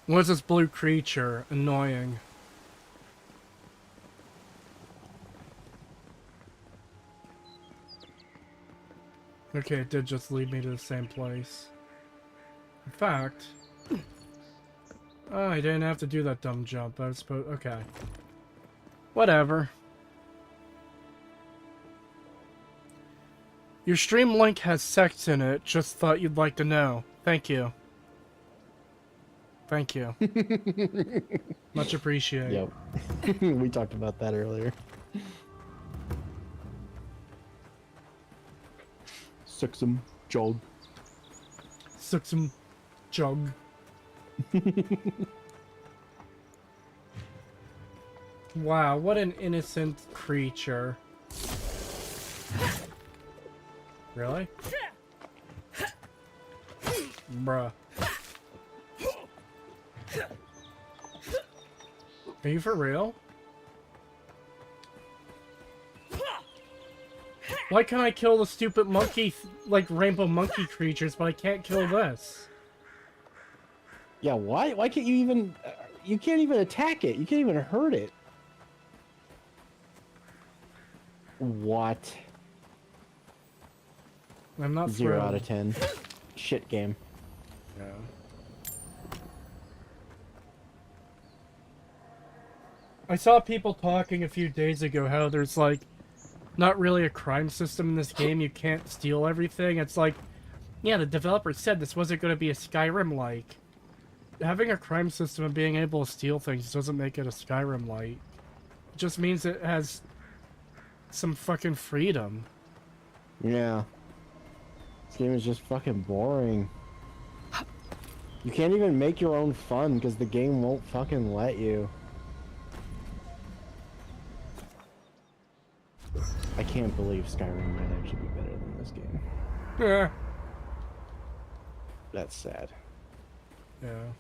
What's this blue creature? Annoying. Okay, it did just lead me to the same place. In fact... Oh, I didn't have to do that dumb jump. I was supposed... Okay. Whatever. Your stream link has sex in it. Just thought you'd like to know. Thank you. Thank you. Much appreciated. Yep. We talked about that earlier. Sixum jog. Sixum jog. Wow, what an innocent creature. Really? Bruh. Are you for real? Why can't I kill the stupid monkey, like rainbow monkey creatures, but I can't kill this? Yeah, why? Why can't you even... you can't even attack it. You can't even hurt it. What? I'm not 0 thrilled. out of 10. Shit game. Yeah. I saw people talking a few days ago how there's like not really a crime system in this game. You can't steal everything. It's like, yeah, the developer said this wasn't going to be a Skyrim-like. Having a crime system and being able to steal things doesn't make it a Skyrim-like. It just means it has some fucking freedom. Yeah. This game is just fucking boring. You can't even make your own fun because the game won't fucking let you. I can't believe Skyrim might actually be better than this game. Yeah. That's sad. Yeah.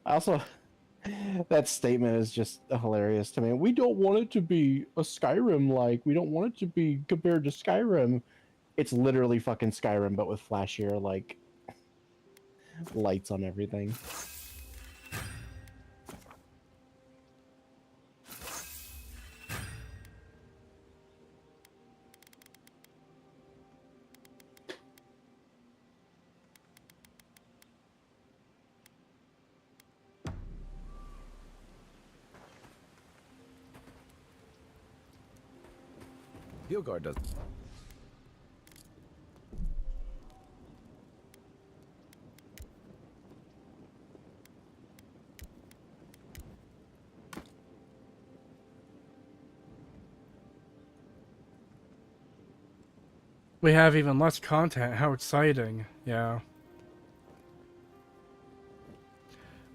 Also, that statement is just hilarious to me. We don't want it to be a Skyrim like. We don't want it to be compared to Skyrim. It's literally fucking Skyrim, but with flashier, like, lights on everything. Hilgard does. We have even less content. How exciting. Yeah.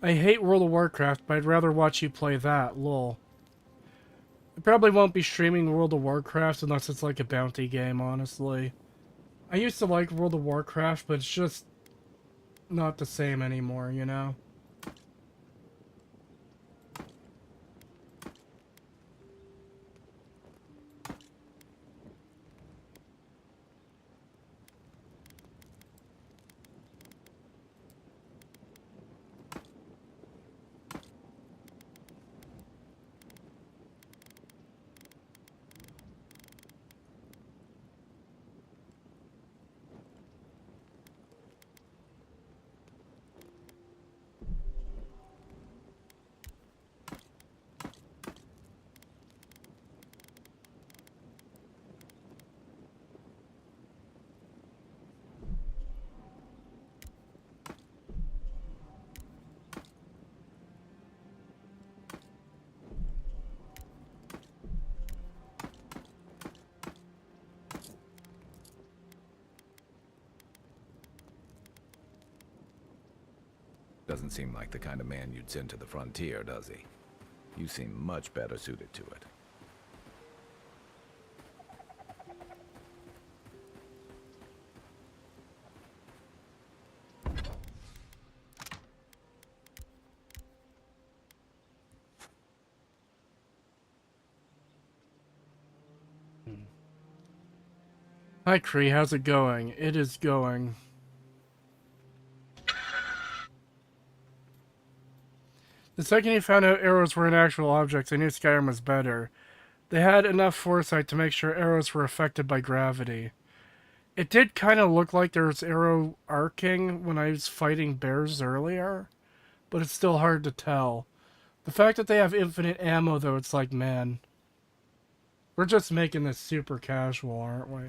I hate World of Warcraft, but I'd rather watch you play that. Lol. I probably won't be streaming World of Warcraft unless it's like a bounty game, honestly. I used to like World of Warcraft, but it's just not the same anymore, you know? Doesn't seem like the kind of man you'd send to the frontier, does he? You seem much better suited to it. Hi, Kree. How's it going? It is going. The second you found out arrows were an actual object, I knew Skyrim was better. They had enough foresight to make sure arrows were affected by gravity. It did kind of look like there was arrow arcing when I was fighting bears earlier, but it's still hard to tell. The fact that they have infinite ammo, though, it's like, man, we're just making this super casual, aren't we?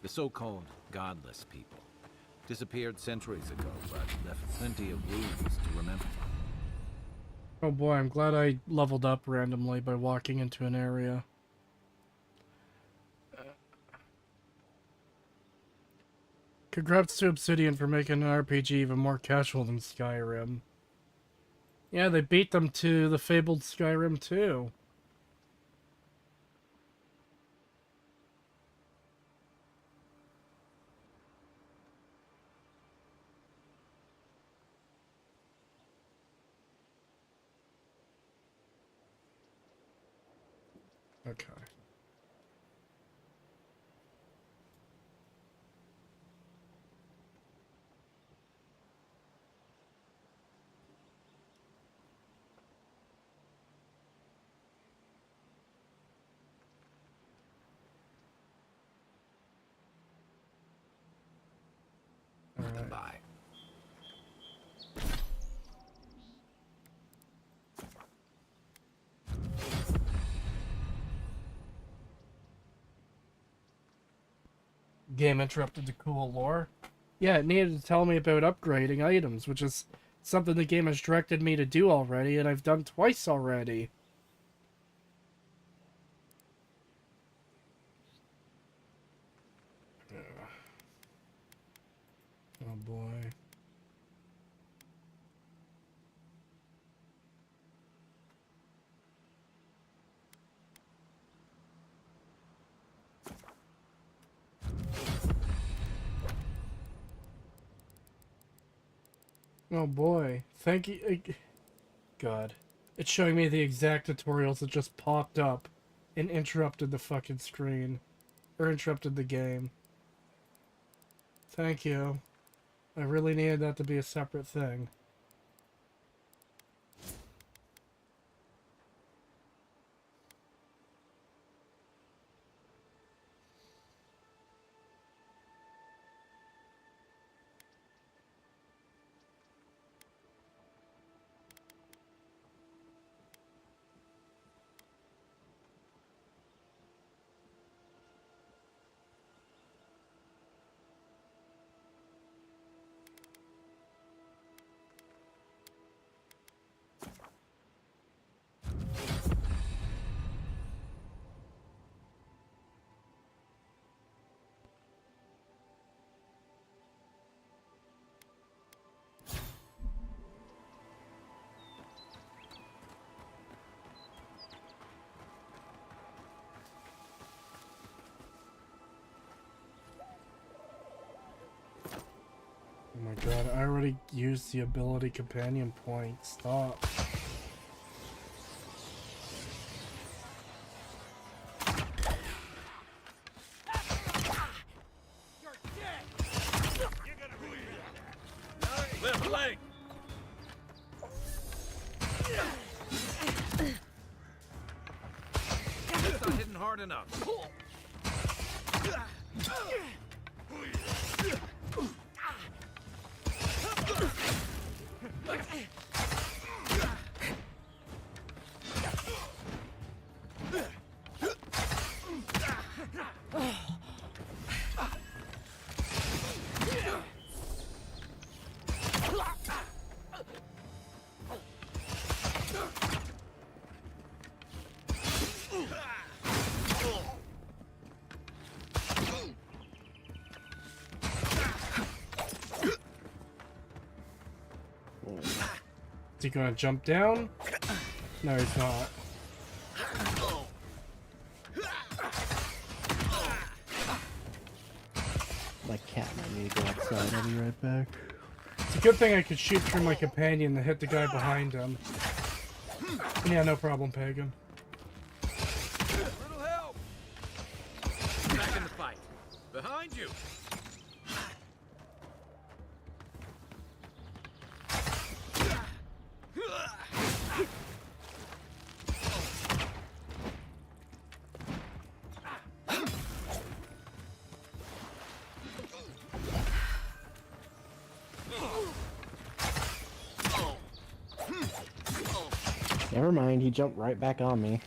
The so-called godless people disappeared centuries ago, but left plenty of ruins to remember. Oh boy, I'm glad I leveled up randomly by walking into an area. Congrats to Obsidian for making an RPG even more casual than Skyrim. Yeah, they beat them to the fabled Skyrim too. Okay. Right. Bye. Game interrupted the cool lore. Yeah, it needed to tell me about upgrading items, which is something the game has directed me to do already, and I've done twice already. Oh boy. Oh boy. Thank you. God. It's showing me the exact tutorials that just popped up and interrupted the fucking screen. Or interrupted the game. Thank you. I really needed that to be a separate thing. Oh my god, I already used the ability companion point. Stop. Left leg! It's not hitting hard enough. Is he gonna jump down? No, he's not. My cat might need to go outside. I'll be right back. It's a good thing I could shoot through my companion to hit the guy behind him. Yeah, no problem, Pagan. Little help! Back in the fight. Behind you! Never mind, he jumped right back on me.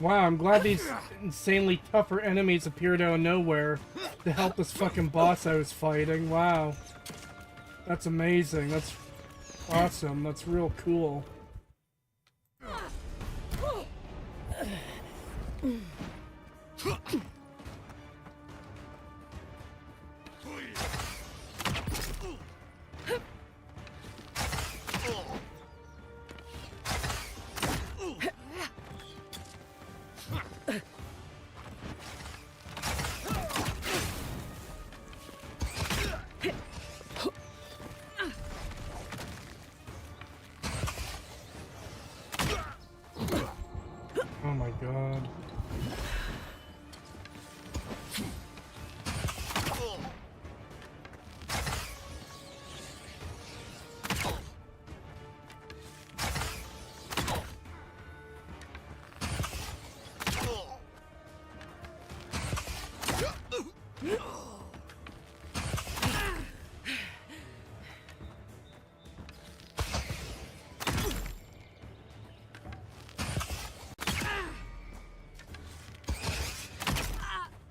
Wow, I'm glad these insanely tougher enemies appeared out of nowhere to help this fucking boss I was fighting. Wow. That's amazing. That's awesome. That's real cool. Oh my god.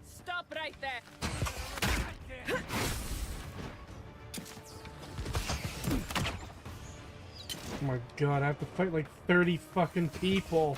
Stop right there. Oh my god, I have to fight like 30 fucking people.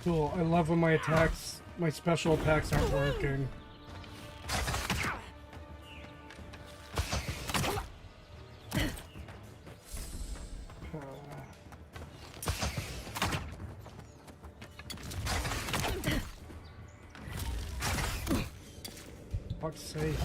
Cool. I love when my special attacks aren't working. Fuck's sake.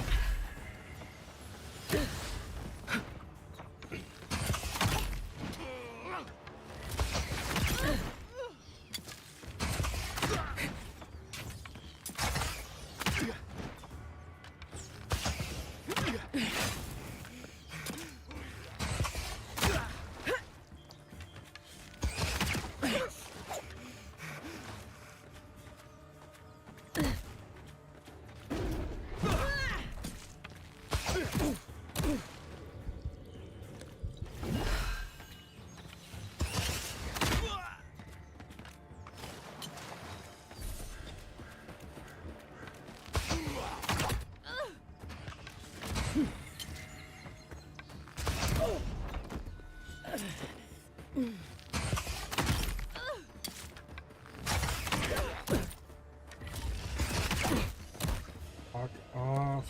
Fuck off.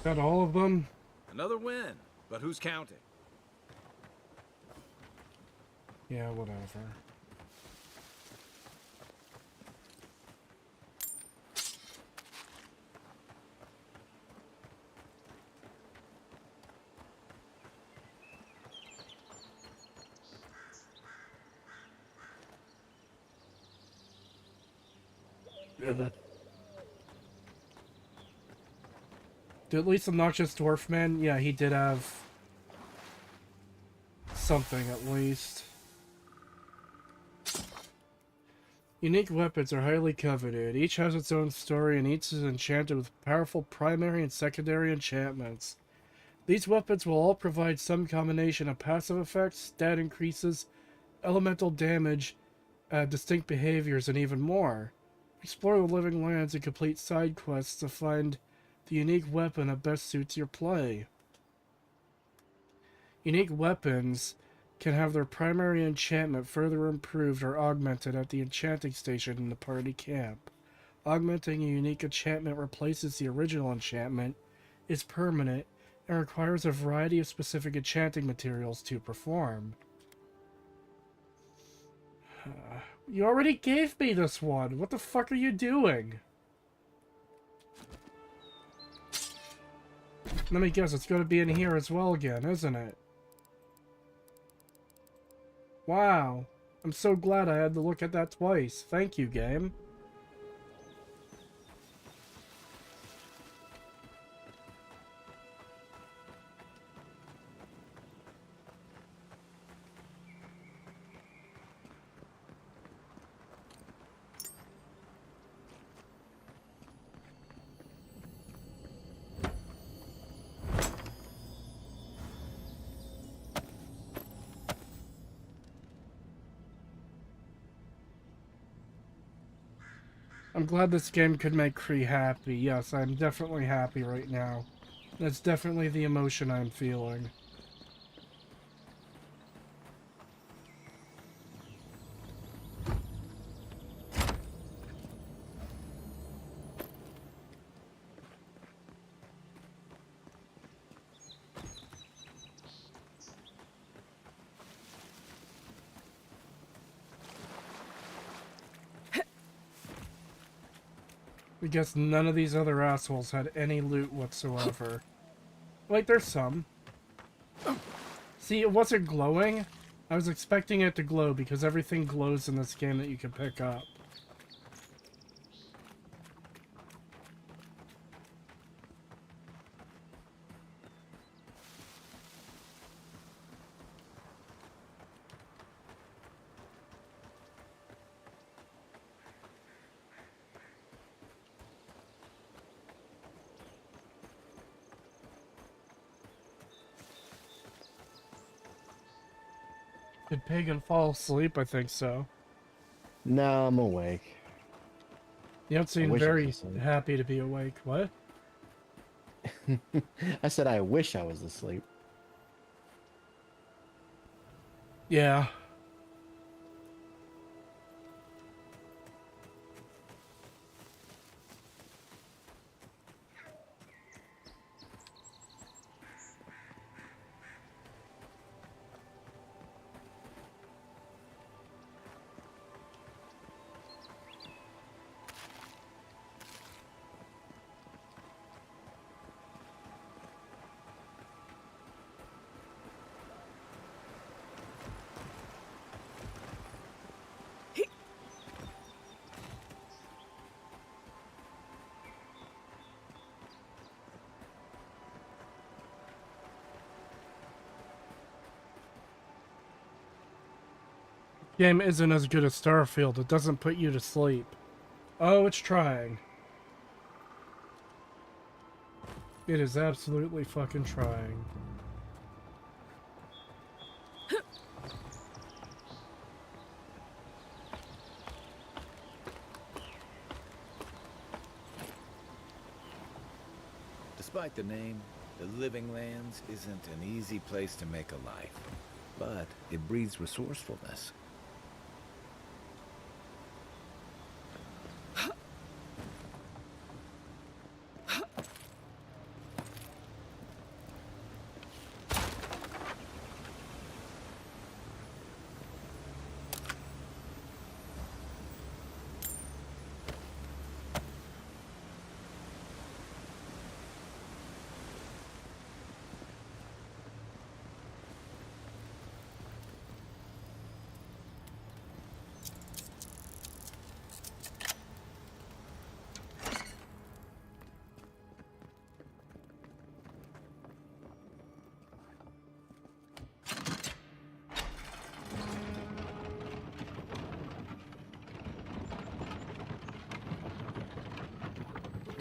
Got all of them? Another win, but who's counting? Yeah, whatever. Yeah, that At least Obnoxious Dwarf Man, yeah, he did have something at least. Unique weapons are highly coveted. Each has its own story and each is enchanted with powerful primary and secondary enchantments. These weapons will all provide some combination of passive effects, stat increases, elemental damage, distinct behaviors, and even more. Explore the living lands and complete side quests to find the unique weapon that best suits your play. Unique weapons can have their primary enchantment further improved or augmented at the enchanting station in the party camp. Augmenting a unique enchantment replaces the original enchantment, is permanent, and requires a variety of specific enchanting materials to perform. You already gave me this one! What the fuck are you doing? Let me guess, it's going to be in here as well again, isn't it? Wow. I'm so glad I had to look at that twice. Thank you, game. I'm glad this game could make Kree happy. Yes, I'm definitely happy right now. That's definitely the emotion I'm feeling. I guess none of these other assholes had any loot whatsoever. Like, there's some. See, it wasn't glowing. I was expecting it to glow because everything glows in this game that you can pick up. Did Pagan fall asleep? I think so. No, I'm awake. You don't seem very happy to be awake. What? I said I wish I was asleep. Yeah. Game isn't as good as Starfield. It doesn't put you to sleep. Oh, it's trying. It is absolutely fucking trying. Despite the name, the Living Lands isn't an easy place to make a life, but it breeds resourcefulness.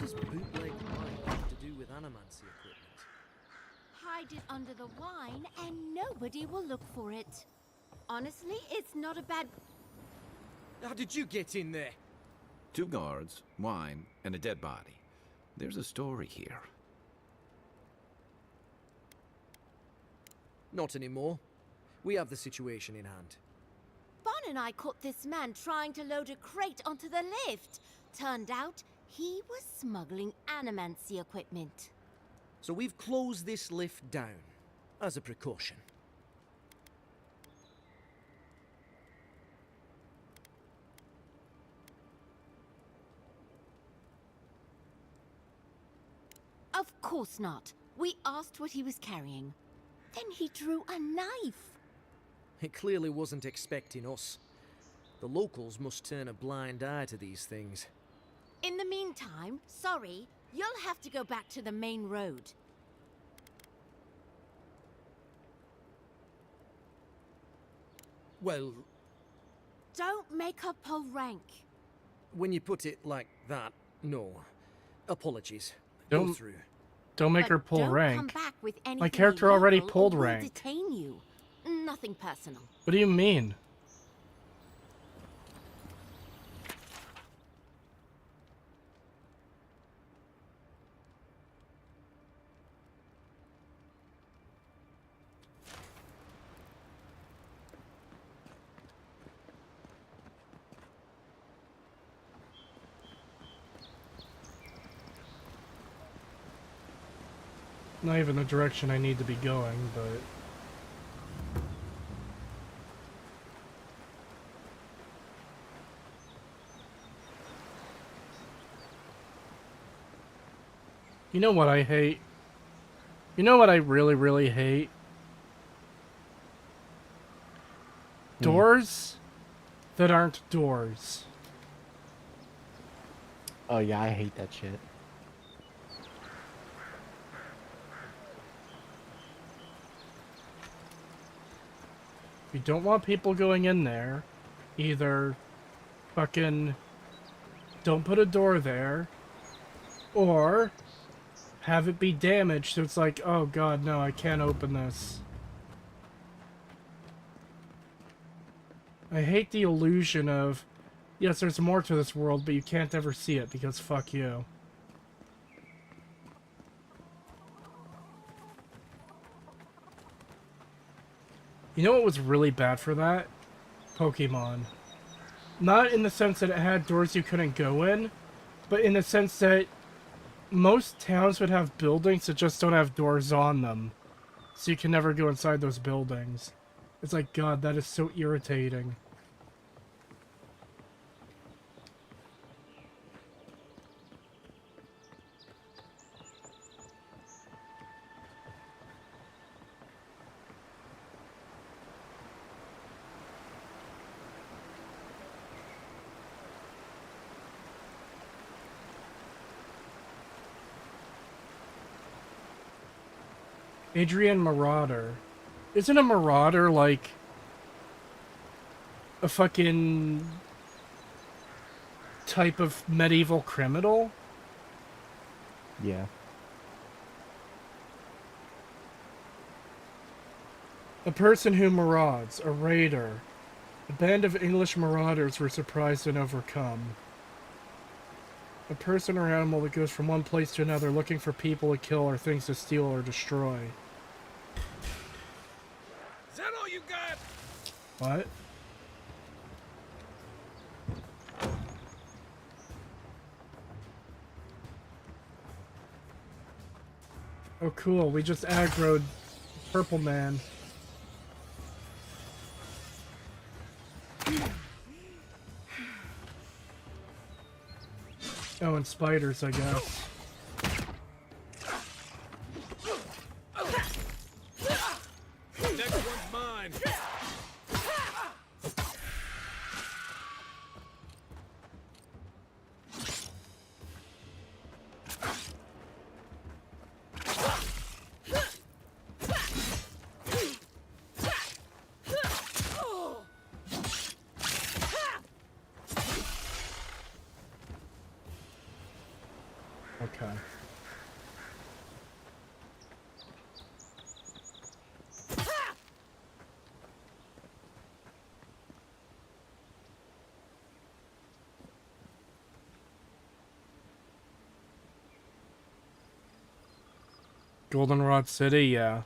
What does bootleg wine have to do with animancy equipment? Hide it under the wine and nobody will look for it. Honestly, it's not a bad... How did you get in there? 2 guards, wine, and a dead body. There's a story here. Not anymore. We have the situation in hand. Bon and I caught this man trying to load a crate onto the lift. Turned out, he was smuggling animancy equipment. So we've closed this lift down, as a precaution. Of course not. We asked what he was carrying. Then he drew a knife. It clearly wasn't expecting us. The locals must turn a blind eye to these things. In the meantime, sorry, you'll have to go back to the main road. Well, don't make up a rank. when you put it like that, no. Apologies. Go through. Don't make But her pull don't rank. come back with My anything character already illegal or pulled we'll rank. detain you. Nothing personal. What do you mean? Not even the direction I need to be going, but... You know what I hate? You know what I really, really hate? Doors that aren't doors. Oh yeah, I hate that shit. If you don't want people going in there, either fucking don't put a door there, or have it be damaged so it's like, oh god, no, I can't open this. I hate the illusion of, yes, there's more to this world, but you can't ever see it because fuck you. You know what was really bad for that? Pokemon. Not in the sense that it had doors you couldn't go in, but in the sense that most towns would have buildings that just don't have doors on them. So you can never go inside those buildings. It's like, God, that is so irritating. Adrian Marauder. Isn't a marauder like a fucking type of medieval criminal? Yeah. A person who marauds, a raider. A band of English marauders were surprised and overcome. A person or animal that goes from one place to another looking for people to kill or things to steal or destroy. Is that all you got? What? Oh cool, we just aggroed Purple Man. Oh, and spiders, I guess. Next one's mine. Okay. Goldenrod City, yeah.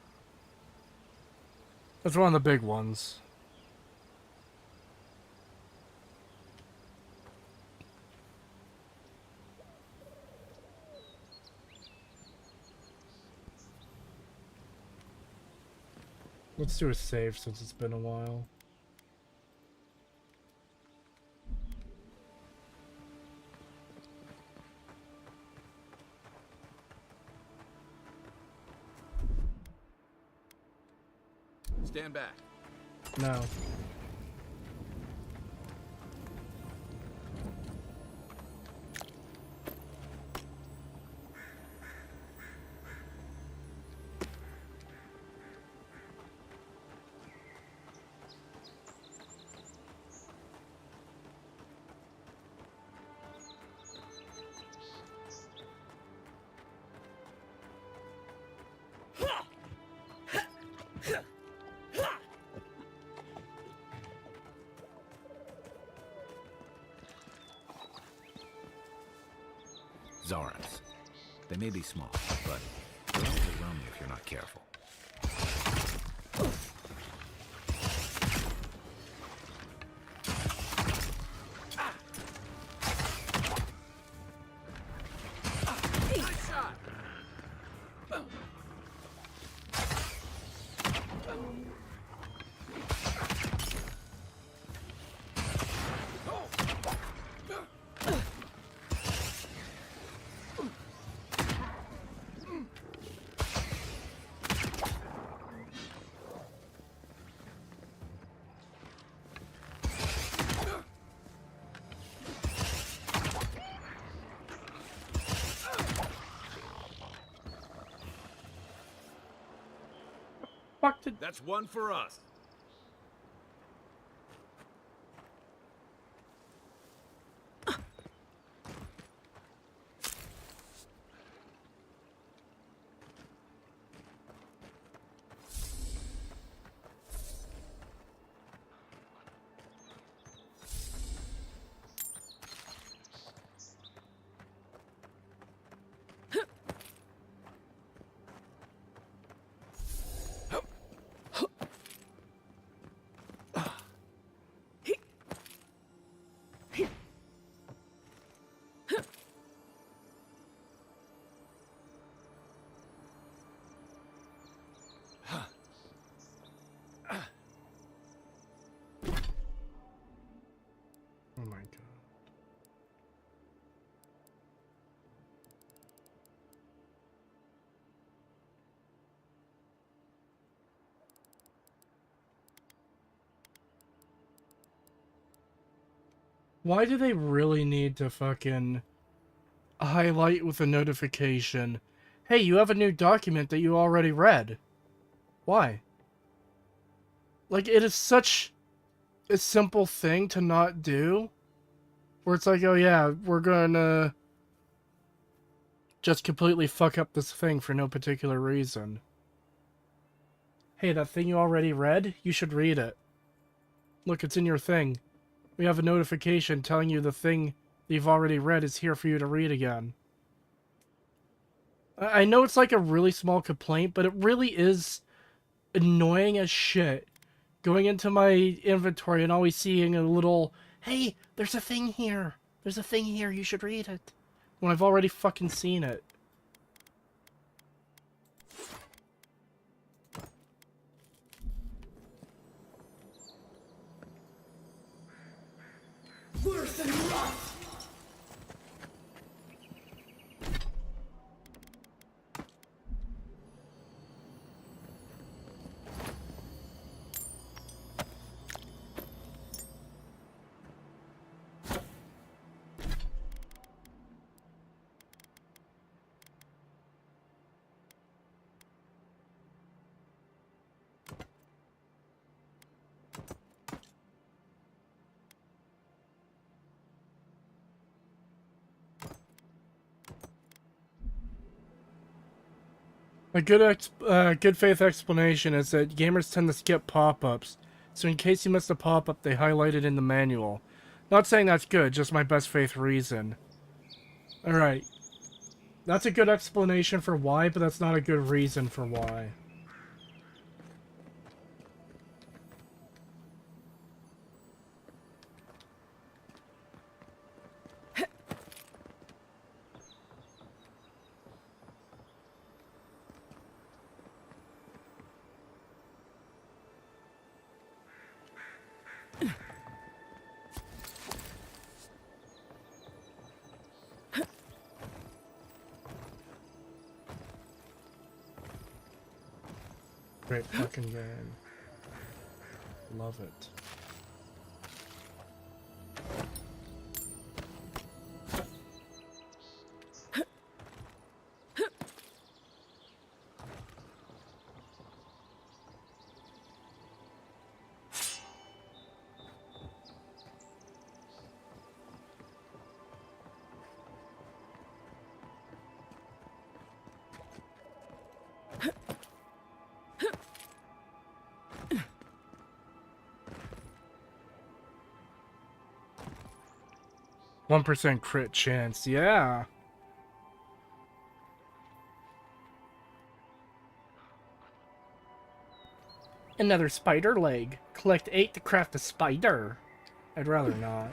That's one of the big ones. Let's do a save since it's been a while. Stand back. No. Zorans. They may be small, but they'll overwhelm you if you're not careful. That's one for us. Oh my god. Why do they really need to fucking highlight with a notification, hey, you have a new document that you already read? Why? Like, it is such a simple thing to not do, where it's like, oh yeah, we're gonna just completely fuck up this thing for no particular reason. Hey, that thing you already read? You should read it. Look, it's in your thing. We have a notification telling you the thing you've already read is here for you to read again. I know it's like a really small complaint, but it really is annoying as shit. Going into my inventory and always seeing a little, hey, there's a thing here. There's a thing here, you should read it. When I've already fucking seen it. Worse than rust! A good faith explanation is that gamers tend to skip pop-ups, so in case you missed a pop-up, they highlight it in the manual. Not saying that's good, just my best faith reason. Alright. That's a good explanation for why, but that's not a good reason for why. Great fucking game. Love it. %1 crit chance, yeah. Another spider leg. Collect 8 to craft a spider. I'd rather not.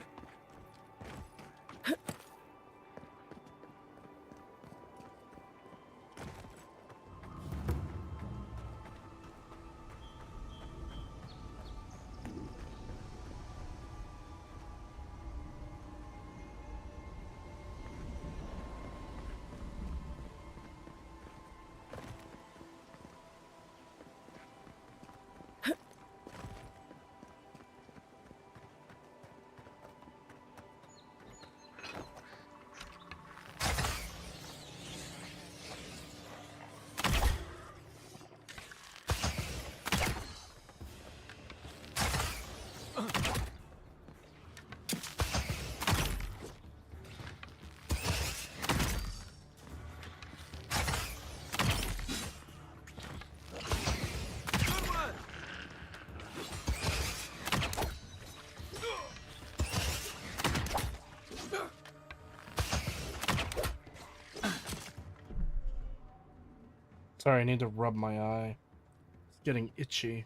Sorry, I need to rub my eye. It's getting itchy.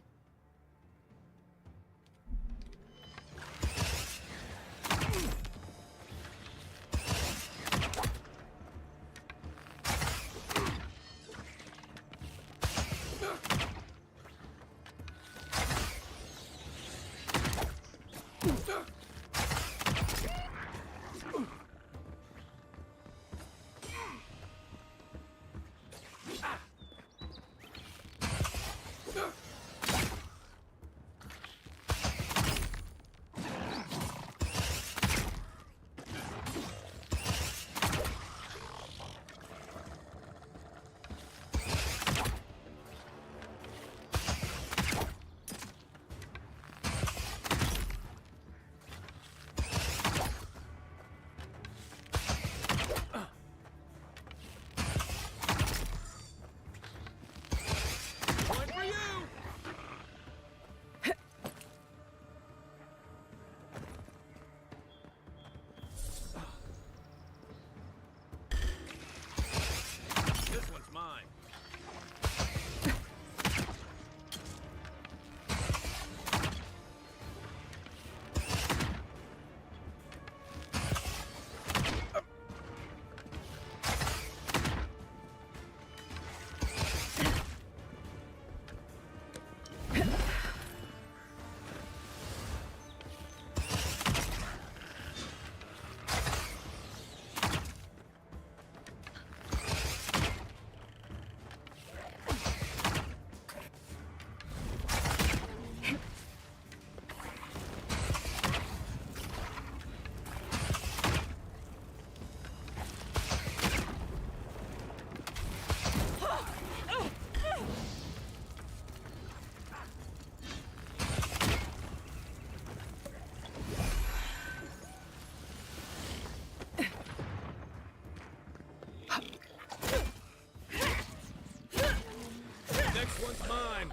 One's mine.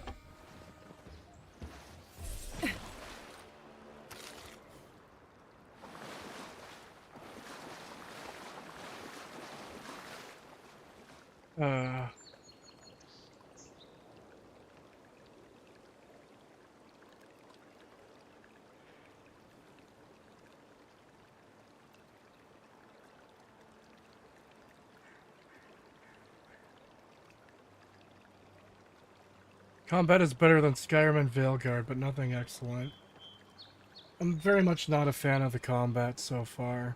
Combat is better than Skyrim and Veilguard, but nothing excellent. I'm very much not a fan of the combat so far.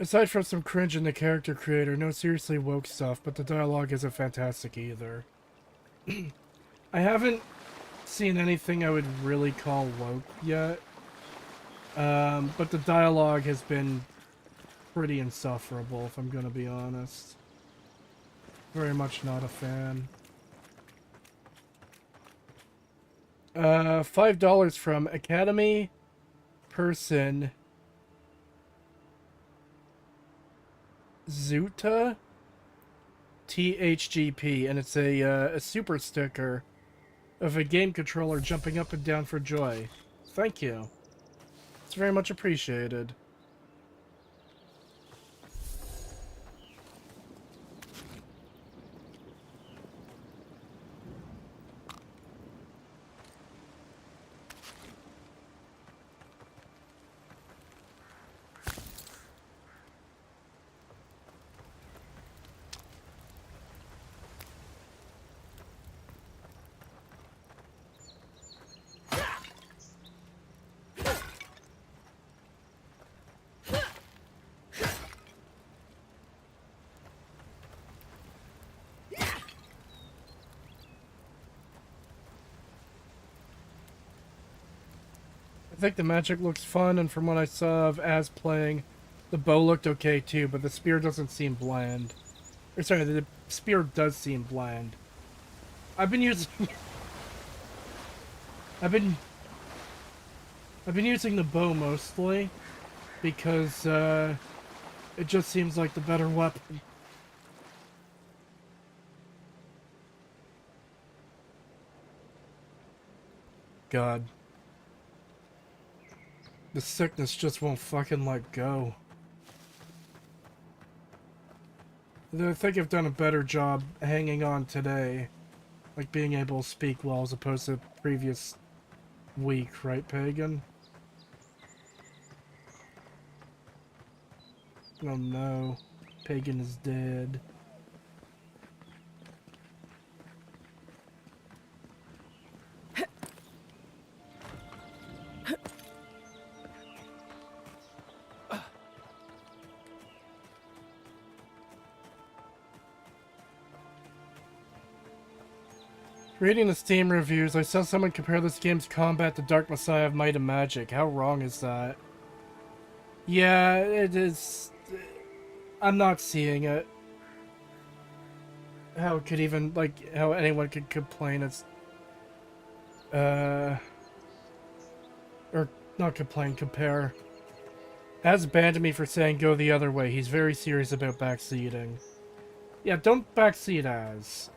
Aside from some cringe in the character creator, no seriously woke stuff, but the dialogue isn't fantastic either. I haven't seen anything I would really call woke yet. But the dialogue has been pretty insufferable, if I'm gonna be honest. Very much not a fan. $5 from Academy Person Zuta THGP, and it's a super sticker of a game controller jumping up and down for joy. Thank you. It's very much appreciated. I think the magic looks fun, and from what I saw of Az playing, the bow looked okay too, but the spear doesn't seem bland. Or sorry, the spear does seem bland. I've been using I've been using the bow mostly because it just seems like the better weapon. God. The sickness just won't fucking let go. I think I've done a better job hanging on today. Like being able to speak well as opposed to previous week, right, Pagan? Oh no. Pagan is dead. Reading the Steam reviews, I saw someone compare this game's combat to Dark Messiah of Might and Magic. How wrong is that? Yeah, it is. I'm not seeing it. How it could even, like, how anyone could complain it's... Or not complain, compare. Az banned me for saying go the other way. He's very serious about backseating. Yeah, don't backseat Az.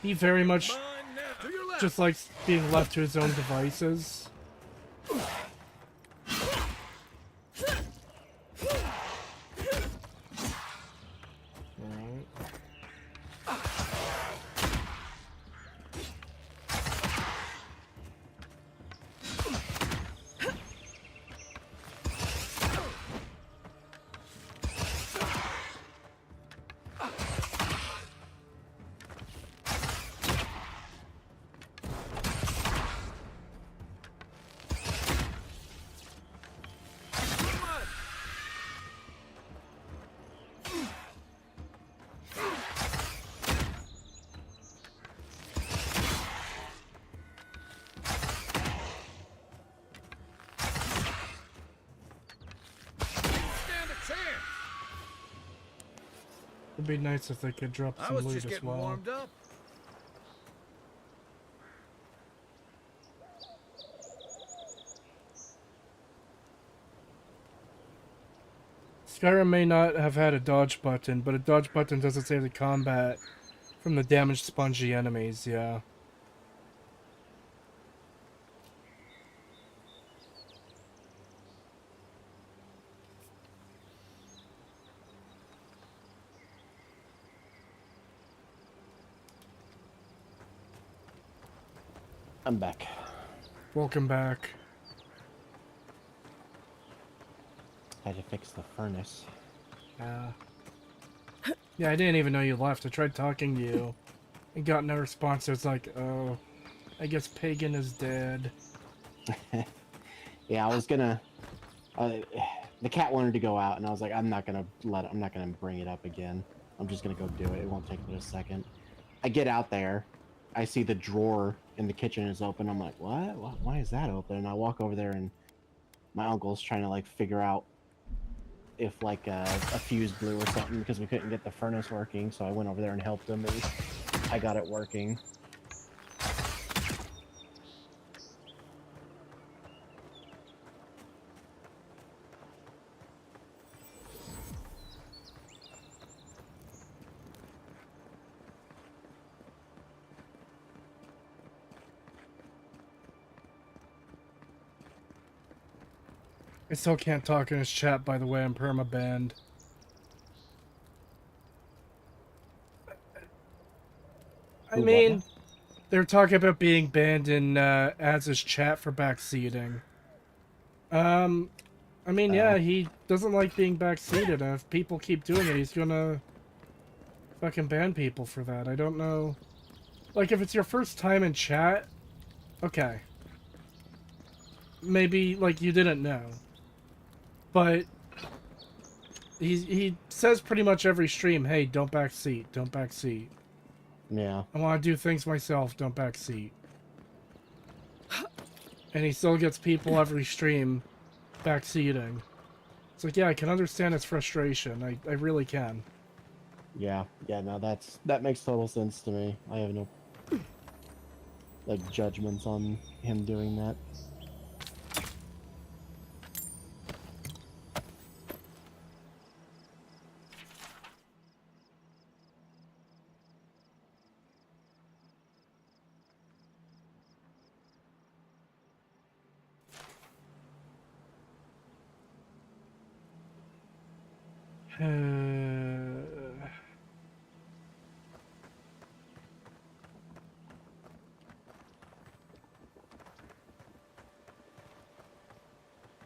He very much just likes being left to his own devices. It'd be nice if they could drop some loot as well. Warmed up. Skyrim may not have had a dodge button, but a dodge button doesn't save the combat from the damaged spongy enemies, yeah. I'm back. Welcome back. Had to fix the furnace. Yeah, I didn't even know you left. I tried talking to you and got no response. So it's like, oh, I guess Pagan is dead. Yeah, I was gonna... the cat wanted to go out, and I was like, I'm not gonna bring it up again. I'm just gonna go do it. It won't take but a second. I get out there, I see the drawer in the kitchen is open. I'm like, what? Why is that open? And I walk over there, and my uncle's trying to like figure out if like a fuse blew or something because we couldn't get the furnace working. So I went over there and helped him, and I got it working. I still can't talk in his chat, by the way. I'm perma-banned. I mean, they're talking about being banned in Az's chat for backseating. I mean, yeah, he doesn't like being backseated, and if people keep doing it, he's gonna fucking ban people for that. I don't know. Like, if it's your first time in chat, okay. Maybe, like, you didn't know. But he says pretty much every stream, hey, don't backseat, don't backseat. Yeah. I want to do things myself, don't backseat. And he still gets people every stream backseating. It's like, yeah, I can understand his frustration. I really can. Yeah, no, that makes total sense to me. I have no like judgments on him doing that.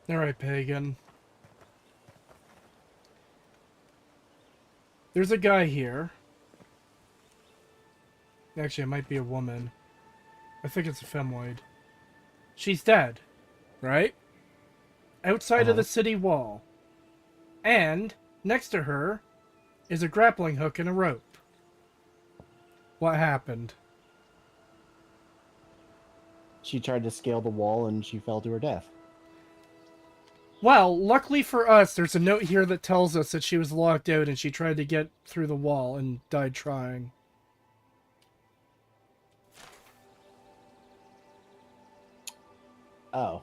Alright, Pagan. There's a guy here. Actually, it might be a woman. I think it's a femoid. She's dead, right? Outside of the city wall. And next to her is a grappling hook and a rope. What happened? She tried to scale the wall and she fell to her death. Well, luckily for us, there's a note here that tells us that she was locked out and she tried to get through the wall and died trying. Oh.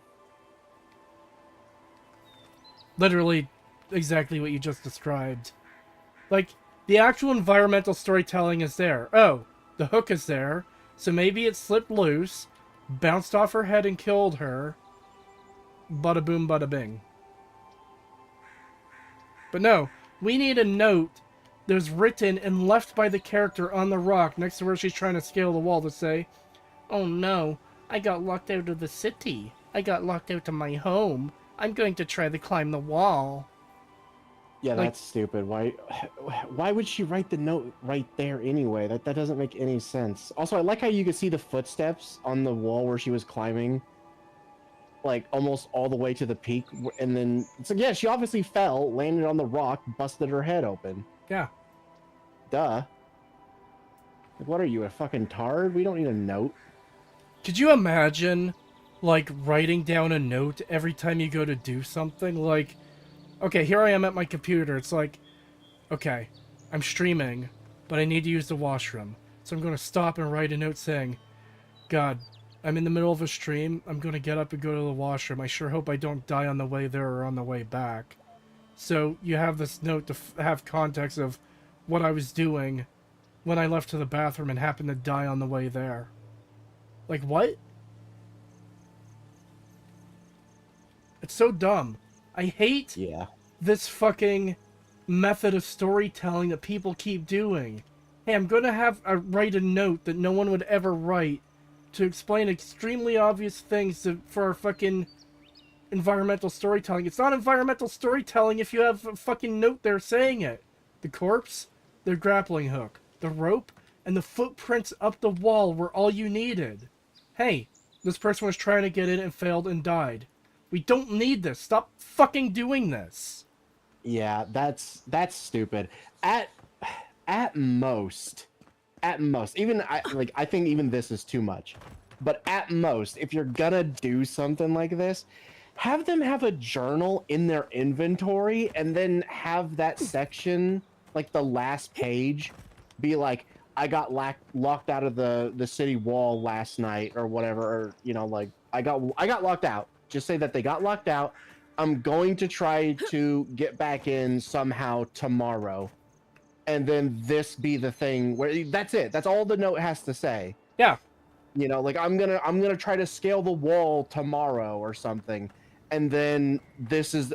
Literally exactly what you just described. Like, the actual environmental storytelling is there. Oh, the hook is there, so maybe it slipped loose, bounced off her head and killed her. Bada boom, bada bing. But no, we need a note that was written and left by the character on the rock next to where she's trying to scale the wall to say, oh no, I got locked out of the city. I got locked out of my home. I'm going to try to climb the wall. Yeah, that's stupid. Why would she write the note right there anyway? That doesn't make any sense. Also, I like how you could see the footsteps on the wall where she was climbing. Like, almost all the way to the peak. And then, so yeah, she obviously fell, landed on the rock, busted her head open. Yeah. Duh. Like, what are you, a fucking tard? We don't need a note. Could you imagine, like, writing down a note every time you go to do something? Like, okay, here I am at my computer. It's like, okay, I'm streaming, but I need to use the washroom. So I'm going to stop and write a note saying, God, I'm in the middle of a stream. I'm going to get up and go to the washroom. I sure hope I don't die on the way there or on the way back. So you have this note to have context of what I was doing when I left to the bathroom and happened to die on the way there. Like, what? It's so dumb. I hate this fucking method of storytelling that people keep doing. Hey, I'm going to write a note that no one would ever write to explain extremely obvious things for our fucking environmental storytelling. It's not environmental storytelling if you have a fucking note there saying it. The corpse, the grappling hook, the rope, and the footprints up the wall were all you needed. Hey, this person was trying to get in and failed and died. We don't need this. Stop fucking doing this. Yeah, that's stupid. At most, even I think even this is too much. But at most, if you're gonna do something like this, have them have a journal in their inventory and then have that section, like the last page, be like, I got locked out of the city wall last night or whatever, or like I got locked out. Just say that they got locked out. I'm going to try to get back in somehow tomorrow. And then this be the thing where that's it. That's all the note has to say. Yeah. Like I'm gonna try to scale the wall tomorrow or something. And then this is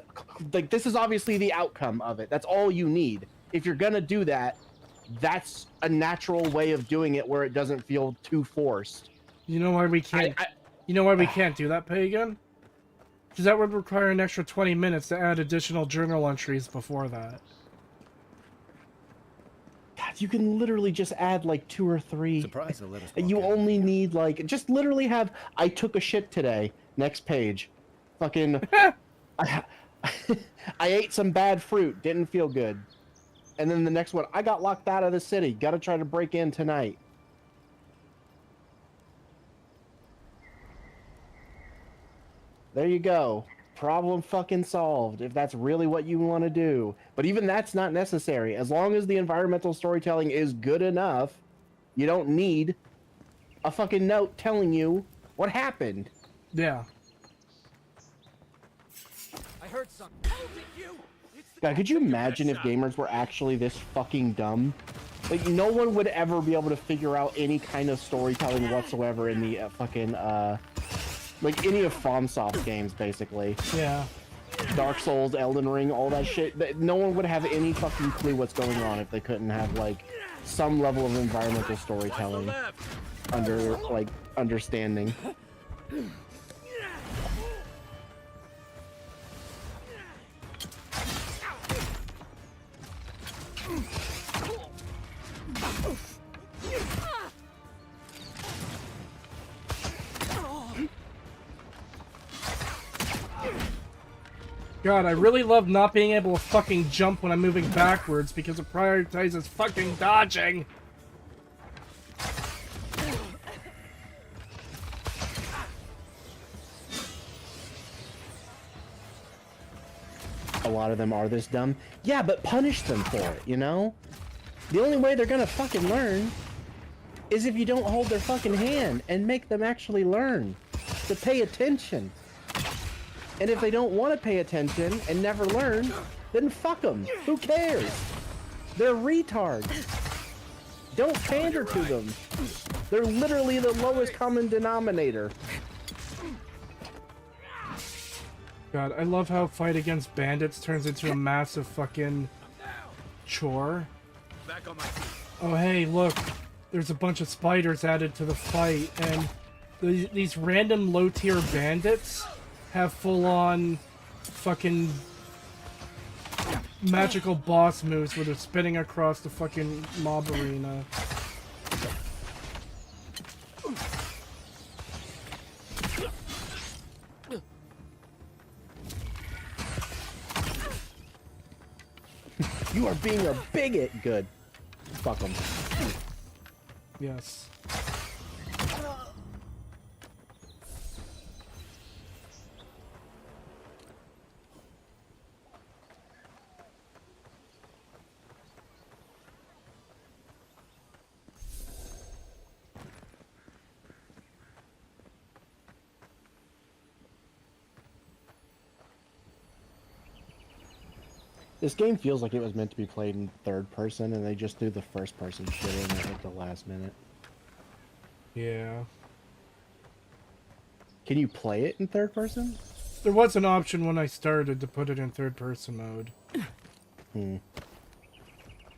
obviously the outcome of it. That's all you need. If you're gonna do that, that's a natural way of doing it where it doesn't feel too forced. You know why we can't you know why we can't do that, Pagan? Because that would require an extra 20 minutes to add additional journal entries before that. God, you can literally just add like 2 or 3. Surprise, they'll let us You only need like just literally have I took a shit today. Next page. Fucking I ate some bad fruit, didn't feel good. And then the next one, I got locked out of the city. Got to try to break in tonight. There you go. Problem fucking solved, if that's really what you want to do. But even that's not necessary. As long as the environmental storytelling is good enough, you don't need a fucking note telling you what happened. Yeah. I heard something. God, could you imagine if gamers were actually this fucking dumb? Like, no one would ever be able to figure out any kind of storytelling whatsoever in the fucking, like, any of FromSoft's games, basically. Yeah. Dark Souls, Elden Ring, all that shit. No one would have any fucking clue what's going on if they couldn't have, like, some level of environmental storytelling understanding. God, I really love not being able to fucking jump when I'm moving backwards because it prioritizes fucking dodging. A lot of them are this dumb. Yeah, but punish them for it, you know? The only way they're gonna fucking learn is if you don't hold their fucking hand and make them actually learn to pay attention. And if they don't want to pay attention and never learn, then fuck them. Who cares? They're retards. Don't pander to them. They're literally the lowest common denominator. God, I love how fight against bandits turns into a massive fucking chore. Back on my feet. Oh hey, look. There's a bunch of spiders added to the fight, and these random low-tier bandits have full-on fucking magical boss moves where they're spinning across the fucking mob arena. You are being a bigot. Good. Fuck them. Yes. This game feels like it was meant to be played in third person, and they just threw the first person shit in at like the last minute. Yeah. Can you play it in third person? There was an option when I started to put it in third person mode. Hmm.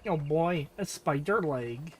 Oh boy, a spider leg.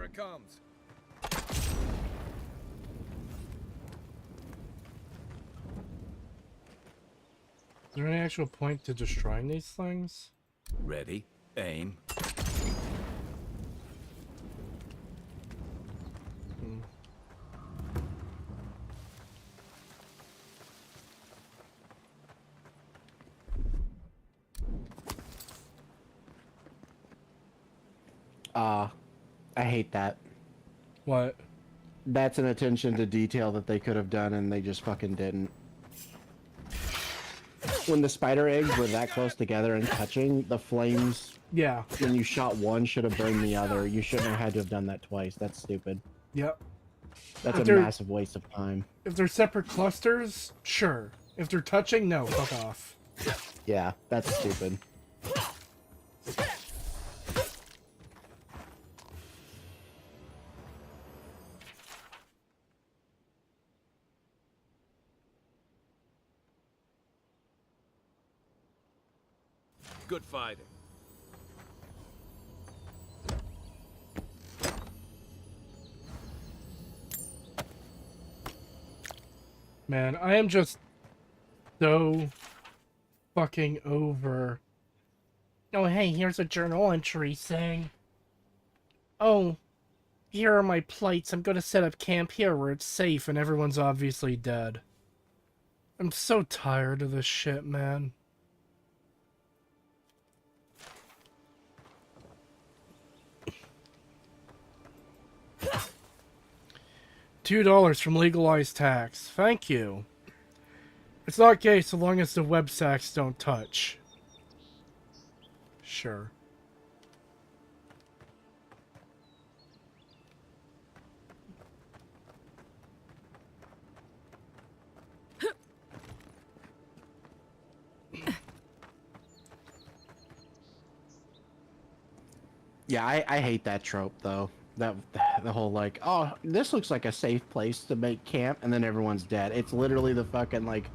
Here it comes. Is there any actual point to destroying these things? Ready, aim. I hate that. What? That's an attention to detail that they could have done and they just fucking didn't. When the spider eggs were that close together and touching, the flames, yeah, when you shot one, should have burned the other. You shouldn't have had to have done that twice. That's stupid. Yep. That's a massive waste of time. If they're separate clusters, sure. If they're touching, no, fuck off. Yeah, that's stupid. Good fighting. Man, I am just so fucking over. Oh, hey, here's a journal entry saying, oh, here are my plates. I'm gonna set up camp here where it's safe and everyone's obviously dead. I'm so tired of this shit, man. $2 from legalized tax. Thank you. It's not gay so long as the web sacks don't touch. Sure. Yeah, I hate that trope though. The whole like, oh, this looks like a safe place to make camp, and then everyone's dead. It's literally the fucking like.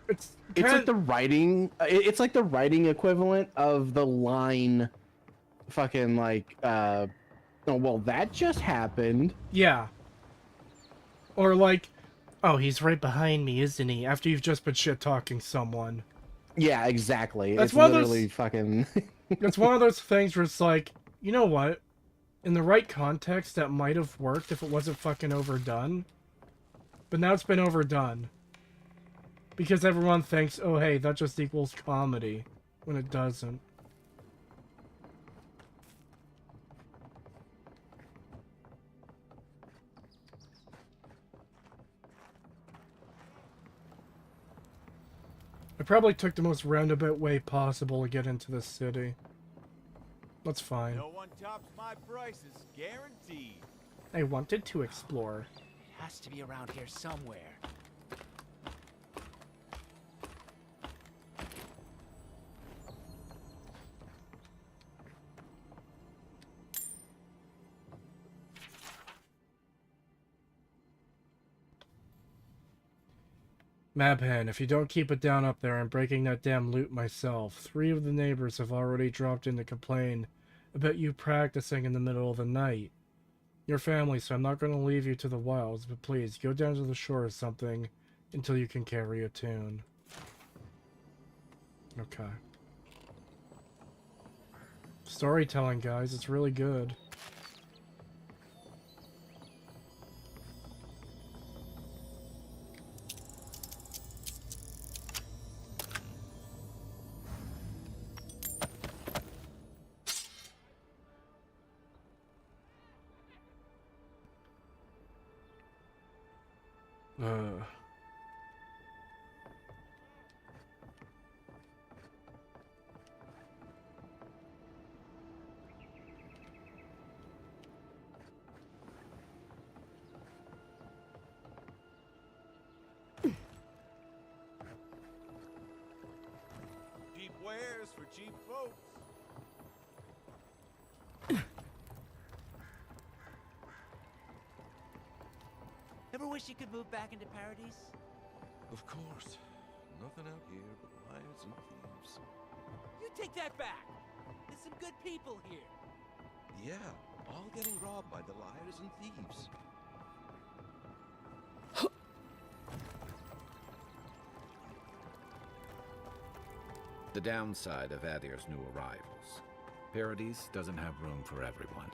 It's like the writing. It's like the writing equivalent of the line, fucking like, oh well, that just happened. Yeah. Or like, oh, he's right behind me, isn't he? After you've just been shit talking someone. Yeah, exactly. That's it's one literally of those, fucking. It's one of those things where it's like, you know what? In the right context, that might have worked if it wasn't fucking overdone. But now it's been overdone. Because everyone thinks, oh hey, that just equals comedy. When it doesn't. I probably took the most roundabout way possible to get into this city. That's fine. No one tops my prices, guaranteed. I wanted to explore. It has to be around here somewhere. Mabhen, if you don't keep it down up there, I'm breaking that damn loot myself. 3 of the neighbors have already dropped in to complain about you practicing in the middle of the night. Your family, so I'm not going to leave you to the wilds, but please, go down to the shore or something until you can carry a tune. Okay. Storytelling, guys, it's really good. Cheap wares for cheap folks. Ever wish you could move back into Paradise? Of course. Nothing out here but liars and thieves. You take that back! There's some good people here. Yeah, all getting robbed by the liars and thieves. The downside of Adir's new arrivals. Paradise doesn't have room for everyone.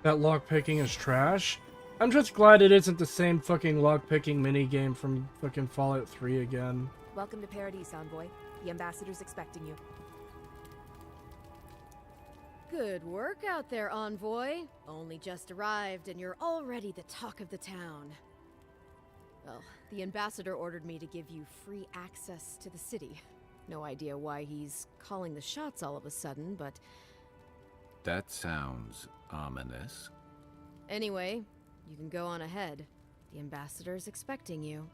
That lockpicking is trash? I'm just glad it isn't the same fucking lockpicking minigame from fucking Fallout 3 again. Welcome to Paradise, Envoy. The ambassador's expecting you. Good work out there, Envoy. Only just arrived and you're already the talk of the town. Well, the ambassador ordered me to give you free access to the city. No idea why he's calling the shots all of a sudden, but... That sounds ominous. Anyway, you can go on ahead. The ambassador's expecting you.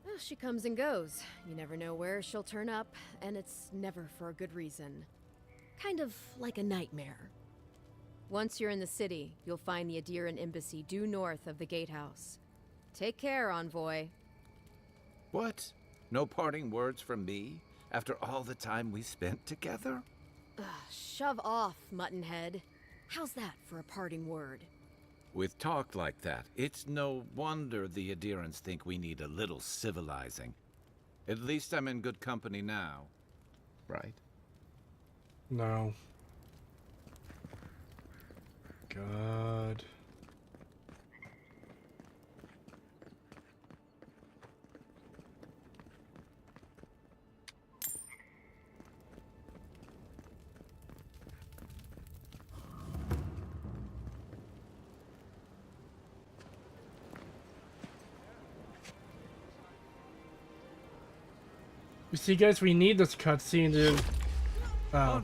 Well, she comes and goes. You never know where she'll turn up, and it's never for a good reason. Kind of like a nightmare. Once you're in the city, you'll find the Adiran embassy due north of the gatehouse. Take care, Envoy. What? No parting words from me? After all the time we spent together? Ugh, shove off, Muttonhead. How's that for a parting word? With talk like that, it's no wonder the Adirans think we need a little civilizing. At least I'm in good company now. Right? No. God. You see, guys, we need this cutscene to... Oh.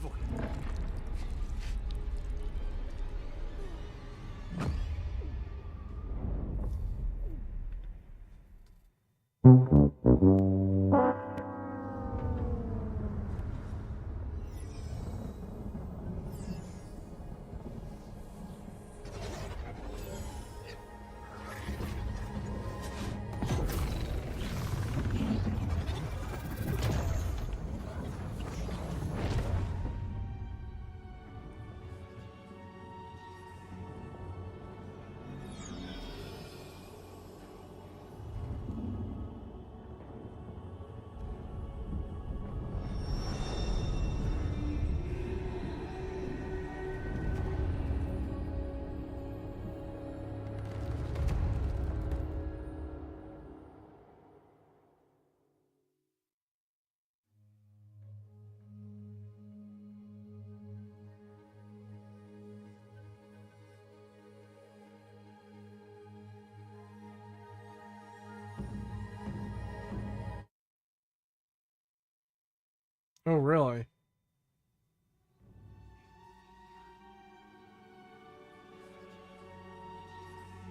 Oh, really?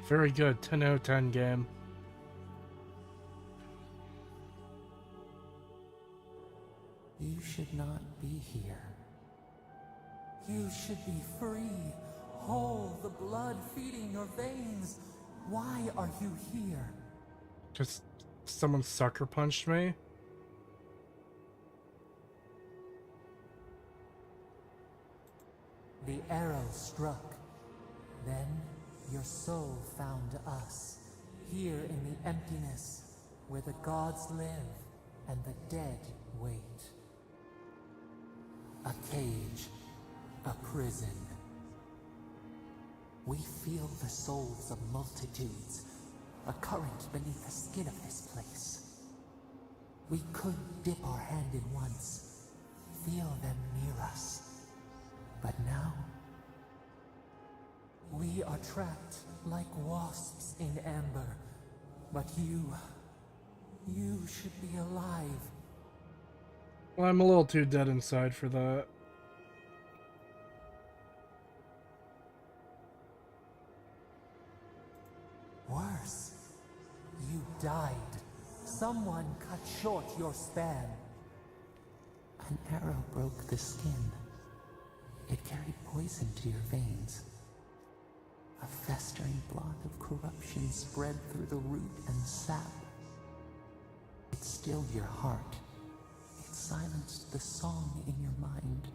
Very good. 10 out of 10 game. You should not be here. You should be free, whole, the blood feeding your veins. Why are you here? Just someone sucker punched me? The arrow struck. Then your soul found us, here in the emptiness, where the gods live and the dead wait. A cage, a prison. We feel the souls of multitudes, a current beneath the skin of this place. We could dip our hand in once, feel them near us. But now, we are trapped like wasps in amber. But you should be alive. Well, I'm a little too dead inside for that. Worse, you died. Someone cut short your span. An arrow broke the skin. It carried poison to your veins. A festering blot of corruption spread through the root and sap. It stilled your heart. It silenced the song in your mind.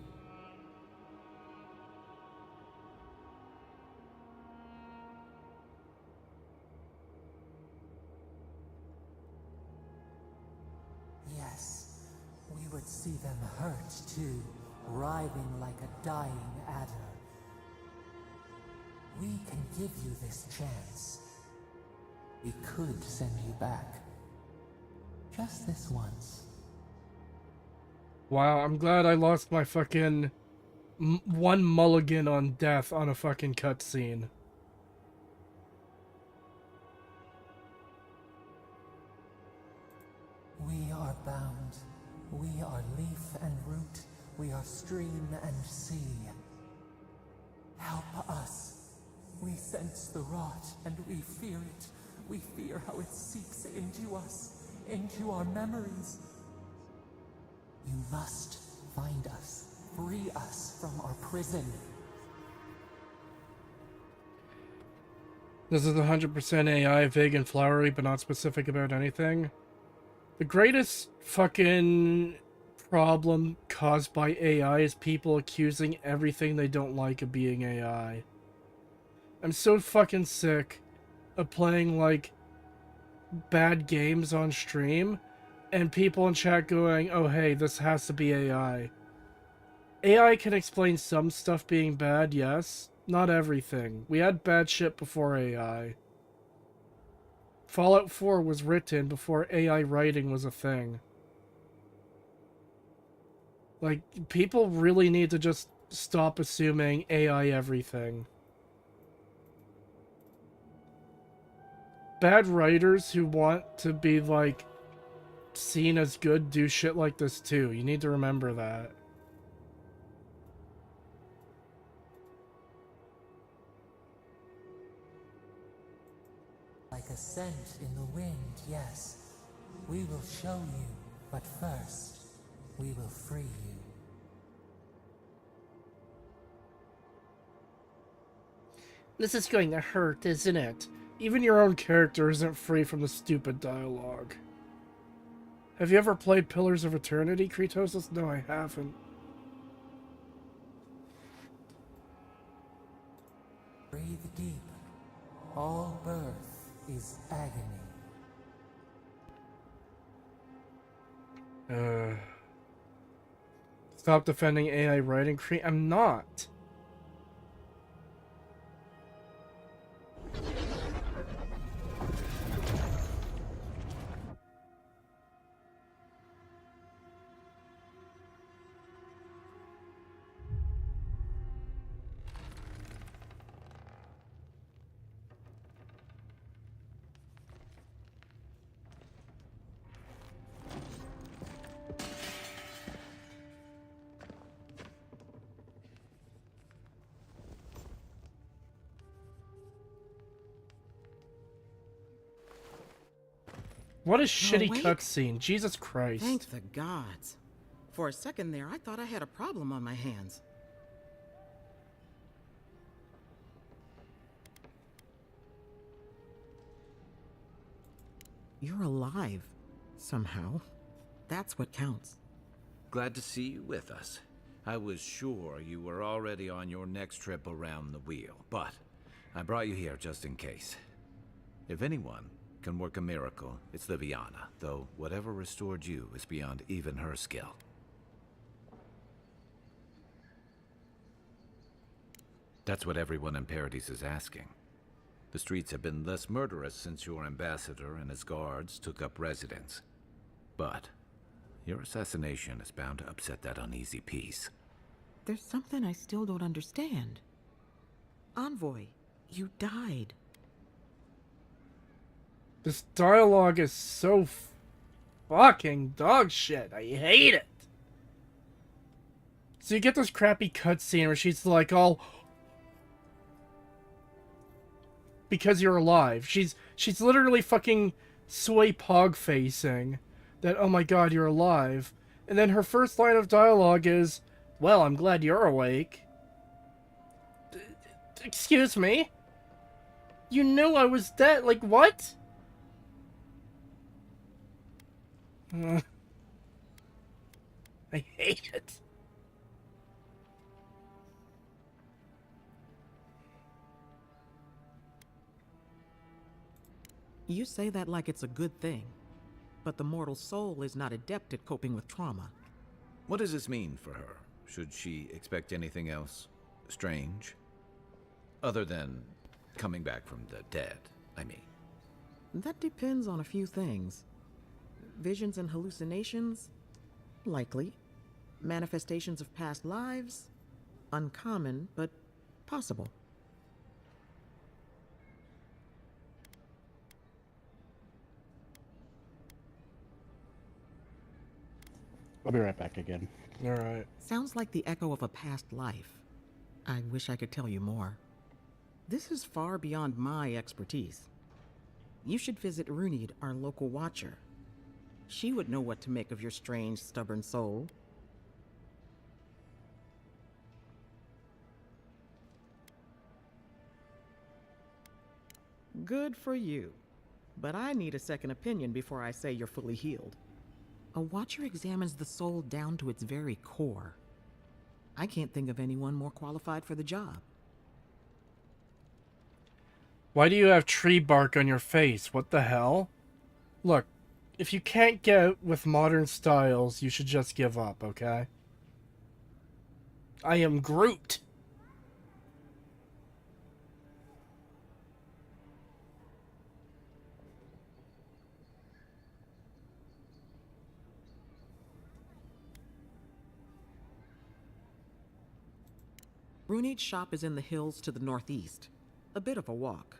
Yes, we would see them hurt too, writhing like a dying adder. We can give you this chance. We could send you back. Just this once. Wow, I'm glad I lost my fucking one mulligan on death on a fucking cutscene. We are bound. We are leaf and root. We are stream and sea. Help us. We sense the rot and we fear it. We fear how it seeps into us, into our memories. You must find us, free us from our prison. This is 100% AI, vague and flowery, but not specific about anything. The greatest fucking problem caused by AI is people accusing everything they don't like of being AI. I'm so fucking sick of playing, like, bad games on stream, and people in chat going, oh hey, this has to be AI. AI can explain some stuff being bad, yes. Not everything. We had bad shit before AI. Fallout 4 was written before AI writing was a thing. Like, people really need to just stop assuming AI everything. Bad writers who want to be, like, seen as good do shit like this too. You need to remember that. Like a scent in the wind, yes. We will show you, but first, we will free you. This is going to hurt, isn't it? Even your own character isn't free from the stupid dialogue. Have you ever played Pillars of Eternity, Kretosis? No, I haven't. Breathe deep. All birth is agony. Stop defending AI writing. I'm not. What a shitty cutscene. Jesus Christ. Thank the gods. For a second there, I thought I had a problem on my hands. You're alive, somehow. That's what counts. Glad to see you with us. I was sure you were already on your next trip around the wheel, but I brought you here just in case. If anyone can work a miracle, it's Liviana, though whatever restored you is beyond even her skill. That's what everyone in Paradise is asking. The streets have been less murderous since your ambassador and his guards took up residence. But your assassination is bound to upset that uneasy peace. There's something I still don't understand. Envoy, you died. This dialogue is so fucking dog shit. I hate it. So you get this crappy cutscene where she's like all... because you're alive. She's literally fucking soy pog facing that, oh my god, you're alive. And then her first line of dialogue is, "Well, I'm glad you're awake." Excuse me? You knew I was dead? Like, what? I hate it. You say that like it's a good thing, but the mortal soul is not adept at coping with trauma. What does this mean for her? Should she expect anything else strange? Other than coming back from the dead, I mean. That depends on a few things. Visions and hallucinations? Likely. Manifestations of past lives? Uncommon, but possible. I'll be right back again. Alright. Sounds like the echo of a past life. I wish I could tell you more. This is far beyond my expertise. You should visit Runid, our local watcher. She would know what to make of your strange, stubborn soul. Good for you. But I need a second opinion before I say you're fully healed. A watcher examines the soul down to its very core. I can't think of anyone more qualified for the job. Why do you have tree bark on your face? What the hell? Look, if you can't get with modern styles, you should just give up, okay? I am Groot. Runid's shop is in the hills to the northeast. A bit of a walk.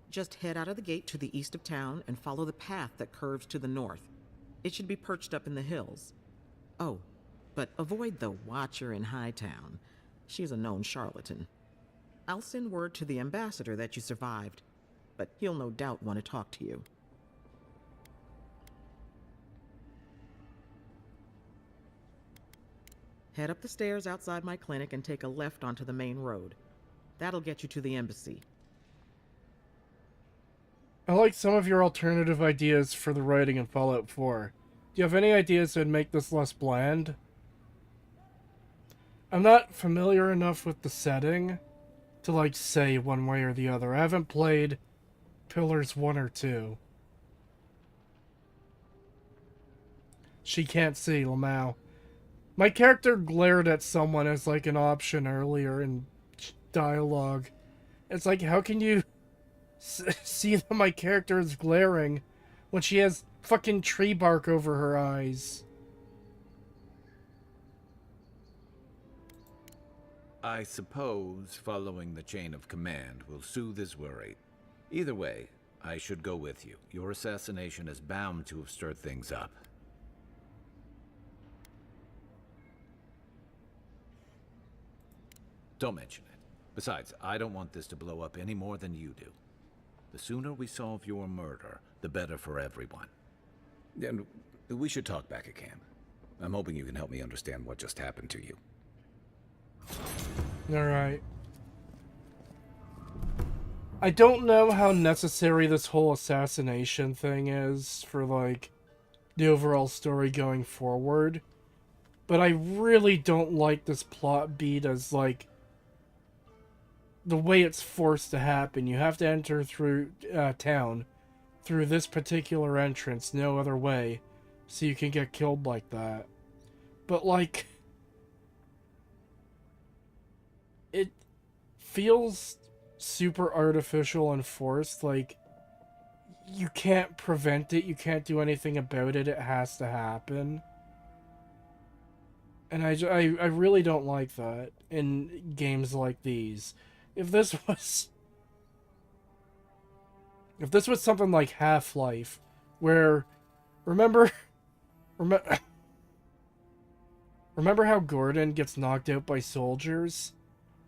Just head out of the gate to the east of town and follow the path that curves to the north. It should be perched up in the hills. Oh, but avoid the Watcher in Hightown. She's a known charlatan. I'll send word to the ambassador that you survived, but he'll no doubt want to talk to you. Head up the stairs outside my clinic and take a left onto the main road. That'll get you to the embassy. I like some of your alternative ideas for the writing in Fallout 4. Do you have any ideas that would make this less bland? I'm not familiar enough with the setting to, like, say one way or the other. I haven't played Pillars 1 or 2. She can't see, Lamau. My character glared at someone as, like, an option earlier in dialogue. It's like, how can you see that my character is glaring when she has fucking tree bark over her eyes? I suppose following the chain of command will soothe his worry. Either way, I should go with you. Your assassination is bound to have stirred things up. Don't mention it. Besides, I don't want this to blow up any more than you do. The sooner we solve your murder, the better for everyone. And we should talk back at camp. I'm hoping you can help me understand what just happened to you. Alright. I don't know how necessary this whole assassination thing is for, like, the overall story going forward. But I really don't like this plot beat as, like, the way it's forced to happen. You have to enter through town through this particular entrance, no other way, so you can get killed like that. But, like, it feels super artificial and forced. Like, you can't prevent it, you can't do anything about it, it has to happen. And I really don't like that in games like these. If this was something like Half-Life, where, remember how Gordon gets knocked out by soldiers,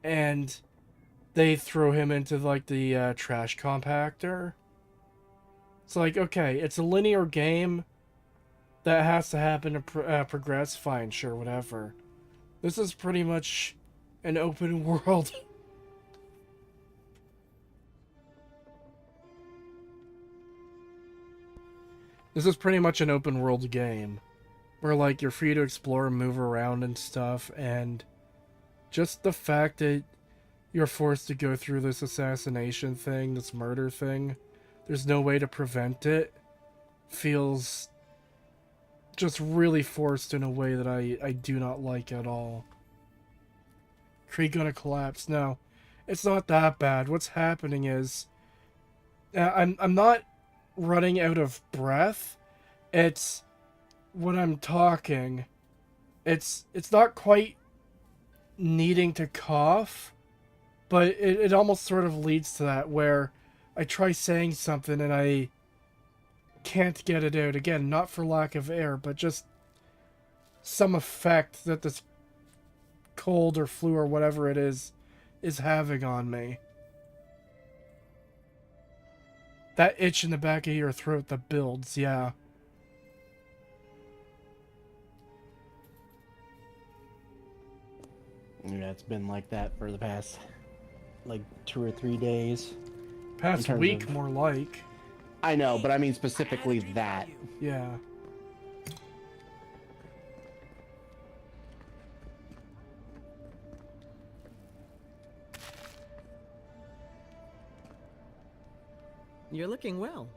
and they throw him into, like, the trash compactor? It's like, okay, it's a linear game, that has to happen to progress, fine, sure, whatever. This is pretty much an open world. This is pretty much an open world game. Where, like, you're free to explore and move around and stuff, and just the fact that you're forced to go through this assassination thing, this murder thing, there's no way to prevent it, feels just really forced in a way that I do not like at all. Creek gonna collapse. No, it's not that bad. What's happening is I'm not running out of breath. It's when I'm talking, it's not quite needing to cough, but it almost sort of leads to that, where I try saying something and I can't get it out. Again, not for lack of air, but just some effect that this cold or flu or whatever it is having on me. That itch in the back of your throat that builds, yeah. Yeah, it's been like that for the past, like, 2 or 3 days. Past week, more like. I know, but I mean specifically that. Yeah. You're looking well.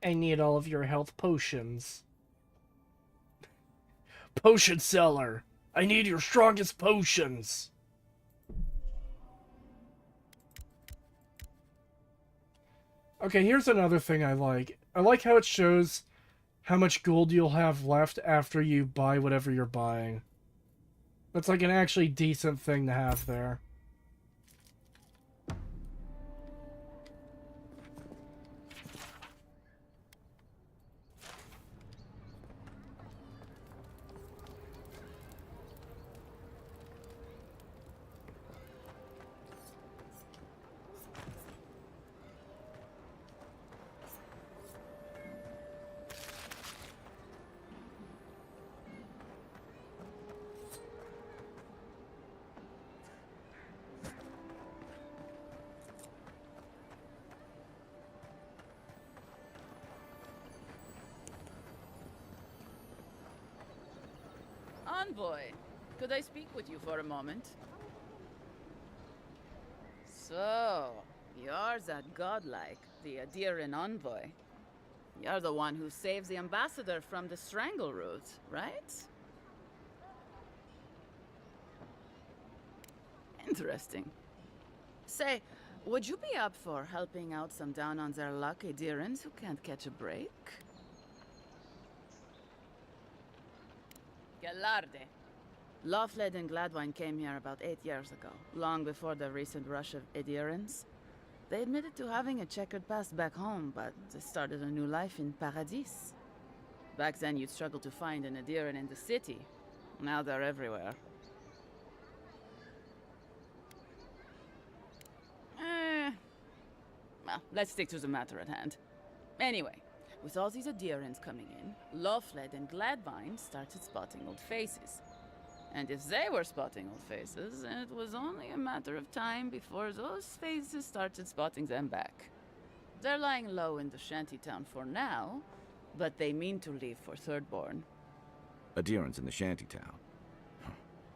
I need all of your health potions. Potion seller! I need your strongest potions! Okay, here's another thing I like. I like how it shows how much gold you'll have left after you buy whatever you're buying. That's like an actually decent thing to have there. Envoy, could I speak with you for a moment? So, you're that godlike, the Adiran envoy. You're the one who saves the ambassador from the strangle root, right? Interesting. Say, would you be up for helping out some down-on-their-luck Adirans who can't catch a break? Galarde. Lawfled and Gladwine came here about 8 years ago, long before the recent rush of Adirans. They admitted to having a checkered past back home, but they started a new life in Paradis. Back then, you'd struggle to find an Adiran in the city. Now they're everywhere. Well, let's stick to the matter at hand. Anyway, with all these Adirans coming in, Lawfled and Gladwine started spotting old faces. And if they were spotting old faces, it was only a matter of time before those faces started spotting them back. They're lying low in the shantytown for now, but they mean to leave for Thirdborn. Adirans in the shantytown?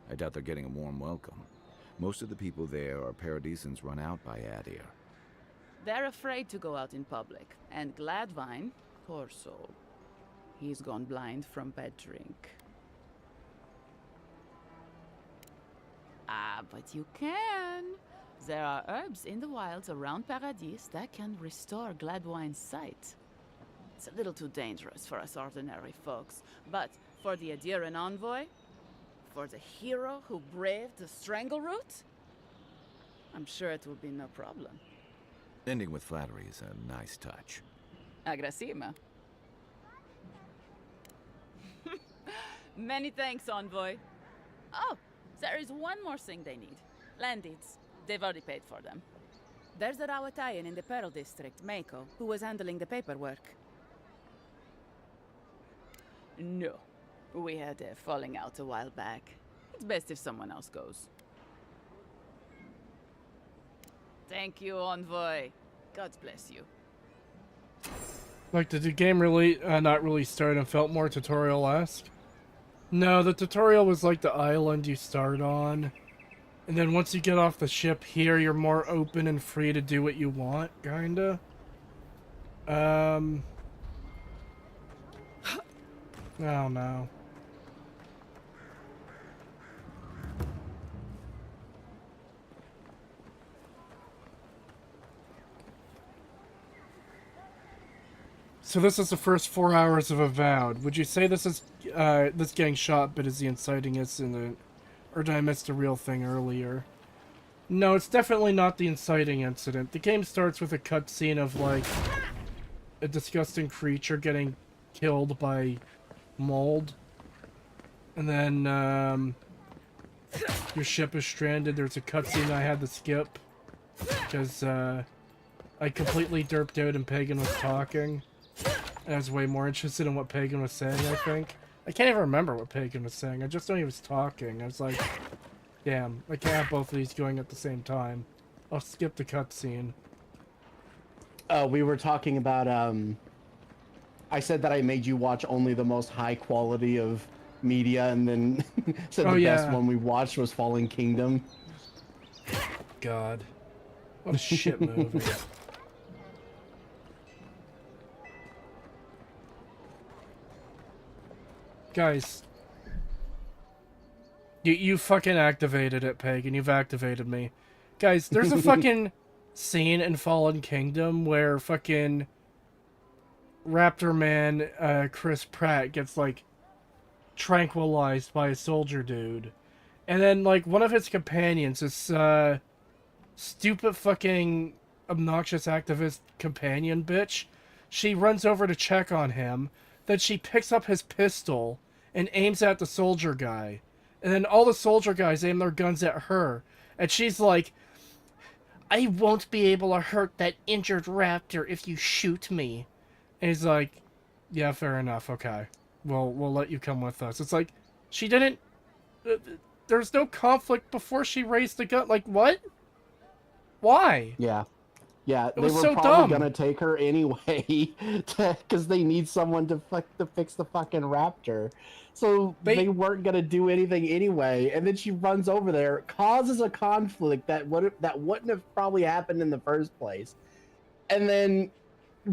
I doubt they're getting a warm welcome. Most of the people there are Paradisans run out by Adir. They're afraid to go out in public, and Gladwine, poor soul, he's gone blind from bad drink. Ah, but you can. There are herbs in the wilds around Paradis that can restore Gladwine's sight. It's a little too dangerous for us ordinary folks, but for the Adiran envoy, for the hero who braved the strangle root, I'm sure it will be no problem. Ending with flattery is a nice touch. Agrasima. Many thanks, envoy. Oh, there is one more thing they need. Land deeds. They've already paid for them. There's a Rawatayan in the Pearl District, Mako, who was handling the paperwork. No. We had a falling out a while back. It's best if someone else goes. Thank you, Envoy. God bless you. Like, did the game really not really start and felt more tutorial-esque? No, the tutorial was like the island you start on. And then once you get off the ship here, you're more open and free to do what you want, kinda. I don't know. So this is the first 4 hours of Avowed. Would you say this is this getting shot but is the inciting incident? Or did I miss the real thing earlier? No, it's definitely not the inciting incident. The game starts with a cutscene of, like, a disgusting creature getting killed by mold. And then, your ship is stranded. There's a cutscene I had to skip. Because, I completely derped out and Pagan was talking. I was way more interested in what Pagan was saying, I think. I can't even remember what Pagan was saying. I just know he was talking. I was like, damn, I can't have both of these going at the same time. I'll skip the cutscene. We were talking about, I said that I made you watch only the most high quality of media, and then said the best one we watched was Fallen Kingdom. God. What a shit movie. Guys. You fucking activated it, Pagan. You've activated me. Guys, there's a fucking scene in Fallen Kingdom where fucking Raptor Man, Chris Pratt gets, like, tranquilized by a soldier dude. And then, like, one of his companions, this, stupid fucking obnoxious activist companion bitch, she runs over to check on him. Then she picks up his pistol and aims at the soldier guy. And then all the soldier guys aim their guns at her. And she's like, I won't be able to hurt that injured raptor if you shoot me. And he's like, yeah, fair enough, okay. We'll let you come with us. It's like, she didn't... there's no conflict before she raised the gun. Like, what? Why? Yeah. Yeah, It they was were so probably dumb. gonna take her anyway, because they need someone to fix the fucking raptor. So they weren't gonna do anything anyway, and then she runs over there, causes a conflict that wouldn't have probably happened in the first place, and then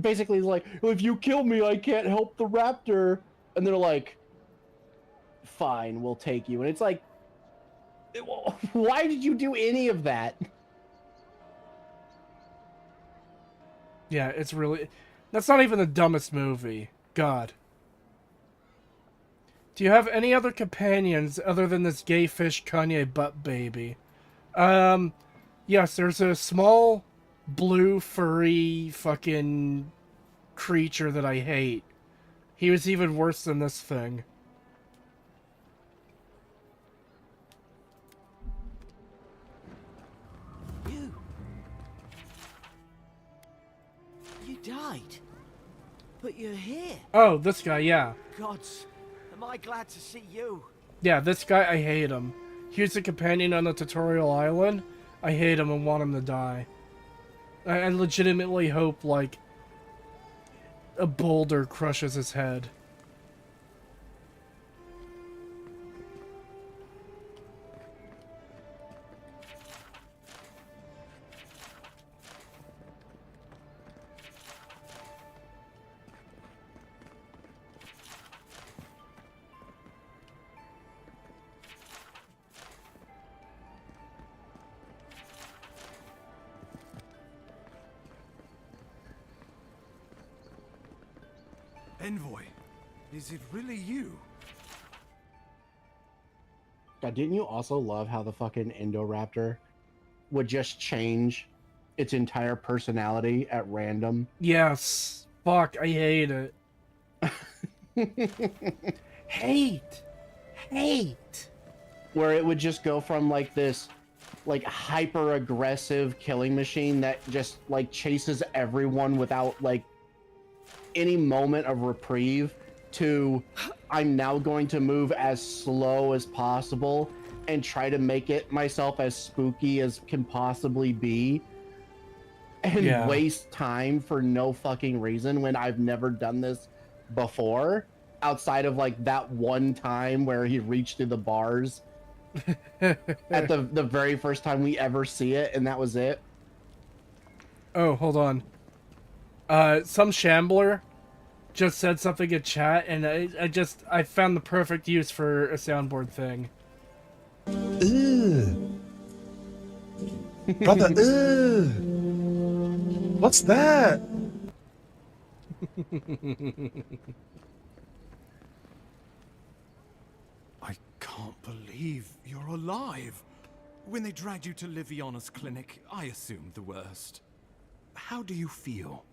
basically is like, well, if you kill me, I can't help the raptor, and they're like, fine, we'll take you, and it's like, why did you do any of that? Yeah, it's really... That's not even the dumbest movie. God. Do you have any other companions other than this gay fish Kanye butt baby? Yes, there's a small, blue, furry, fucking creature that I hate. He was even worse than this thing. You died. But you're here. Oh, this guy, yeah. Gods, am I glad to see you. Yeah, this guy, I hate him. He was a companion on the tutorial island. I hate him and want him to die. I legitimately hope, like, a boulder crushes his head. Envoy, is it really you? God, didn't you also love how the fucking Indoraptor would just change its entire personality at random? Yes. Fuck, I hate it. Hate. Where it would just go from like this like hyper aggressive killing machine that just like chases everyone without like any moment of reprieve, to I'm now going to move as slow as possible and try to make it myself as spooky as can possibly be, and waste time for no fucking reason when I've never done this before, outside of like that one time where he reached through the bars at the very first time we ever see it, and that was it. Oh, hold on. Some shambler just said something in chat, and I found the perfect use for a soundboard thing. Ugh. Brother, ugh. What's that? I can't believe you're alive. When they dragged you to Liviana's clinic, I assumed the worst. How do you feel?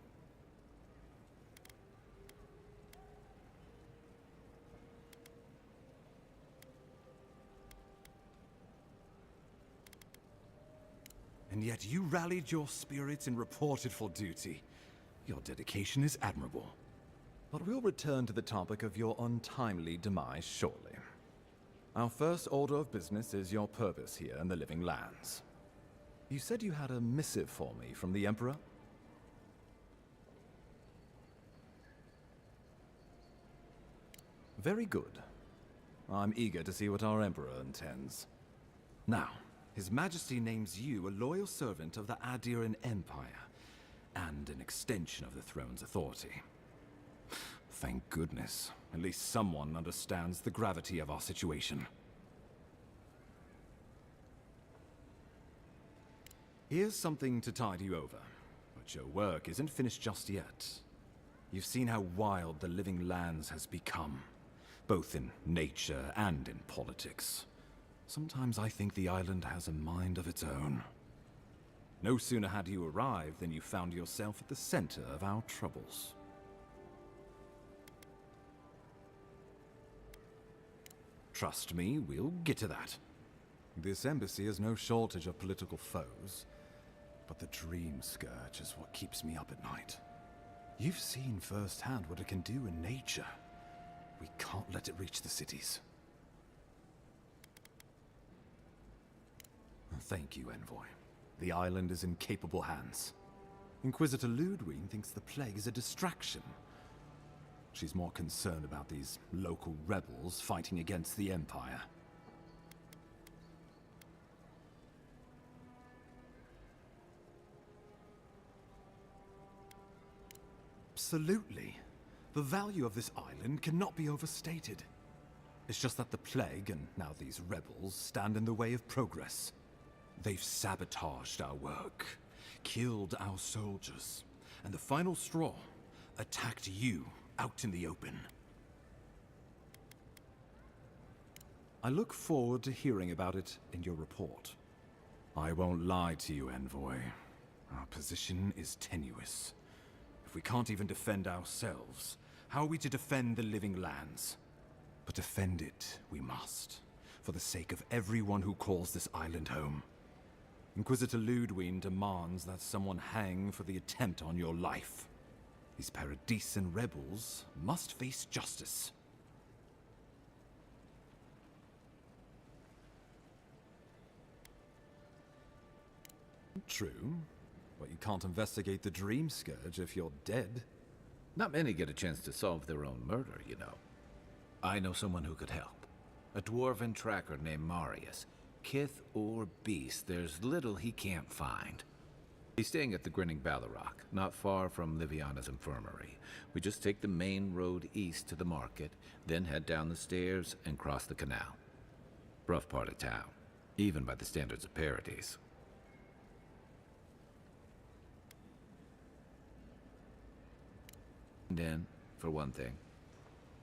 And yet you rallied your spirits and reported for duty. Your dedication is admirable. But we'll return to the topic of your untimely demise shortly. Our first order of business is your purpose here in the Living Lands. You said you had a missive for me from the Emperor? Very good. I'm eager to see what our Emperor intends. Now, His Majesty names you a loyal servant of the Adiran Empire, and an extension of the throne's authority. Thank goodness. At least someone understands the gravity of our situation. Here's something to tide you over, but your work isn't finished just yet. You've seen how wild the Living Lands has become, both in nature and in politics. Sometimes I think the island has a mind of its own. No sooner had you arrived than you found yourself at the center of our troubles. Trust me, we'll get to that. This embassy has no shortage of political foes, but the Dream Scourge is what keeps me up at night. You've seen firsthand what it can do in nature. We can't let it reach the cities. Thank you, Envoy. The island is in capable hands. Inquisitor Ludwig thinks the plague is a distraction. She's more concerned about these local rebels fighting against the Empire. Absolutely. The value of this island cannot be overstated. It's just that the plague, and now these rebels, stand in the way of progress. They've sabotaged our work, killed our soldiers, and the final straw, attacked you out in the open. I look forward to hearing about it in your report. I won't lie to you, Envoy. Our position is tenuous. If we can't even defend ourselves, how are we to defend the Living Lands? But defend it we must, for the sake of everyone who calls this island home. Inquisitor Ludwig demands that someone hang for the attempt on your life. These Paradisian rebels must face justice. True, but you can't investigate the Dream Scourge if you're dead. Not many get a chance to solve their own murder, you know. I know someone who could help. A dwarven tracker named Marius. Kith or beast, there's little he can't find. He's staying at the Grinning Ballarrock, not far from Liviana's infirmary. We just take the main road east to the market, then head down the stairs and cross the canal. Rough part of town, even by the standards of Paradise. And then, for one thing,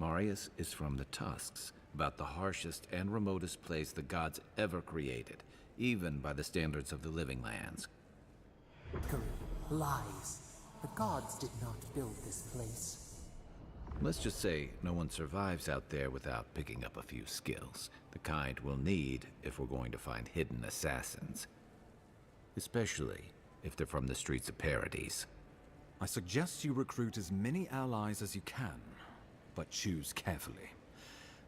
Marius is from the Tusks, about the harshest and remotest place the gods ever created, even by the standards of the Living Lands. Lies. The gods did not build this place. Let's just say no one survives out there without picking up a few skills, the kind we'll need if we're going to find hidden assassins. especially if they're from the streets of Paradise. I suggest you recruit as many allies as you can, but choose carefully.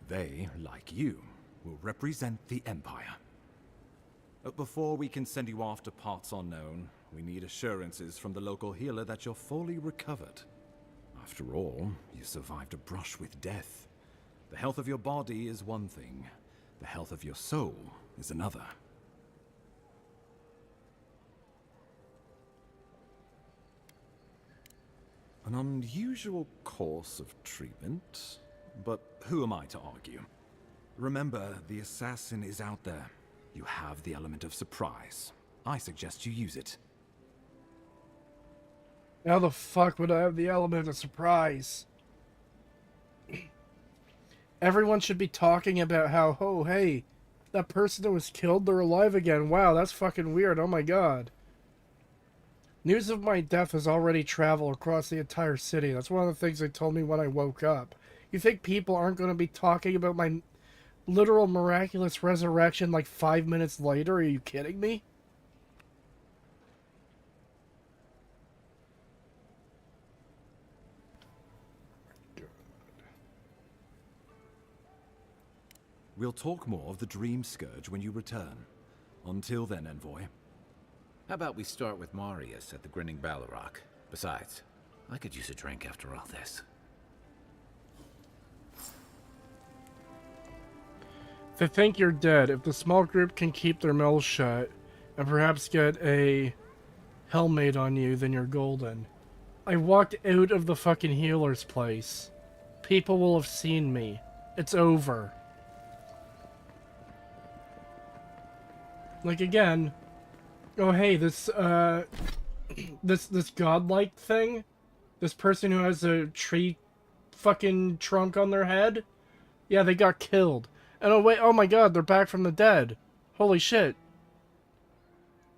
They, like you, will represent the Empire. Before we can send you off to parts unknown, we need assurances from the local healer that you're fully recovered. After all, you survived a brush with death. The health of your body is one thing. The health of your soul is another. An unusual course of treatment, but who am I to argue? Remember, the assassin is out there. You have the element of surprise. I suggest you use it. How the fuck would I have the element of surprise? Everyone should be talking about how, oh, hey, that person that was killed, they're alive again. Wow, that's fucking weird. Oh my god. News of my death has already traveled across the entire city. That's one of the things they told me when I woke up. You think people aren't going to be talking about my literal miraculous resurrection like 5 minutes later? Are you kidding me? We'll talk more of the Dream Scourge when you return. Until then, Envoy. How about we start with Marius at the Grinning Balrog? Besides, I could use a drink after all this. They think you're dead. If the small group can keep their mouths shut and perhaps get a helmet on you, then you're golden. I walked out of the fucking healer's place. People will have seen me. It's over. Like, again, oh hey, this godlike thing, this person who has a tree fucking trunk on their head, yeah, they got killed. And oh wait, oh my god, they're back from the dead. Holy shit.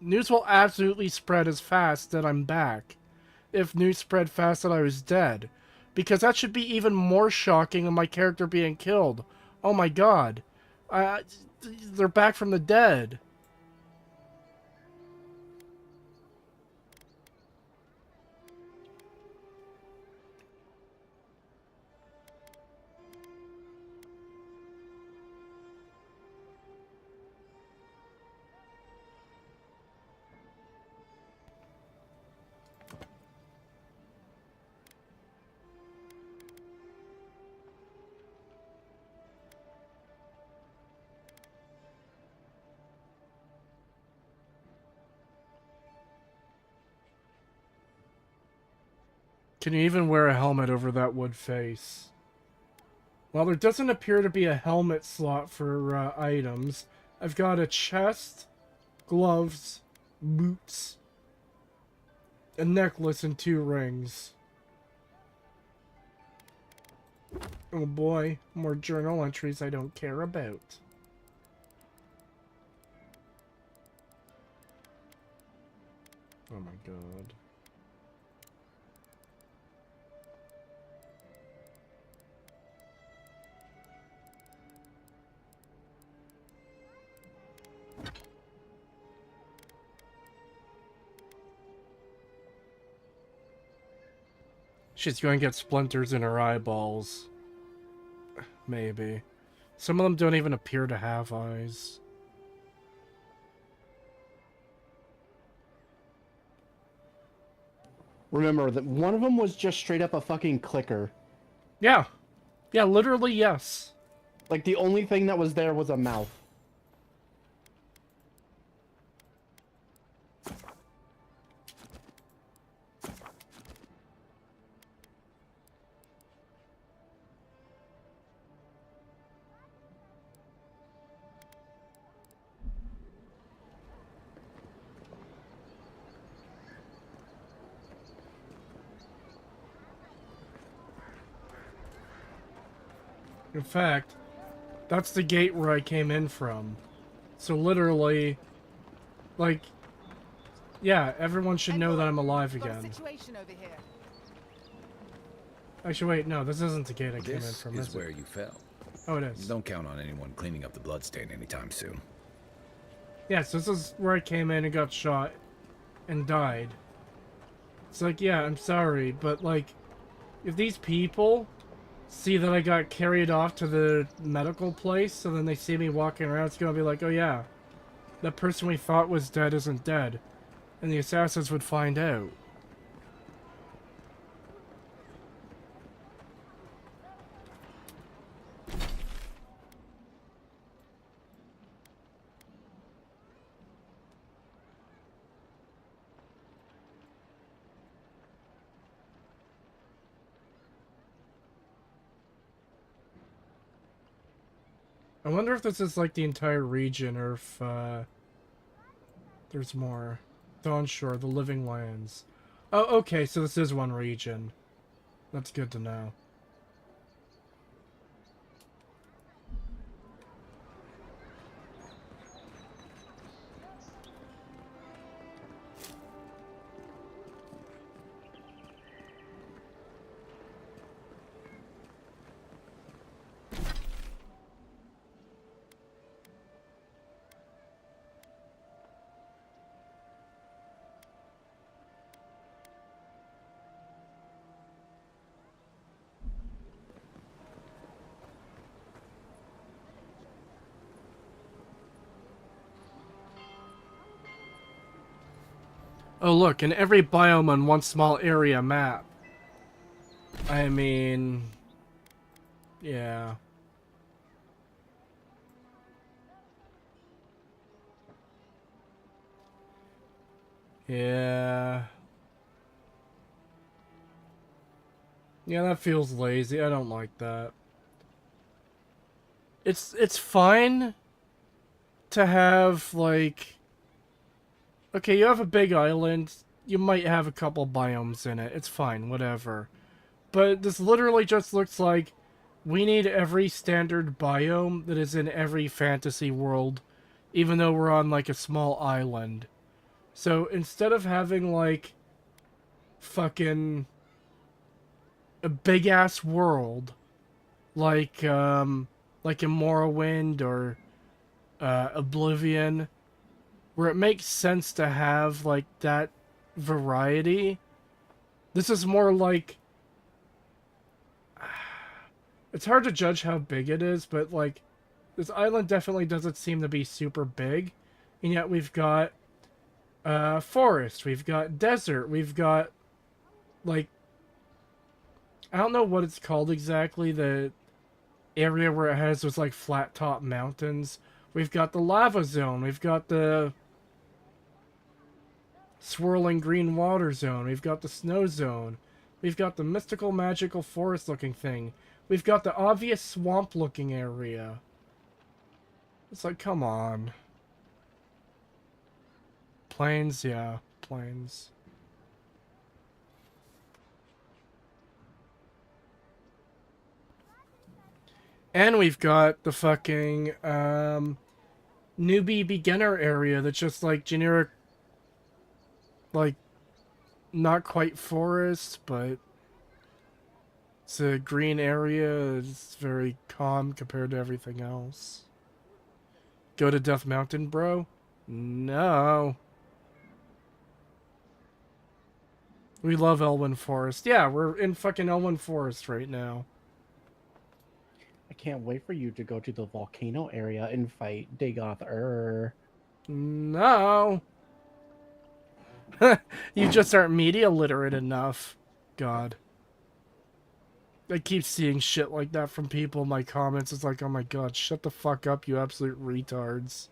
News will absolutely spread as fast that I'm back, if news spread fast that I was dead. Because that should be even more shocking than my character being killed. Oh my god. They're back from the dead. Can you even wear a helmet over that wood face? Well, there doesn't appear to be a helmet slot for items. I've got a chest, gloves, boots, a necklace, and 2 rings. Oh boy, more journal entries I don't care about. Oh my god. She's going to get splinters in her eyeballs. Maybe. Some of them don't even appear to have eyes. Remember that one of them was just straight up a fucking clicker. Yeah. Yeah, literally, yes. Like, the only thing that was there was a mouth. In fact, that's the gate where I came in from. So literally, like, yeah, everyone should know that I'm alive again. Actually, wait, no, this isn't the gate I came in from, This is is where it? you fell. Oh, it is. Don't count on anyone cleaning up the bloodstain anytime soon. Yes, this is where I came in and got shot and died. It's like, yeah, I'm sorry, but like, if these people see that I got carried off to the medical place, so then they see me walking around, it's gonna be like, oh yeah, that person we thought was dead isn't dead. And the assassins would find out. I wonder if this is like the entire region or if there's more. Dawnshore, the Living Lands. Oh, okay, so this is one region. That's good to know. Oh look, in every biome on one small area map. I mean... yeah. Yeah. Yeah, that feels lazy. I don't like that. It's fine to have, like... okay, you have a big island. You might have a couple biomes in it. It's fine, whatever. But this literally just looks like we need every standard biome that is in every fantasy world, even though we're on, like, a small island. So instead of having, like, fucking a big-ass world, like in Morrowind or Oblivion, where it makes sense to have, like, that variety, this is more like... it's hard to judge how big it is, but, like, this island definitely doesn't seem to be super big, and yet we've got forest, we've got desert, we've got, like, I don't know what it's called exactly, the area where it has those, like, flat top mountains. We've got the lava zone, we've got the swirling green water zone, we've got the snow zone, we've got the mystical magical forest looking thing, we've got the obvious swamp looking area. It's like, come on. Plains, yeah, plains. And we've got the fucking newbie beginner area that's just like generic, like, not quite forest, but it's a green area. It's very calm compared to everything else. Go to Death Mountain, bro? No. We love Elwyn Forest. Yeah, we're in fucking Elwyn Forest right now. I can't wait for you to go to the volcano area and fight Dagoth. No. You just aren't media literate enough. God. I keep seeing shit like that from people in my comments. It's like, oh my god, shut the fuck up, you absolute retards.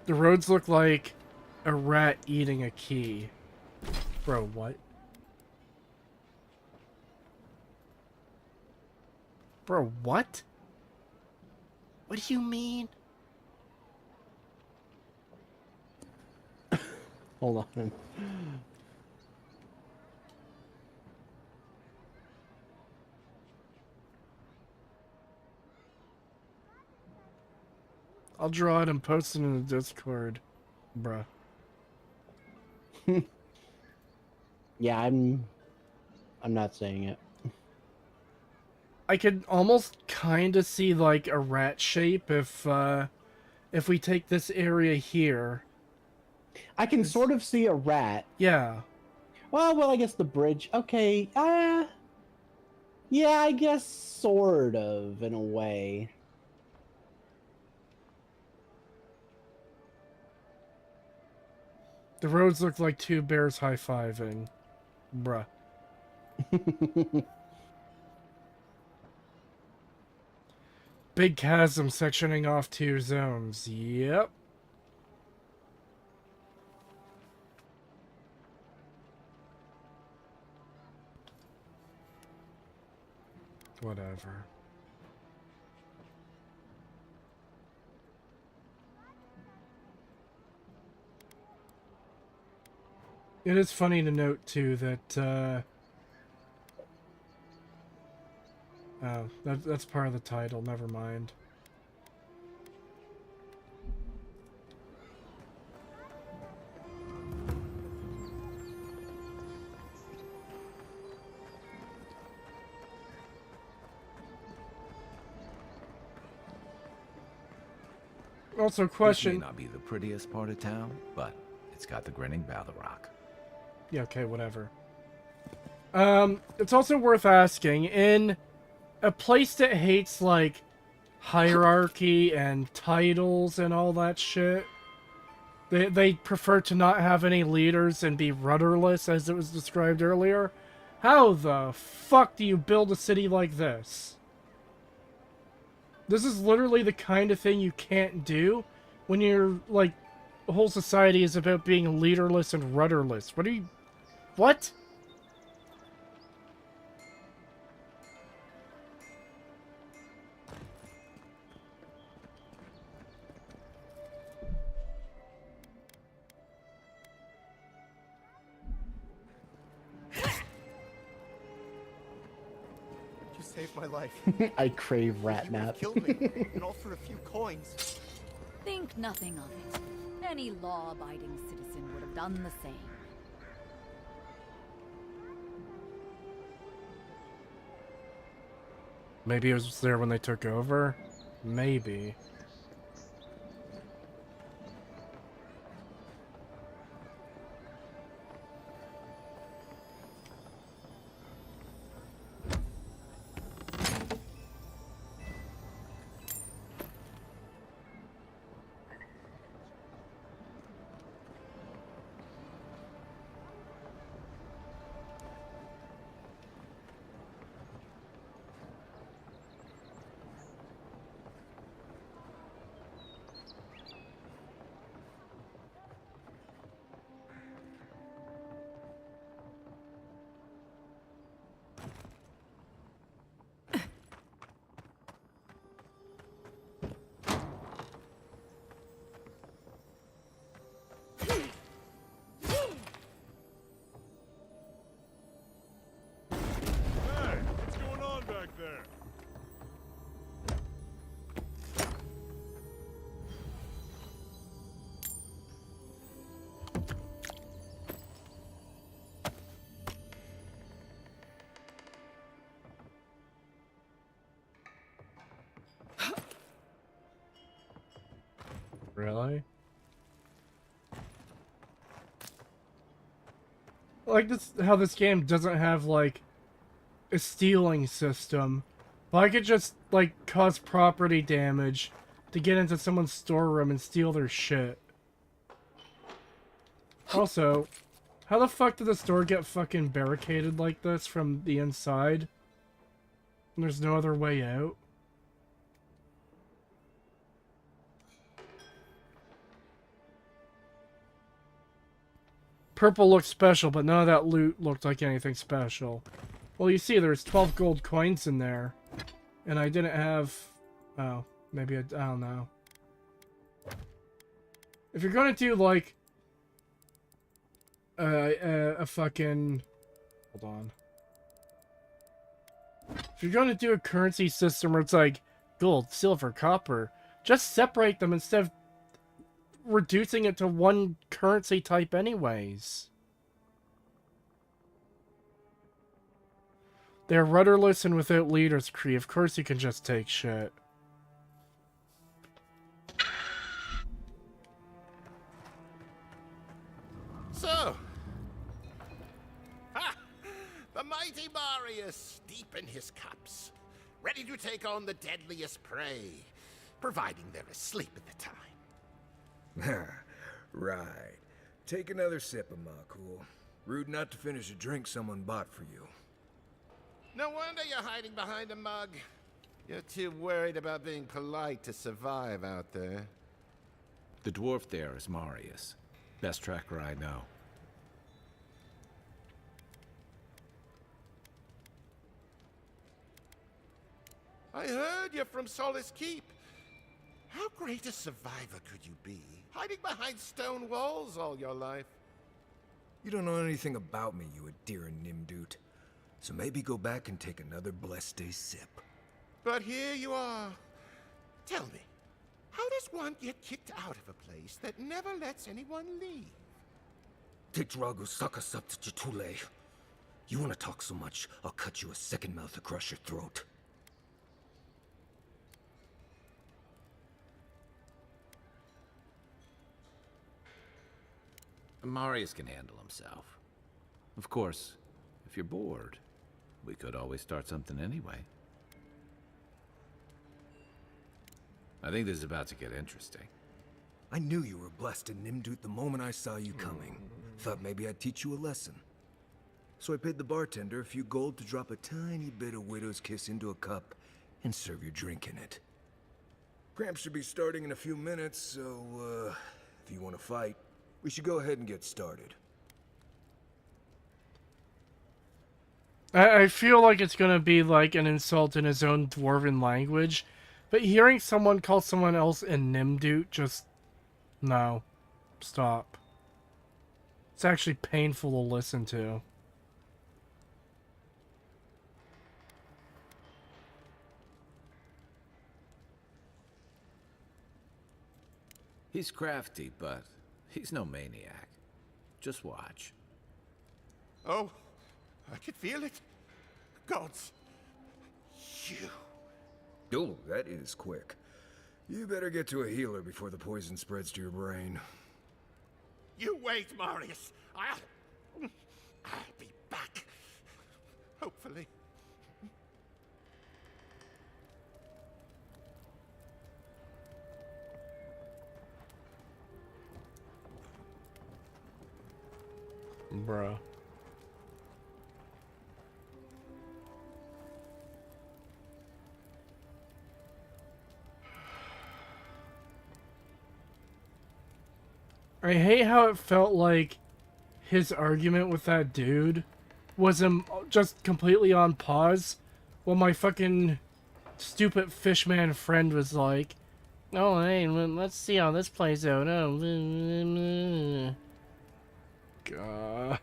The roads look like a rat eating a key. Bro, what? Bro, what? What do you mean? Hold on. I'll draw it and post it in the Discord, bruh. Yeah, I'm not saying it. I could almost kind of see like a rat shape if we take this area here. I can sort of see a rat. Yeah. Well, I guess the bridge. Okay. Yeah, I guess sort of in a way. The roads look like two bears high-fiving. Bruh. Big chasm sectioning off two zones. Yep. Whatever. It is funny to note, too, that, oh, that's part of the title, never mind. Also, question... This may not be the prettiest part of town, but it's got the grinning Battle Rock. Yeah, okay, whatever. It's also worth asking, in a place that hates, like, hierarchy and titles and all that shit, they prefer to not have any leaders and be rudderless, as it was described earlier. How the fuck do you build a city like this? This is literally the kind of thing you can't do when you're, like, the whole society is about being leaderless and rudderless. What are you... What? You saved my life. I crave rat nap. Killed me, and all for a few coins. Think nothing of it. Any law-abiding citizen would have done the same. Maybe it was there when they took over? Maybe. Really? Like this, how this game doesn't have like a stealing system, but I could just like cause property damage to get into someone's storeroom and steal their shit. Also, how the fuck did the store get fucking barricaded like this from the inside? And there's no other way out? Purple looked special, but none of that loot looked like anything special. Well, you see, there's 12 gold coins in there. And I didn't have... Oh, maybe I don't know. If you're gonna do, like... a fucking... Hold on. If you're gonna do a currency system where it's like gold, silver, copper, Just separate them instead of reducing it to one currency type anyways. They're rudderless and without leaders, Kree. Of course you can just take shit. So, the mighty Marius, deep in his cups, ready to take on the deadliest prey, providing they're asleep at the time. Right. Take another sip of Makul. Rude not to finish a drink someone bought for you. No wonder you're hiding behind a mug. You're too worried about being polite to survive out there. The dwarf there is Marius. Best tracker I know. I heard you're from Solace Keep. How great a survivor could you be, hiding behind stone walls all your life? You don't know anything about me, you Adira Nimdut. So maybe go back and take another blessed day sip. But here you are. Tell me, how does one get kicked out of a place that never lets anyone leave? Titragu Sakasat Jitule. You want to talk so much, I'll cut you a second mouth across your throat. Marius can handle himself. Of course, if you're bored, we could always start something anyway. I think this is about to get interesting. I knew you were blessed in Nimdut the moment I saw you coming. Thought maybe I'd teach you a lesson. So I paid the bartender a few gold to drop a tiny bit of Widow's Kiss into a cup and serve your drink in it. Cramps should be starting in a few minutes, so, if you want to fight, we should go ahead and get started. I feel like it's gonna be like an insult in his own dwarven language, but hearing someone call someone else a Nimdut, just... no. Stop. It's actually painful to listen to. He's crafty, but he's no maniac. Just watch. Oh, I could feel it. Gods. You. Oh, that is quick. You better get to a healer before the poison spreads to your brain. You wait, Marius. I'll be back. Hopefully. Bruh. I hate how it felt like his argument with that dude was just completely on pause while my fucking stupid fishman friend was like, oh, hey, let's see how this plays out. Oh, God.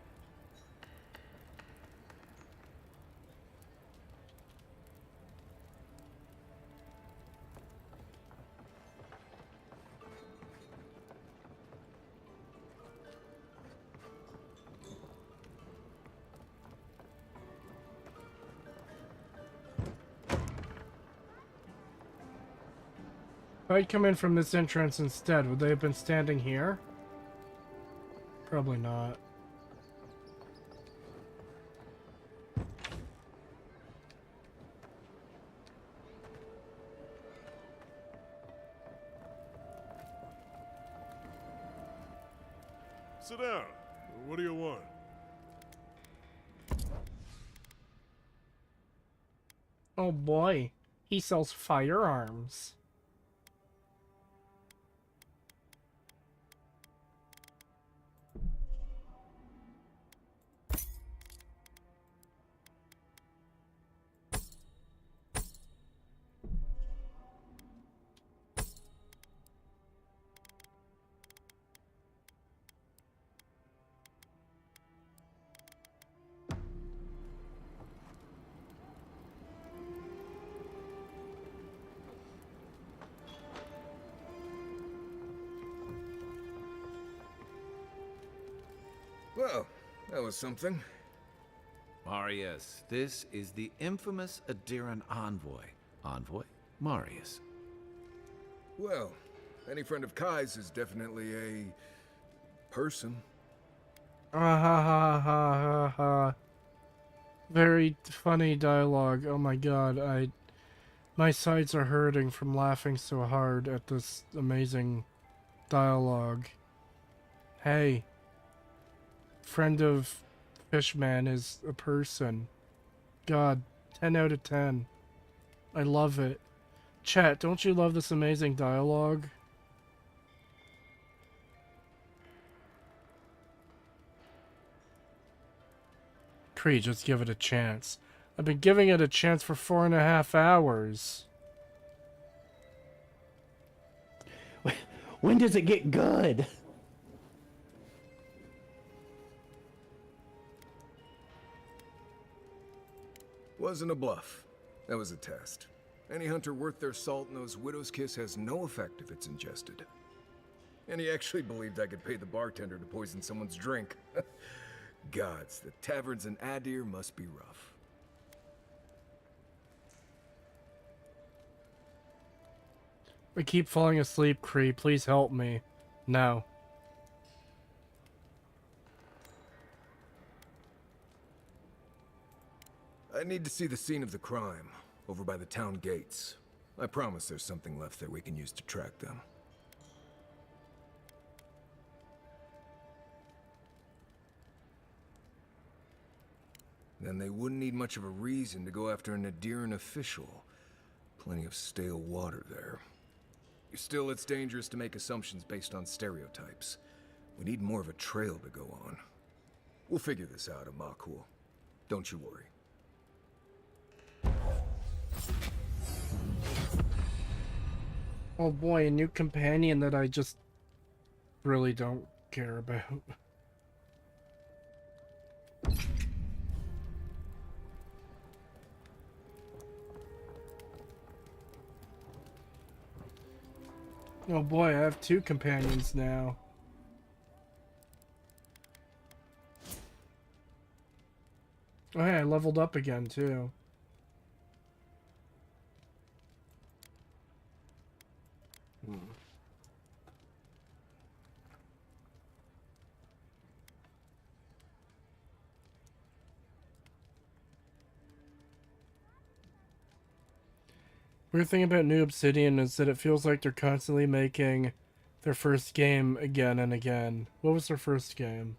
If I'd come in from this entrance instead, would they have been standing here? Probably not. Sit down. What do you want? Oh boy, he sells firearms. Well, that was something. Marius, this is the infamous Adiran envoy. Envoy Marius. Well, any friend of Kai's is definitely a person. Ah ha ha ha ha ha. Very funny dialogue. Oh my god, my sides are hurting from laughing so hard at this amazing dialogue. Hey, friend of Fishman is a person. God, 10 out of 10. I love it. Chat, don't you love this amazing dialogue? Cree, just give it a chance. I've been giving it a chance for 4.5 hours. When does it get good? Wasn't a bluff. That was a test. Any hunter worth their salt knows Widow's Kiss has no effect if it's ingested. And he actually believed I could pay the bartender to poison someone's drink. Gods, the taverns in Adir must be rough. I keep falling asleep, Cree. Please help me. No. I need to see the scene of the crime, over by the town gates. I promise there's something left there we can use to track them. Then they wouldn't need much of a reason to go after an Adiran official. Plenty of stale water there. Still, it's dangerous to make assumptions based on stereotypes. We need more of a trail to go on. We'll figure this out, Amakul. Don't you worry. Oh boy, a new companion that I just really don't care about. Oh boy, I have 2 companions now. Oh hey, I leveled up again too. Weird thing about New Obsidian is that it feels like they're constantly making their first game again and again. What was their first game?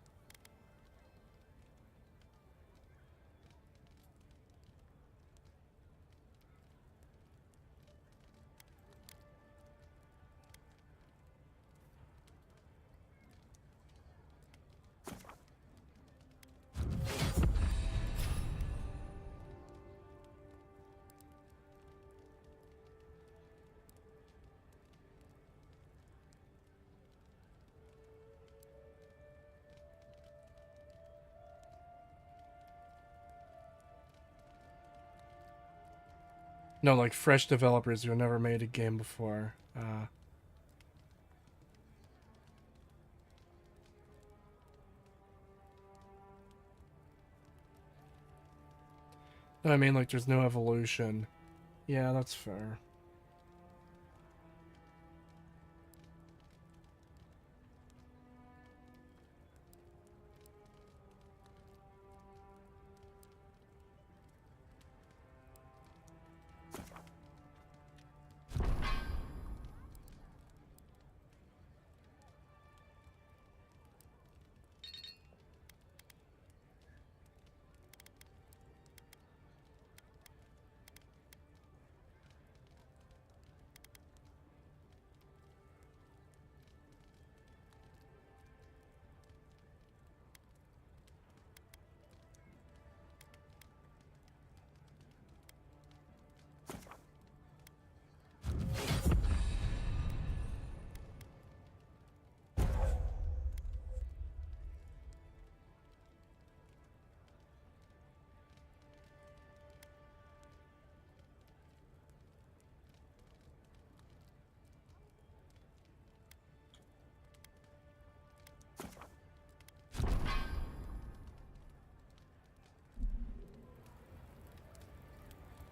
No, like fresh developers who never made a game before. No, I mean like there's no evolution. Yeah, that's fair.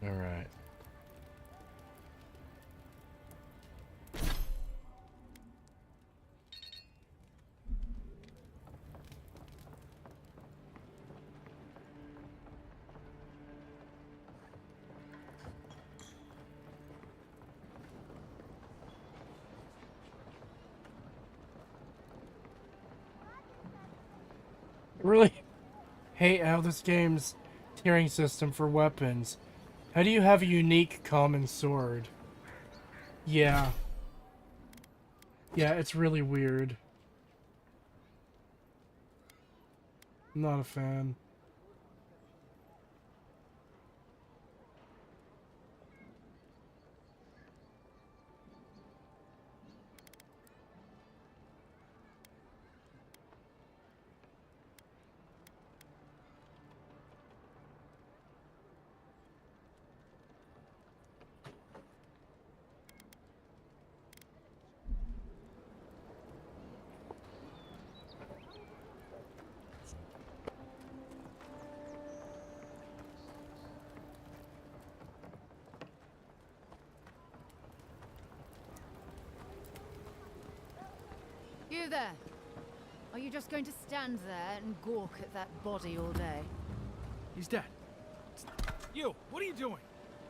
All right. Really hate how this game's tiering system for weapons. How do you have a unique common sword? Yeah. Yeah, it's really weird. I'm not a fan. You there? Are you just going to stand there and gawk at that body all day? He's dead. You, what are you doing?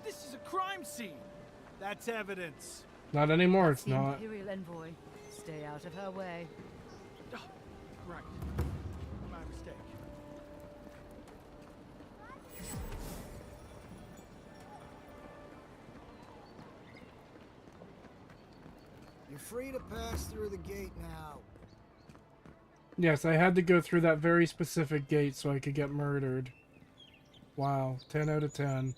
This is a crime scene. That's evidence. Not anymore, That's it's the not. Imperial envoy. Stay out of her way. Oh, right. My mistake. You're free to pass through the gate now. Yes, I had to go through that very specific gate so I could get murdered. Wow, 10 out of 10.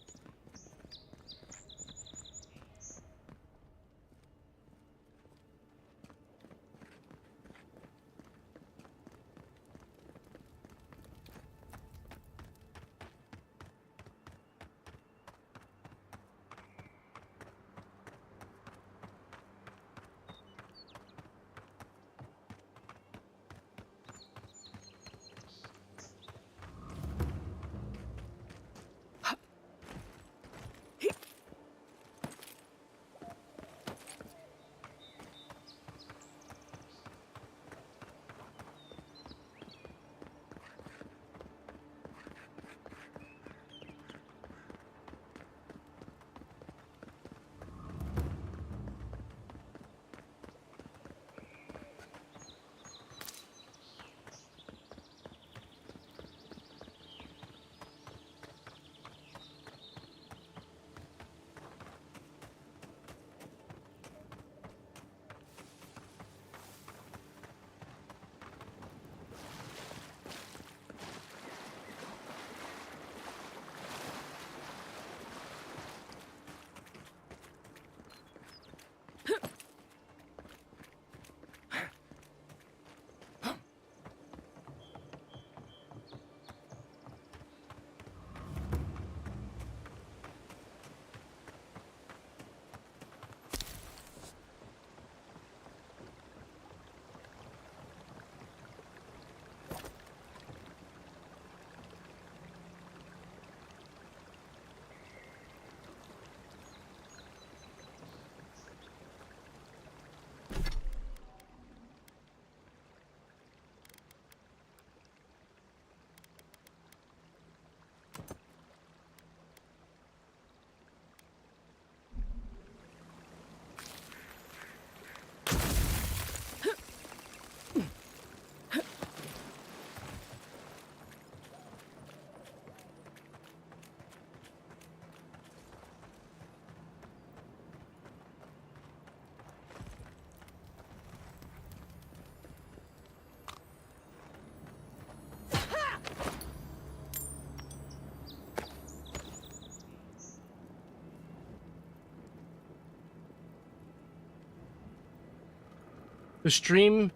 The stream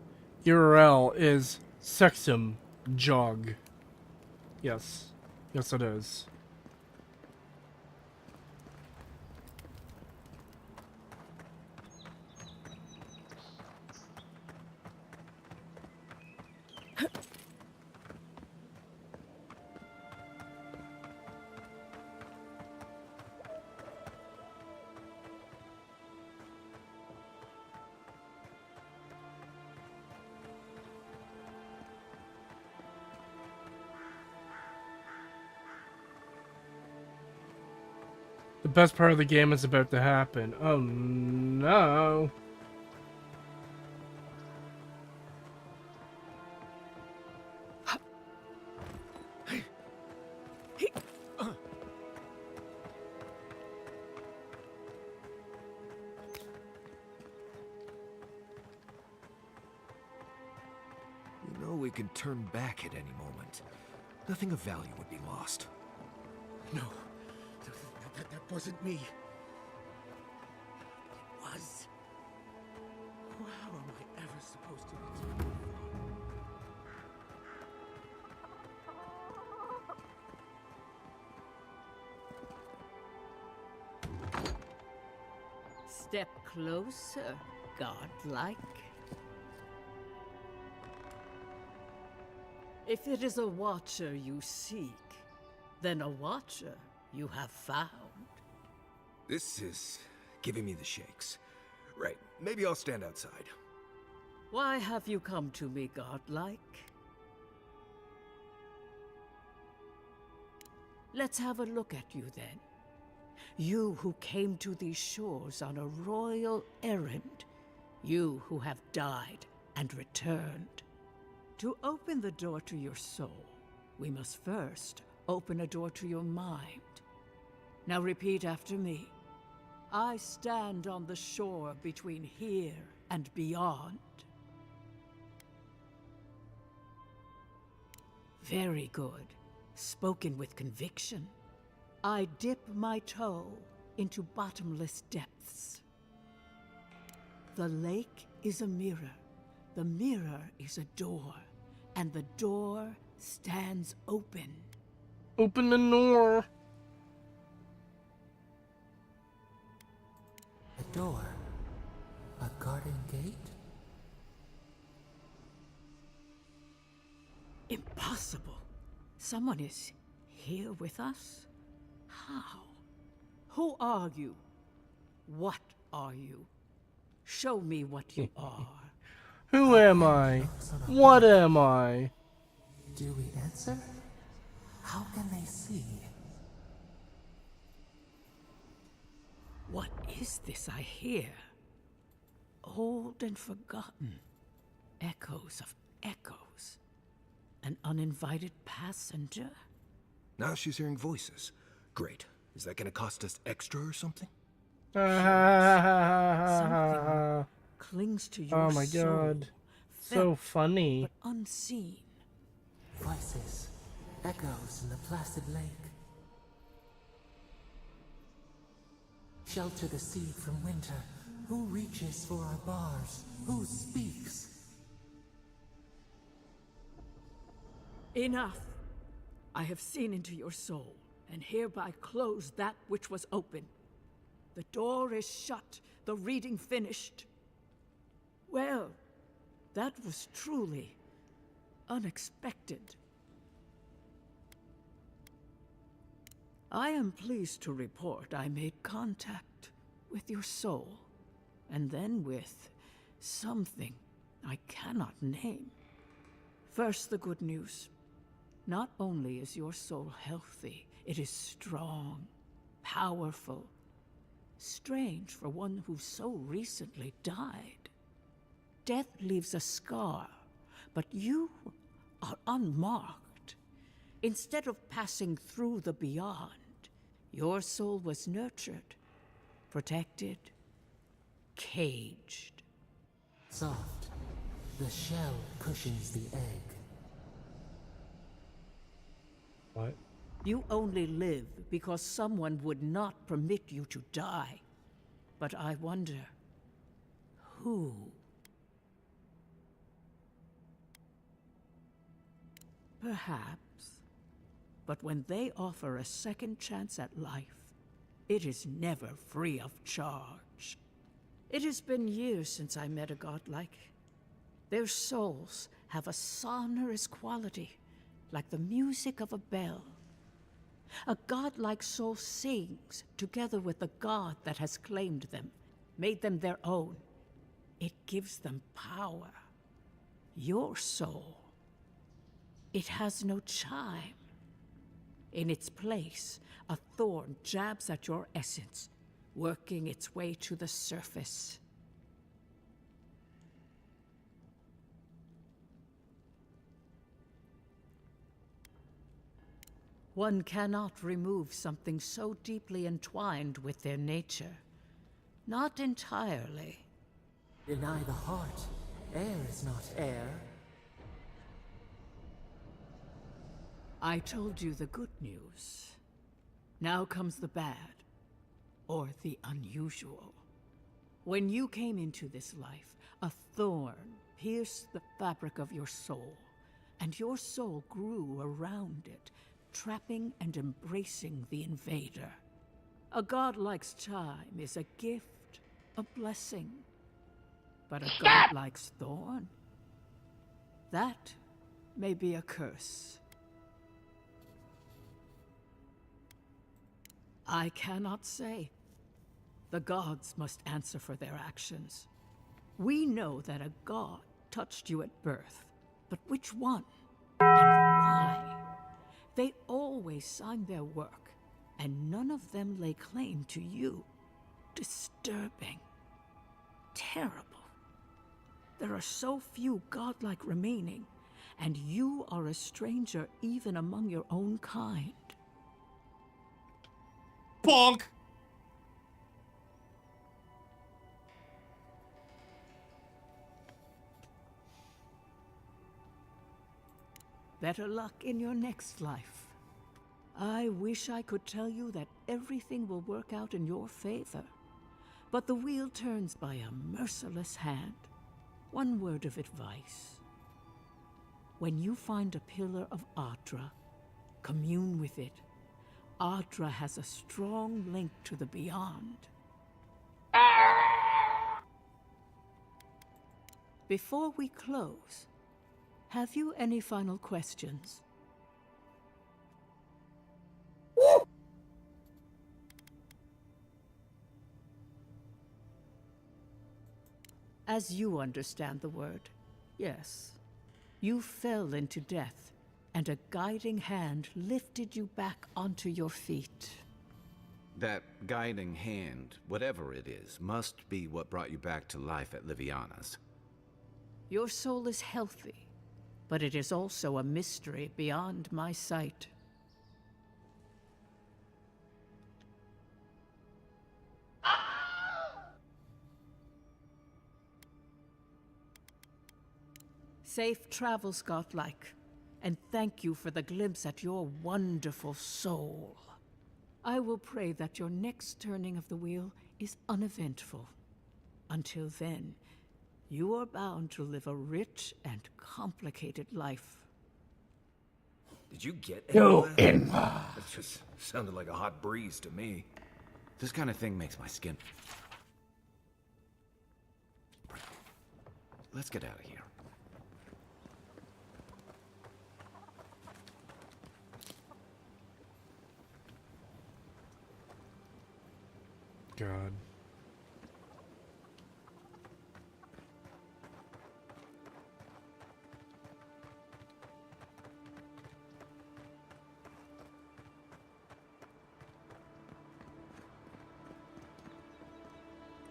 URL is Sexum Jog. Yes. Yes, it is. The best part of the game is about to happen. Oh no. You know we can turn back at any moment. Nothing of value would be lost. No, that wasn't me. It was. How am I ever supposed to explain it? Step closer, godlike. If it is a watcher you seek, then a watcher you have found. This is giving me the shakes. Right, maybe I'll stand outside. Why have you come to me, godlike? Let's have a look at you then. You who came to these shores on a royal errand. You who have died and returned. To open the door to your soul, we must first open a door to your mind. Now repeat after me. I stand on the shore between here and beyond. Very good. Spoken with conviction. I dip my toe into bottomless depths. The lake is a mirror. The mirror is a door. And the door stands open. Open the door. A door? A garden gate? Impossible. Someone is here with us? How? Who are you? What are you? Show me what you are. Who am I? What am I? Do we answer? How can they see? What is this I hear? Old and forgotten. Echoes of echoes. An uninvited passenger? Now she's hearing voices. Great. Is that gonna cost us extra or something? Something clings to your Oh my god. So funny. But unseen. Voices. Echoes in the placid lake. Shelter the sea from winter. Who reaches for our bars? Who speaks? Enough. I have seen into your soul, and hereby close that which was open. The door is shut, the reading finished. Well, that was truly unexpected. I am pleased to report I made contact with your soul, and then with something I cannot name. First, the good news. Not only is your soul healthy, it is strong, powerful. Strange for one who so recently died. Death leaves a scar, but you are unmarked. Instead of passing through the beyond, your soul was nurtured, protected, caged. Soft. The shell cushions the egg. What? You only live because someone would not permit you to die. But I wonder, who? Perhaps. But when they offer a second chance at life, it is never free of charge. It has been years since I met a godlike. Their souls have a sonorous quality, like the music of a bell. A godlike soul sings together with the god that has claimed them, made them their own. It gives them power. Your soul, it has no chime. In its place, a thorn jabs at your essence, working its way to the surface. One cannot remove something so deeply entwined with their nature. Not entirely. Deny the heart. Air is not air. I told you the good news. Now comes the bad, or the unusual. When you came into this life, a thorn pierced the fabric of your soul, and your soul grew around it, trapping and embracing the invader. A godlike's time is a gift, a blessing. But a godlike's thorn? That may be a curse. I cannot say. The gods must answer for their actions. We know that a god touched you at birth, but which one? And why? They always signed their work, and none of them lay claim to you. Disturbing. Terrible. There are so few godlike remaining, and you are a stranger even among your own kind. Bonk! Better luck in your next life. I wish I could tell you that everything will work out in your favor, but the wheel turns by a merciless hand. One word of advice. When you find a pillar of Ardra, commune with it. Ardra has a strong link to the beyond. Before we close, have you any final questions? As you understand the word, yes. You fell into death, and a guiding hand lifted you back onto your feet. That guiding hand, whatever it is, must be what brought you back to life at Liviana's. Your soul is healthy, but it is also a mystery beyond my sight. Safe travels, godlike, and thank you for the glimpse at your wonderful soul. I will pray that your next turning of the wheel is uneventful. Until then, you are bound to live a rich and complicated life. Did you get Go any of in. that? That just sounded like a hot breeze to me. This kind of thing makes my skin... Let's get out of here. God.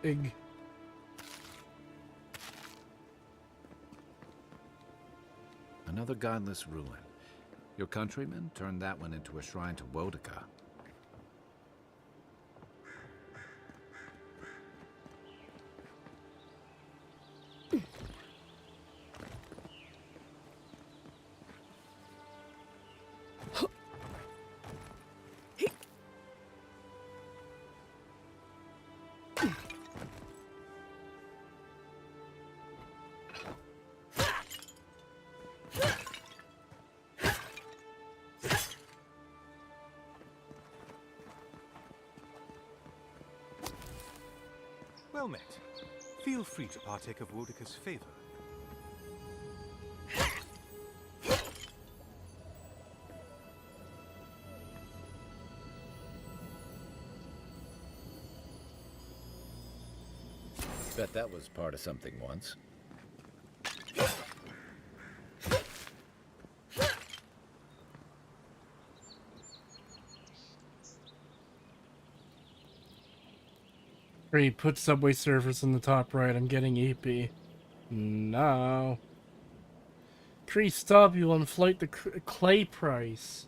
Ig. Another godless ruin. Your countrymen turned that one into a shrine to Wodica. Well met. Feel free to partake of Wodica's favor. Bet that was part of something once. Great, put subway surfers in the top right. I'm getting EP. No. Cree, stop, you'll inflate the clay price.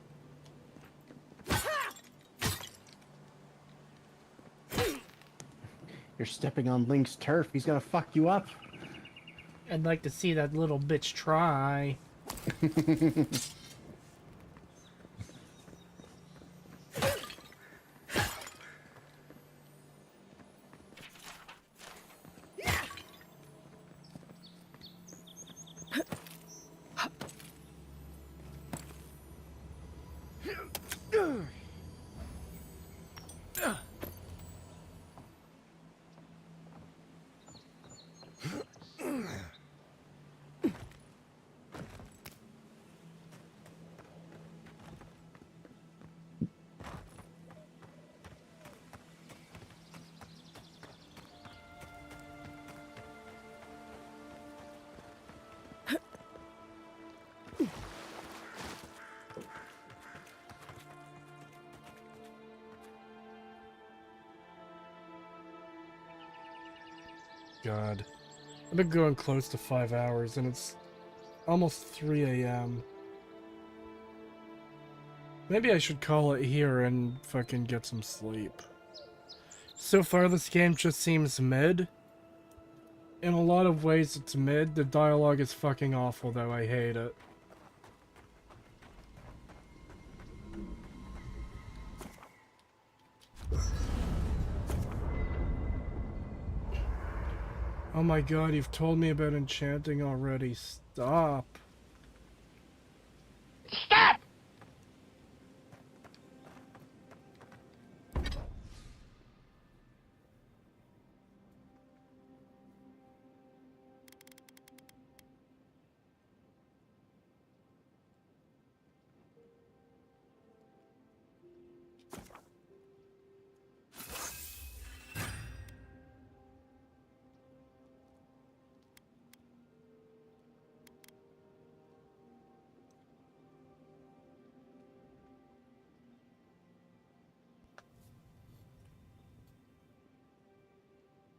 You're stepping on Link's turf. He's gonna fuck you up. I'd like to see that little bitch try. God. I've been going close to 5 hours and it's almost 3 a.m. Maybe I should call it here and fucking get some sleep. So far this game just seems mid. In a lot of ways it's mid. The dialogue is fucking awful though, I hate it. Oh my god, you've told me about enchanting already. Stop. Stop!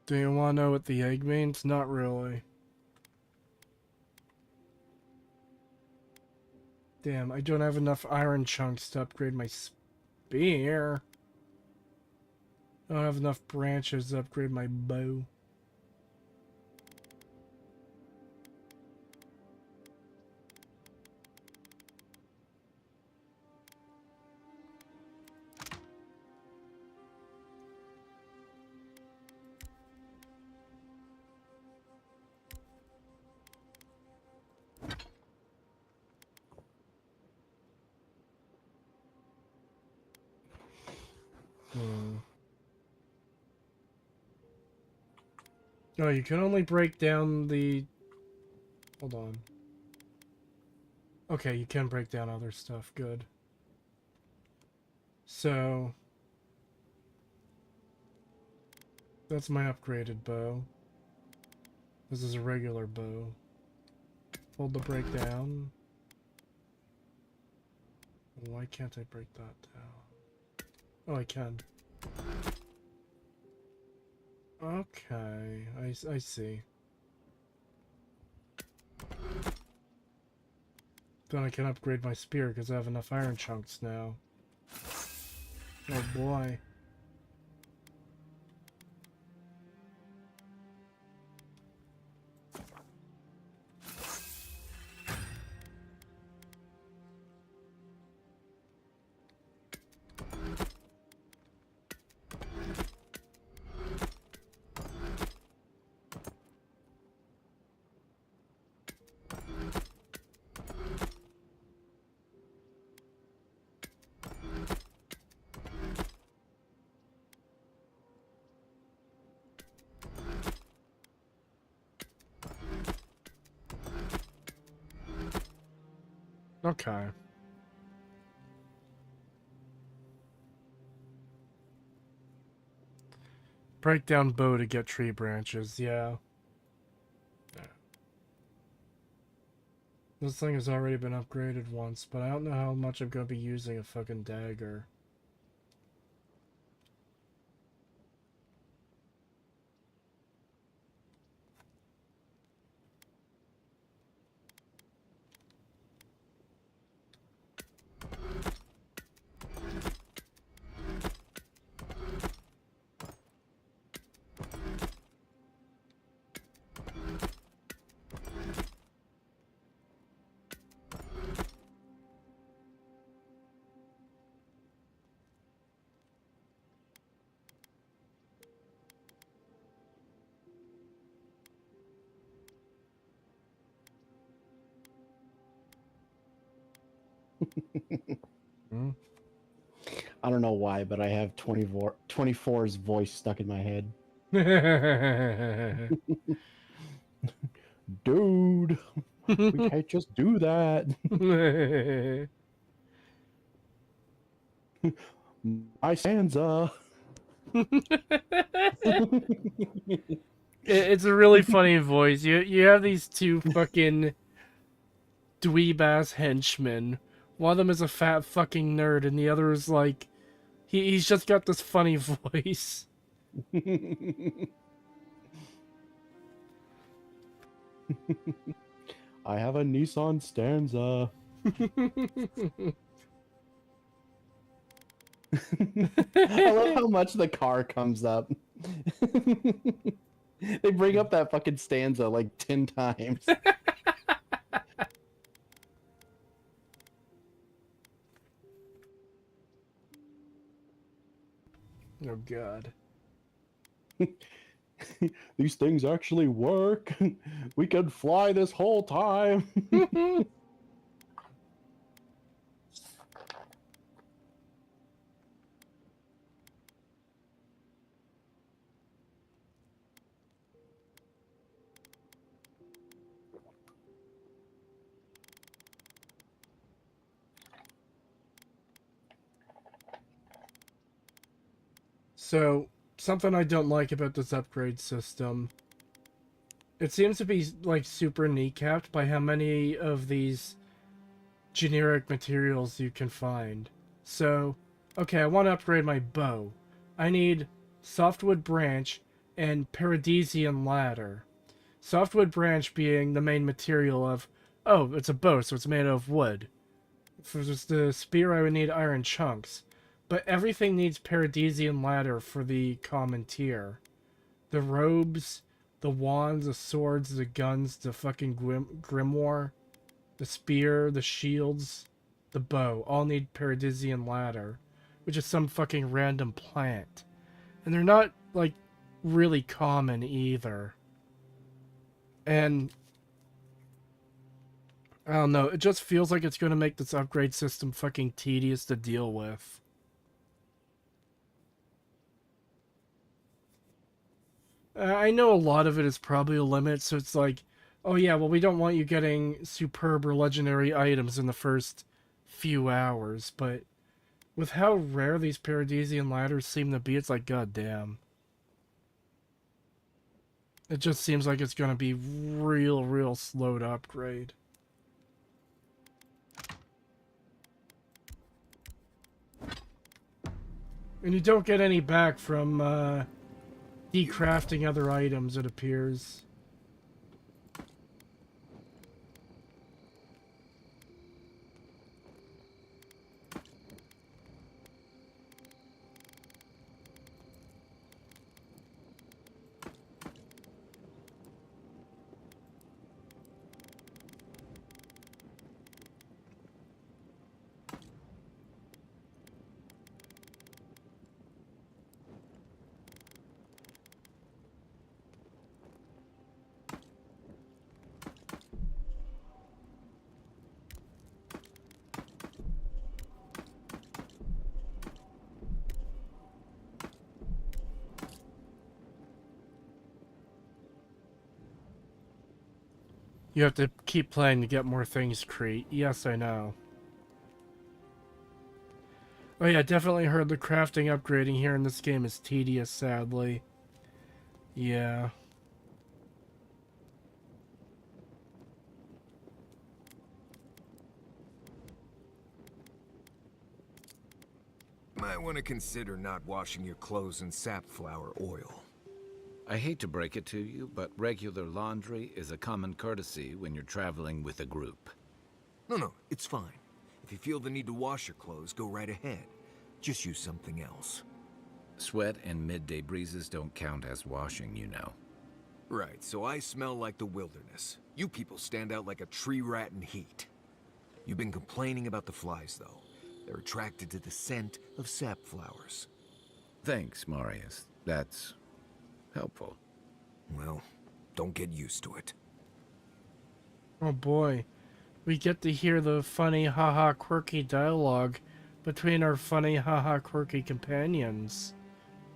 Do you want to know what the egg means? Not really. Damn, I don't have enough iron chunks to upgrade my spear. I don't have enough branches to upgrade my bow. Oh, you can only break down the... Hold on. Okay, you can break down other stuff. Good. So... That's my upgraded bow. This is a regular bow. Hold the break down. Why can't I break that down? Oh, I can. Okay, I see. Then I can upgrade my spear because I have enough iron chunks now. Oh boy. Okay. Break down bow to get tree branches, yeah. This thing has already been upgraded once, but I don't know how much I'm going to be using a fucking dagger. I don't know why, but I have 24's voice stuck in my head. Dude, we can't just do that. My Sansa. It's a really funny voice. You have these two fucking dweeb ass henchmen. One of them is a fat fucking nerd, and the other is like, he's just got this funny voice. I have a Nissan Stanza. I love how much the car comes up. They bring up that fucking stanza like 10 times. Oh god. These things actually work. We could fly this whole time. So, something I don't like about this upgrade system, it seems to be like super kneecapped by how many of these generic materials you can find. So, okay, I want to upgrade my bow. I need softwood branch and paradisian ladder. Softwood branch being the main material of, oh, it's a bow, so it's made of wood. For just the spear, I would need iron chunks. But everything needs paradisian ladder for the common tier. The robes, the wands, the swords, the guns, the fucking grimoire, the spear, the shields, the bow, all need paradisian ladder, which is some fucking random plant. And they're not, like, really common either. And I don't know, it just feels like it's going to make this upgrade system fucking tedious to deal with. I know a lot of it is probably a limit, so it's like, oh yeah, well we don't want you getting superb or legendary items in the first few hours, but with how rare these paradisian ladders seem to be, it's like, goddamn. It just seems like it's gonna be real slow to upgrade. And you don't get any back from, decrafting other items, it appears. You have to keep playing to get more things crate. Yes, I know. Oh yeah, definitely heard the crafting upgrading here in this game is tedious, sadly. Yeah. Might want to consider not washing your clothes in safflower oil. I hate to break it to you, but regular laundry is a common courtesy when you're traveling with a group. No, it's fine. If you feel the need to wash your clothes, go right ahead. Just use something else. Sweat and midday breezes don't count as washing, you know. Right, so I smell like the wilderness. You people stand out like a tree rat in heat. You've been complaining about the flies, though. They're attracted to the scent of sap flowers. Thanks, Marius. That's helpful. Well, don't get used to it. Oh boy. we get to hear the funny, haha, quirky dialogue between our funny, haha, quirky companions.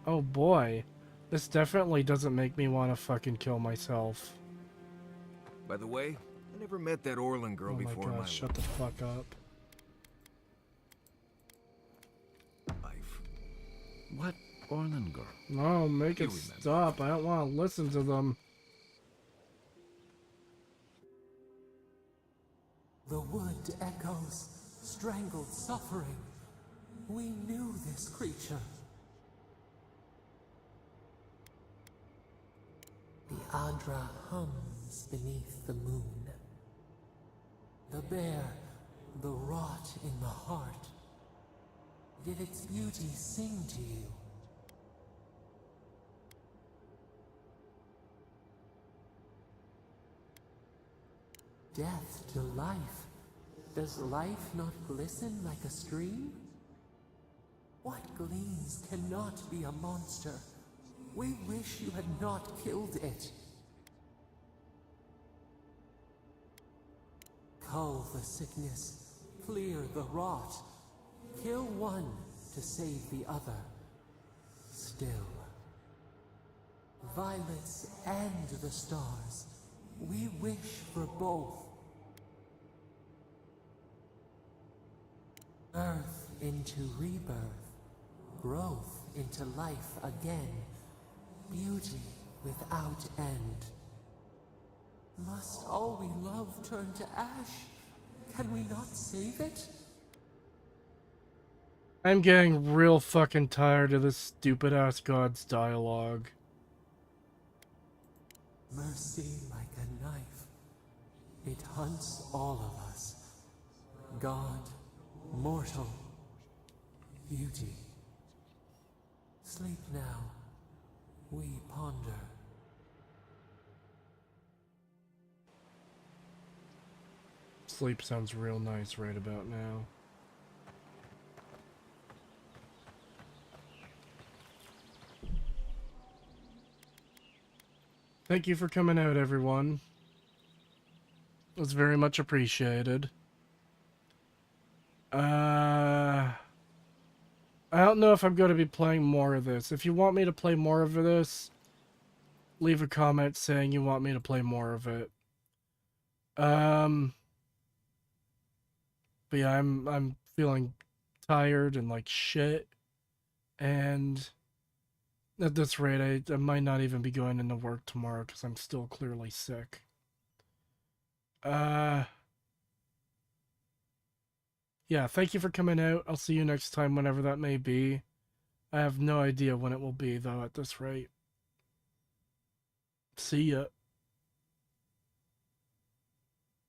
Oh boy. This definitely doesn't make me want to fucking kill myself. By the way, I never met that Orlin girl before in my life. Shut the fuck up. What Orlin girl? No, make it stop. I don't want to listen to them. The wood echoes, strangled suffering. We knew this creature. The Adra hums beneath the moon. The bear, the rot in the heart. Did its beauty sing to you? Death to life. Does life not glisten like a stream? What gleams cannot be a monster? We wish you had not killed it. Cull the sickness, clear the rot. Kill one to save the other. Still. Violets and the stars. We wish for both. Earth into rebirth. Growth into life again. Beauty without end. Must all we love turn to ash? Can we not save it? I'm getting real fucking tired of this stupid ass god's dialogue. Mercy like a knife. It hunts all of us. God, mortal, beauty. Sleep now. We ponder. Sleep sounds real nice right about now. Thank you for coming out, everyone. It was very much appreciated. I don't know if I'm going to be playing more of this. If you want me to play more of this, leave a comment saying you want me to play more of it. But yeah, I'm feeling tired and like shit. And at this rate, I might not even be going into work tomorrow because I'm still clearly sick. Yeah, thank you for coming out. I'll see you next time, whenever that may be. I have no idea when it will be, though, at this rate. See ya.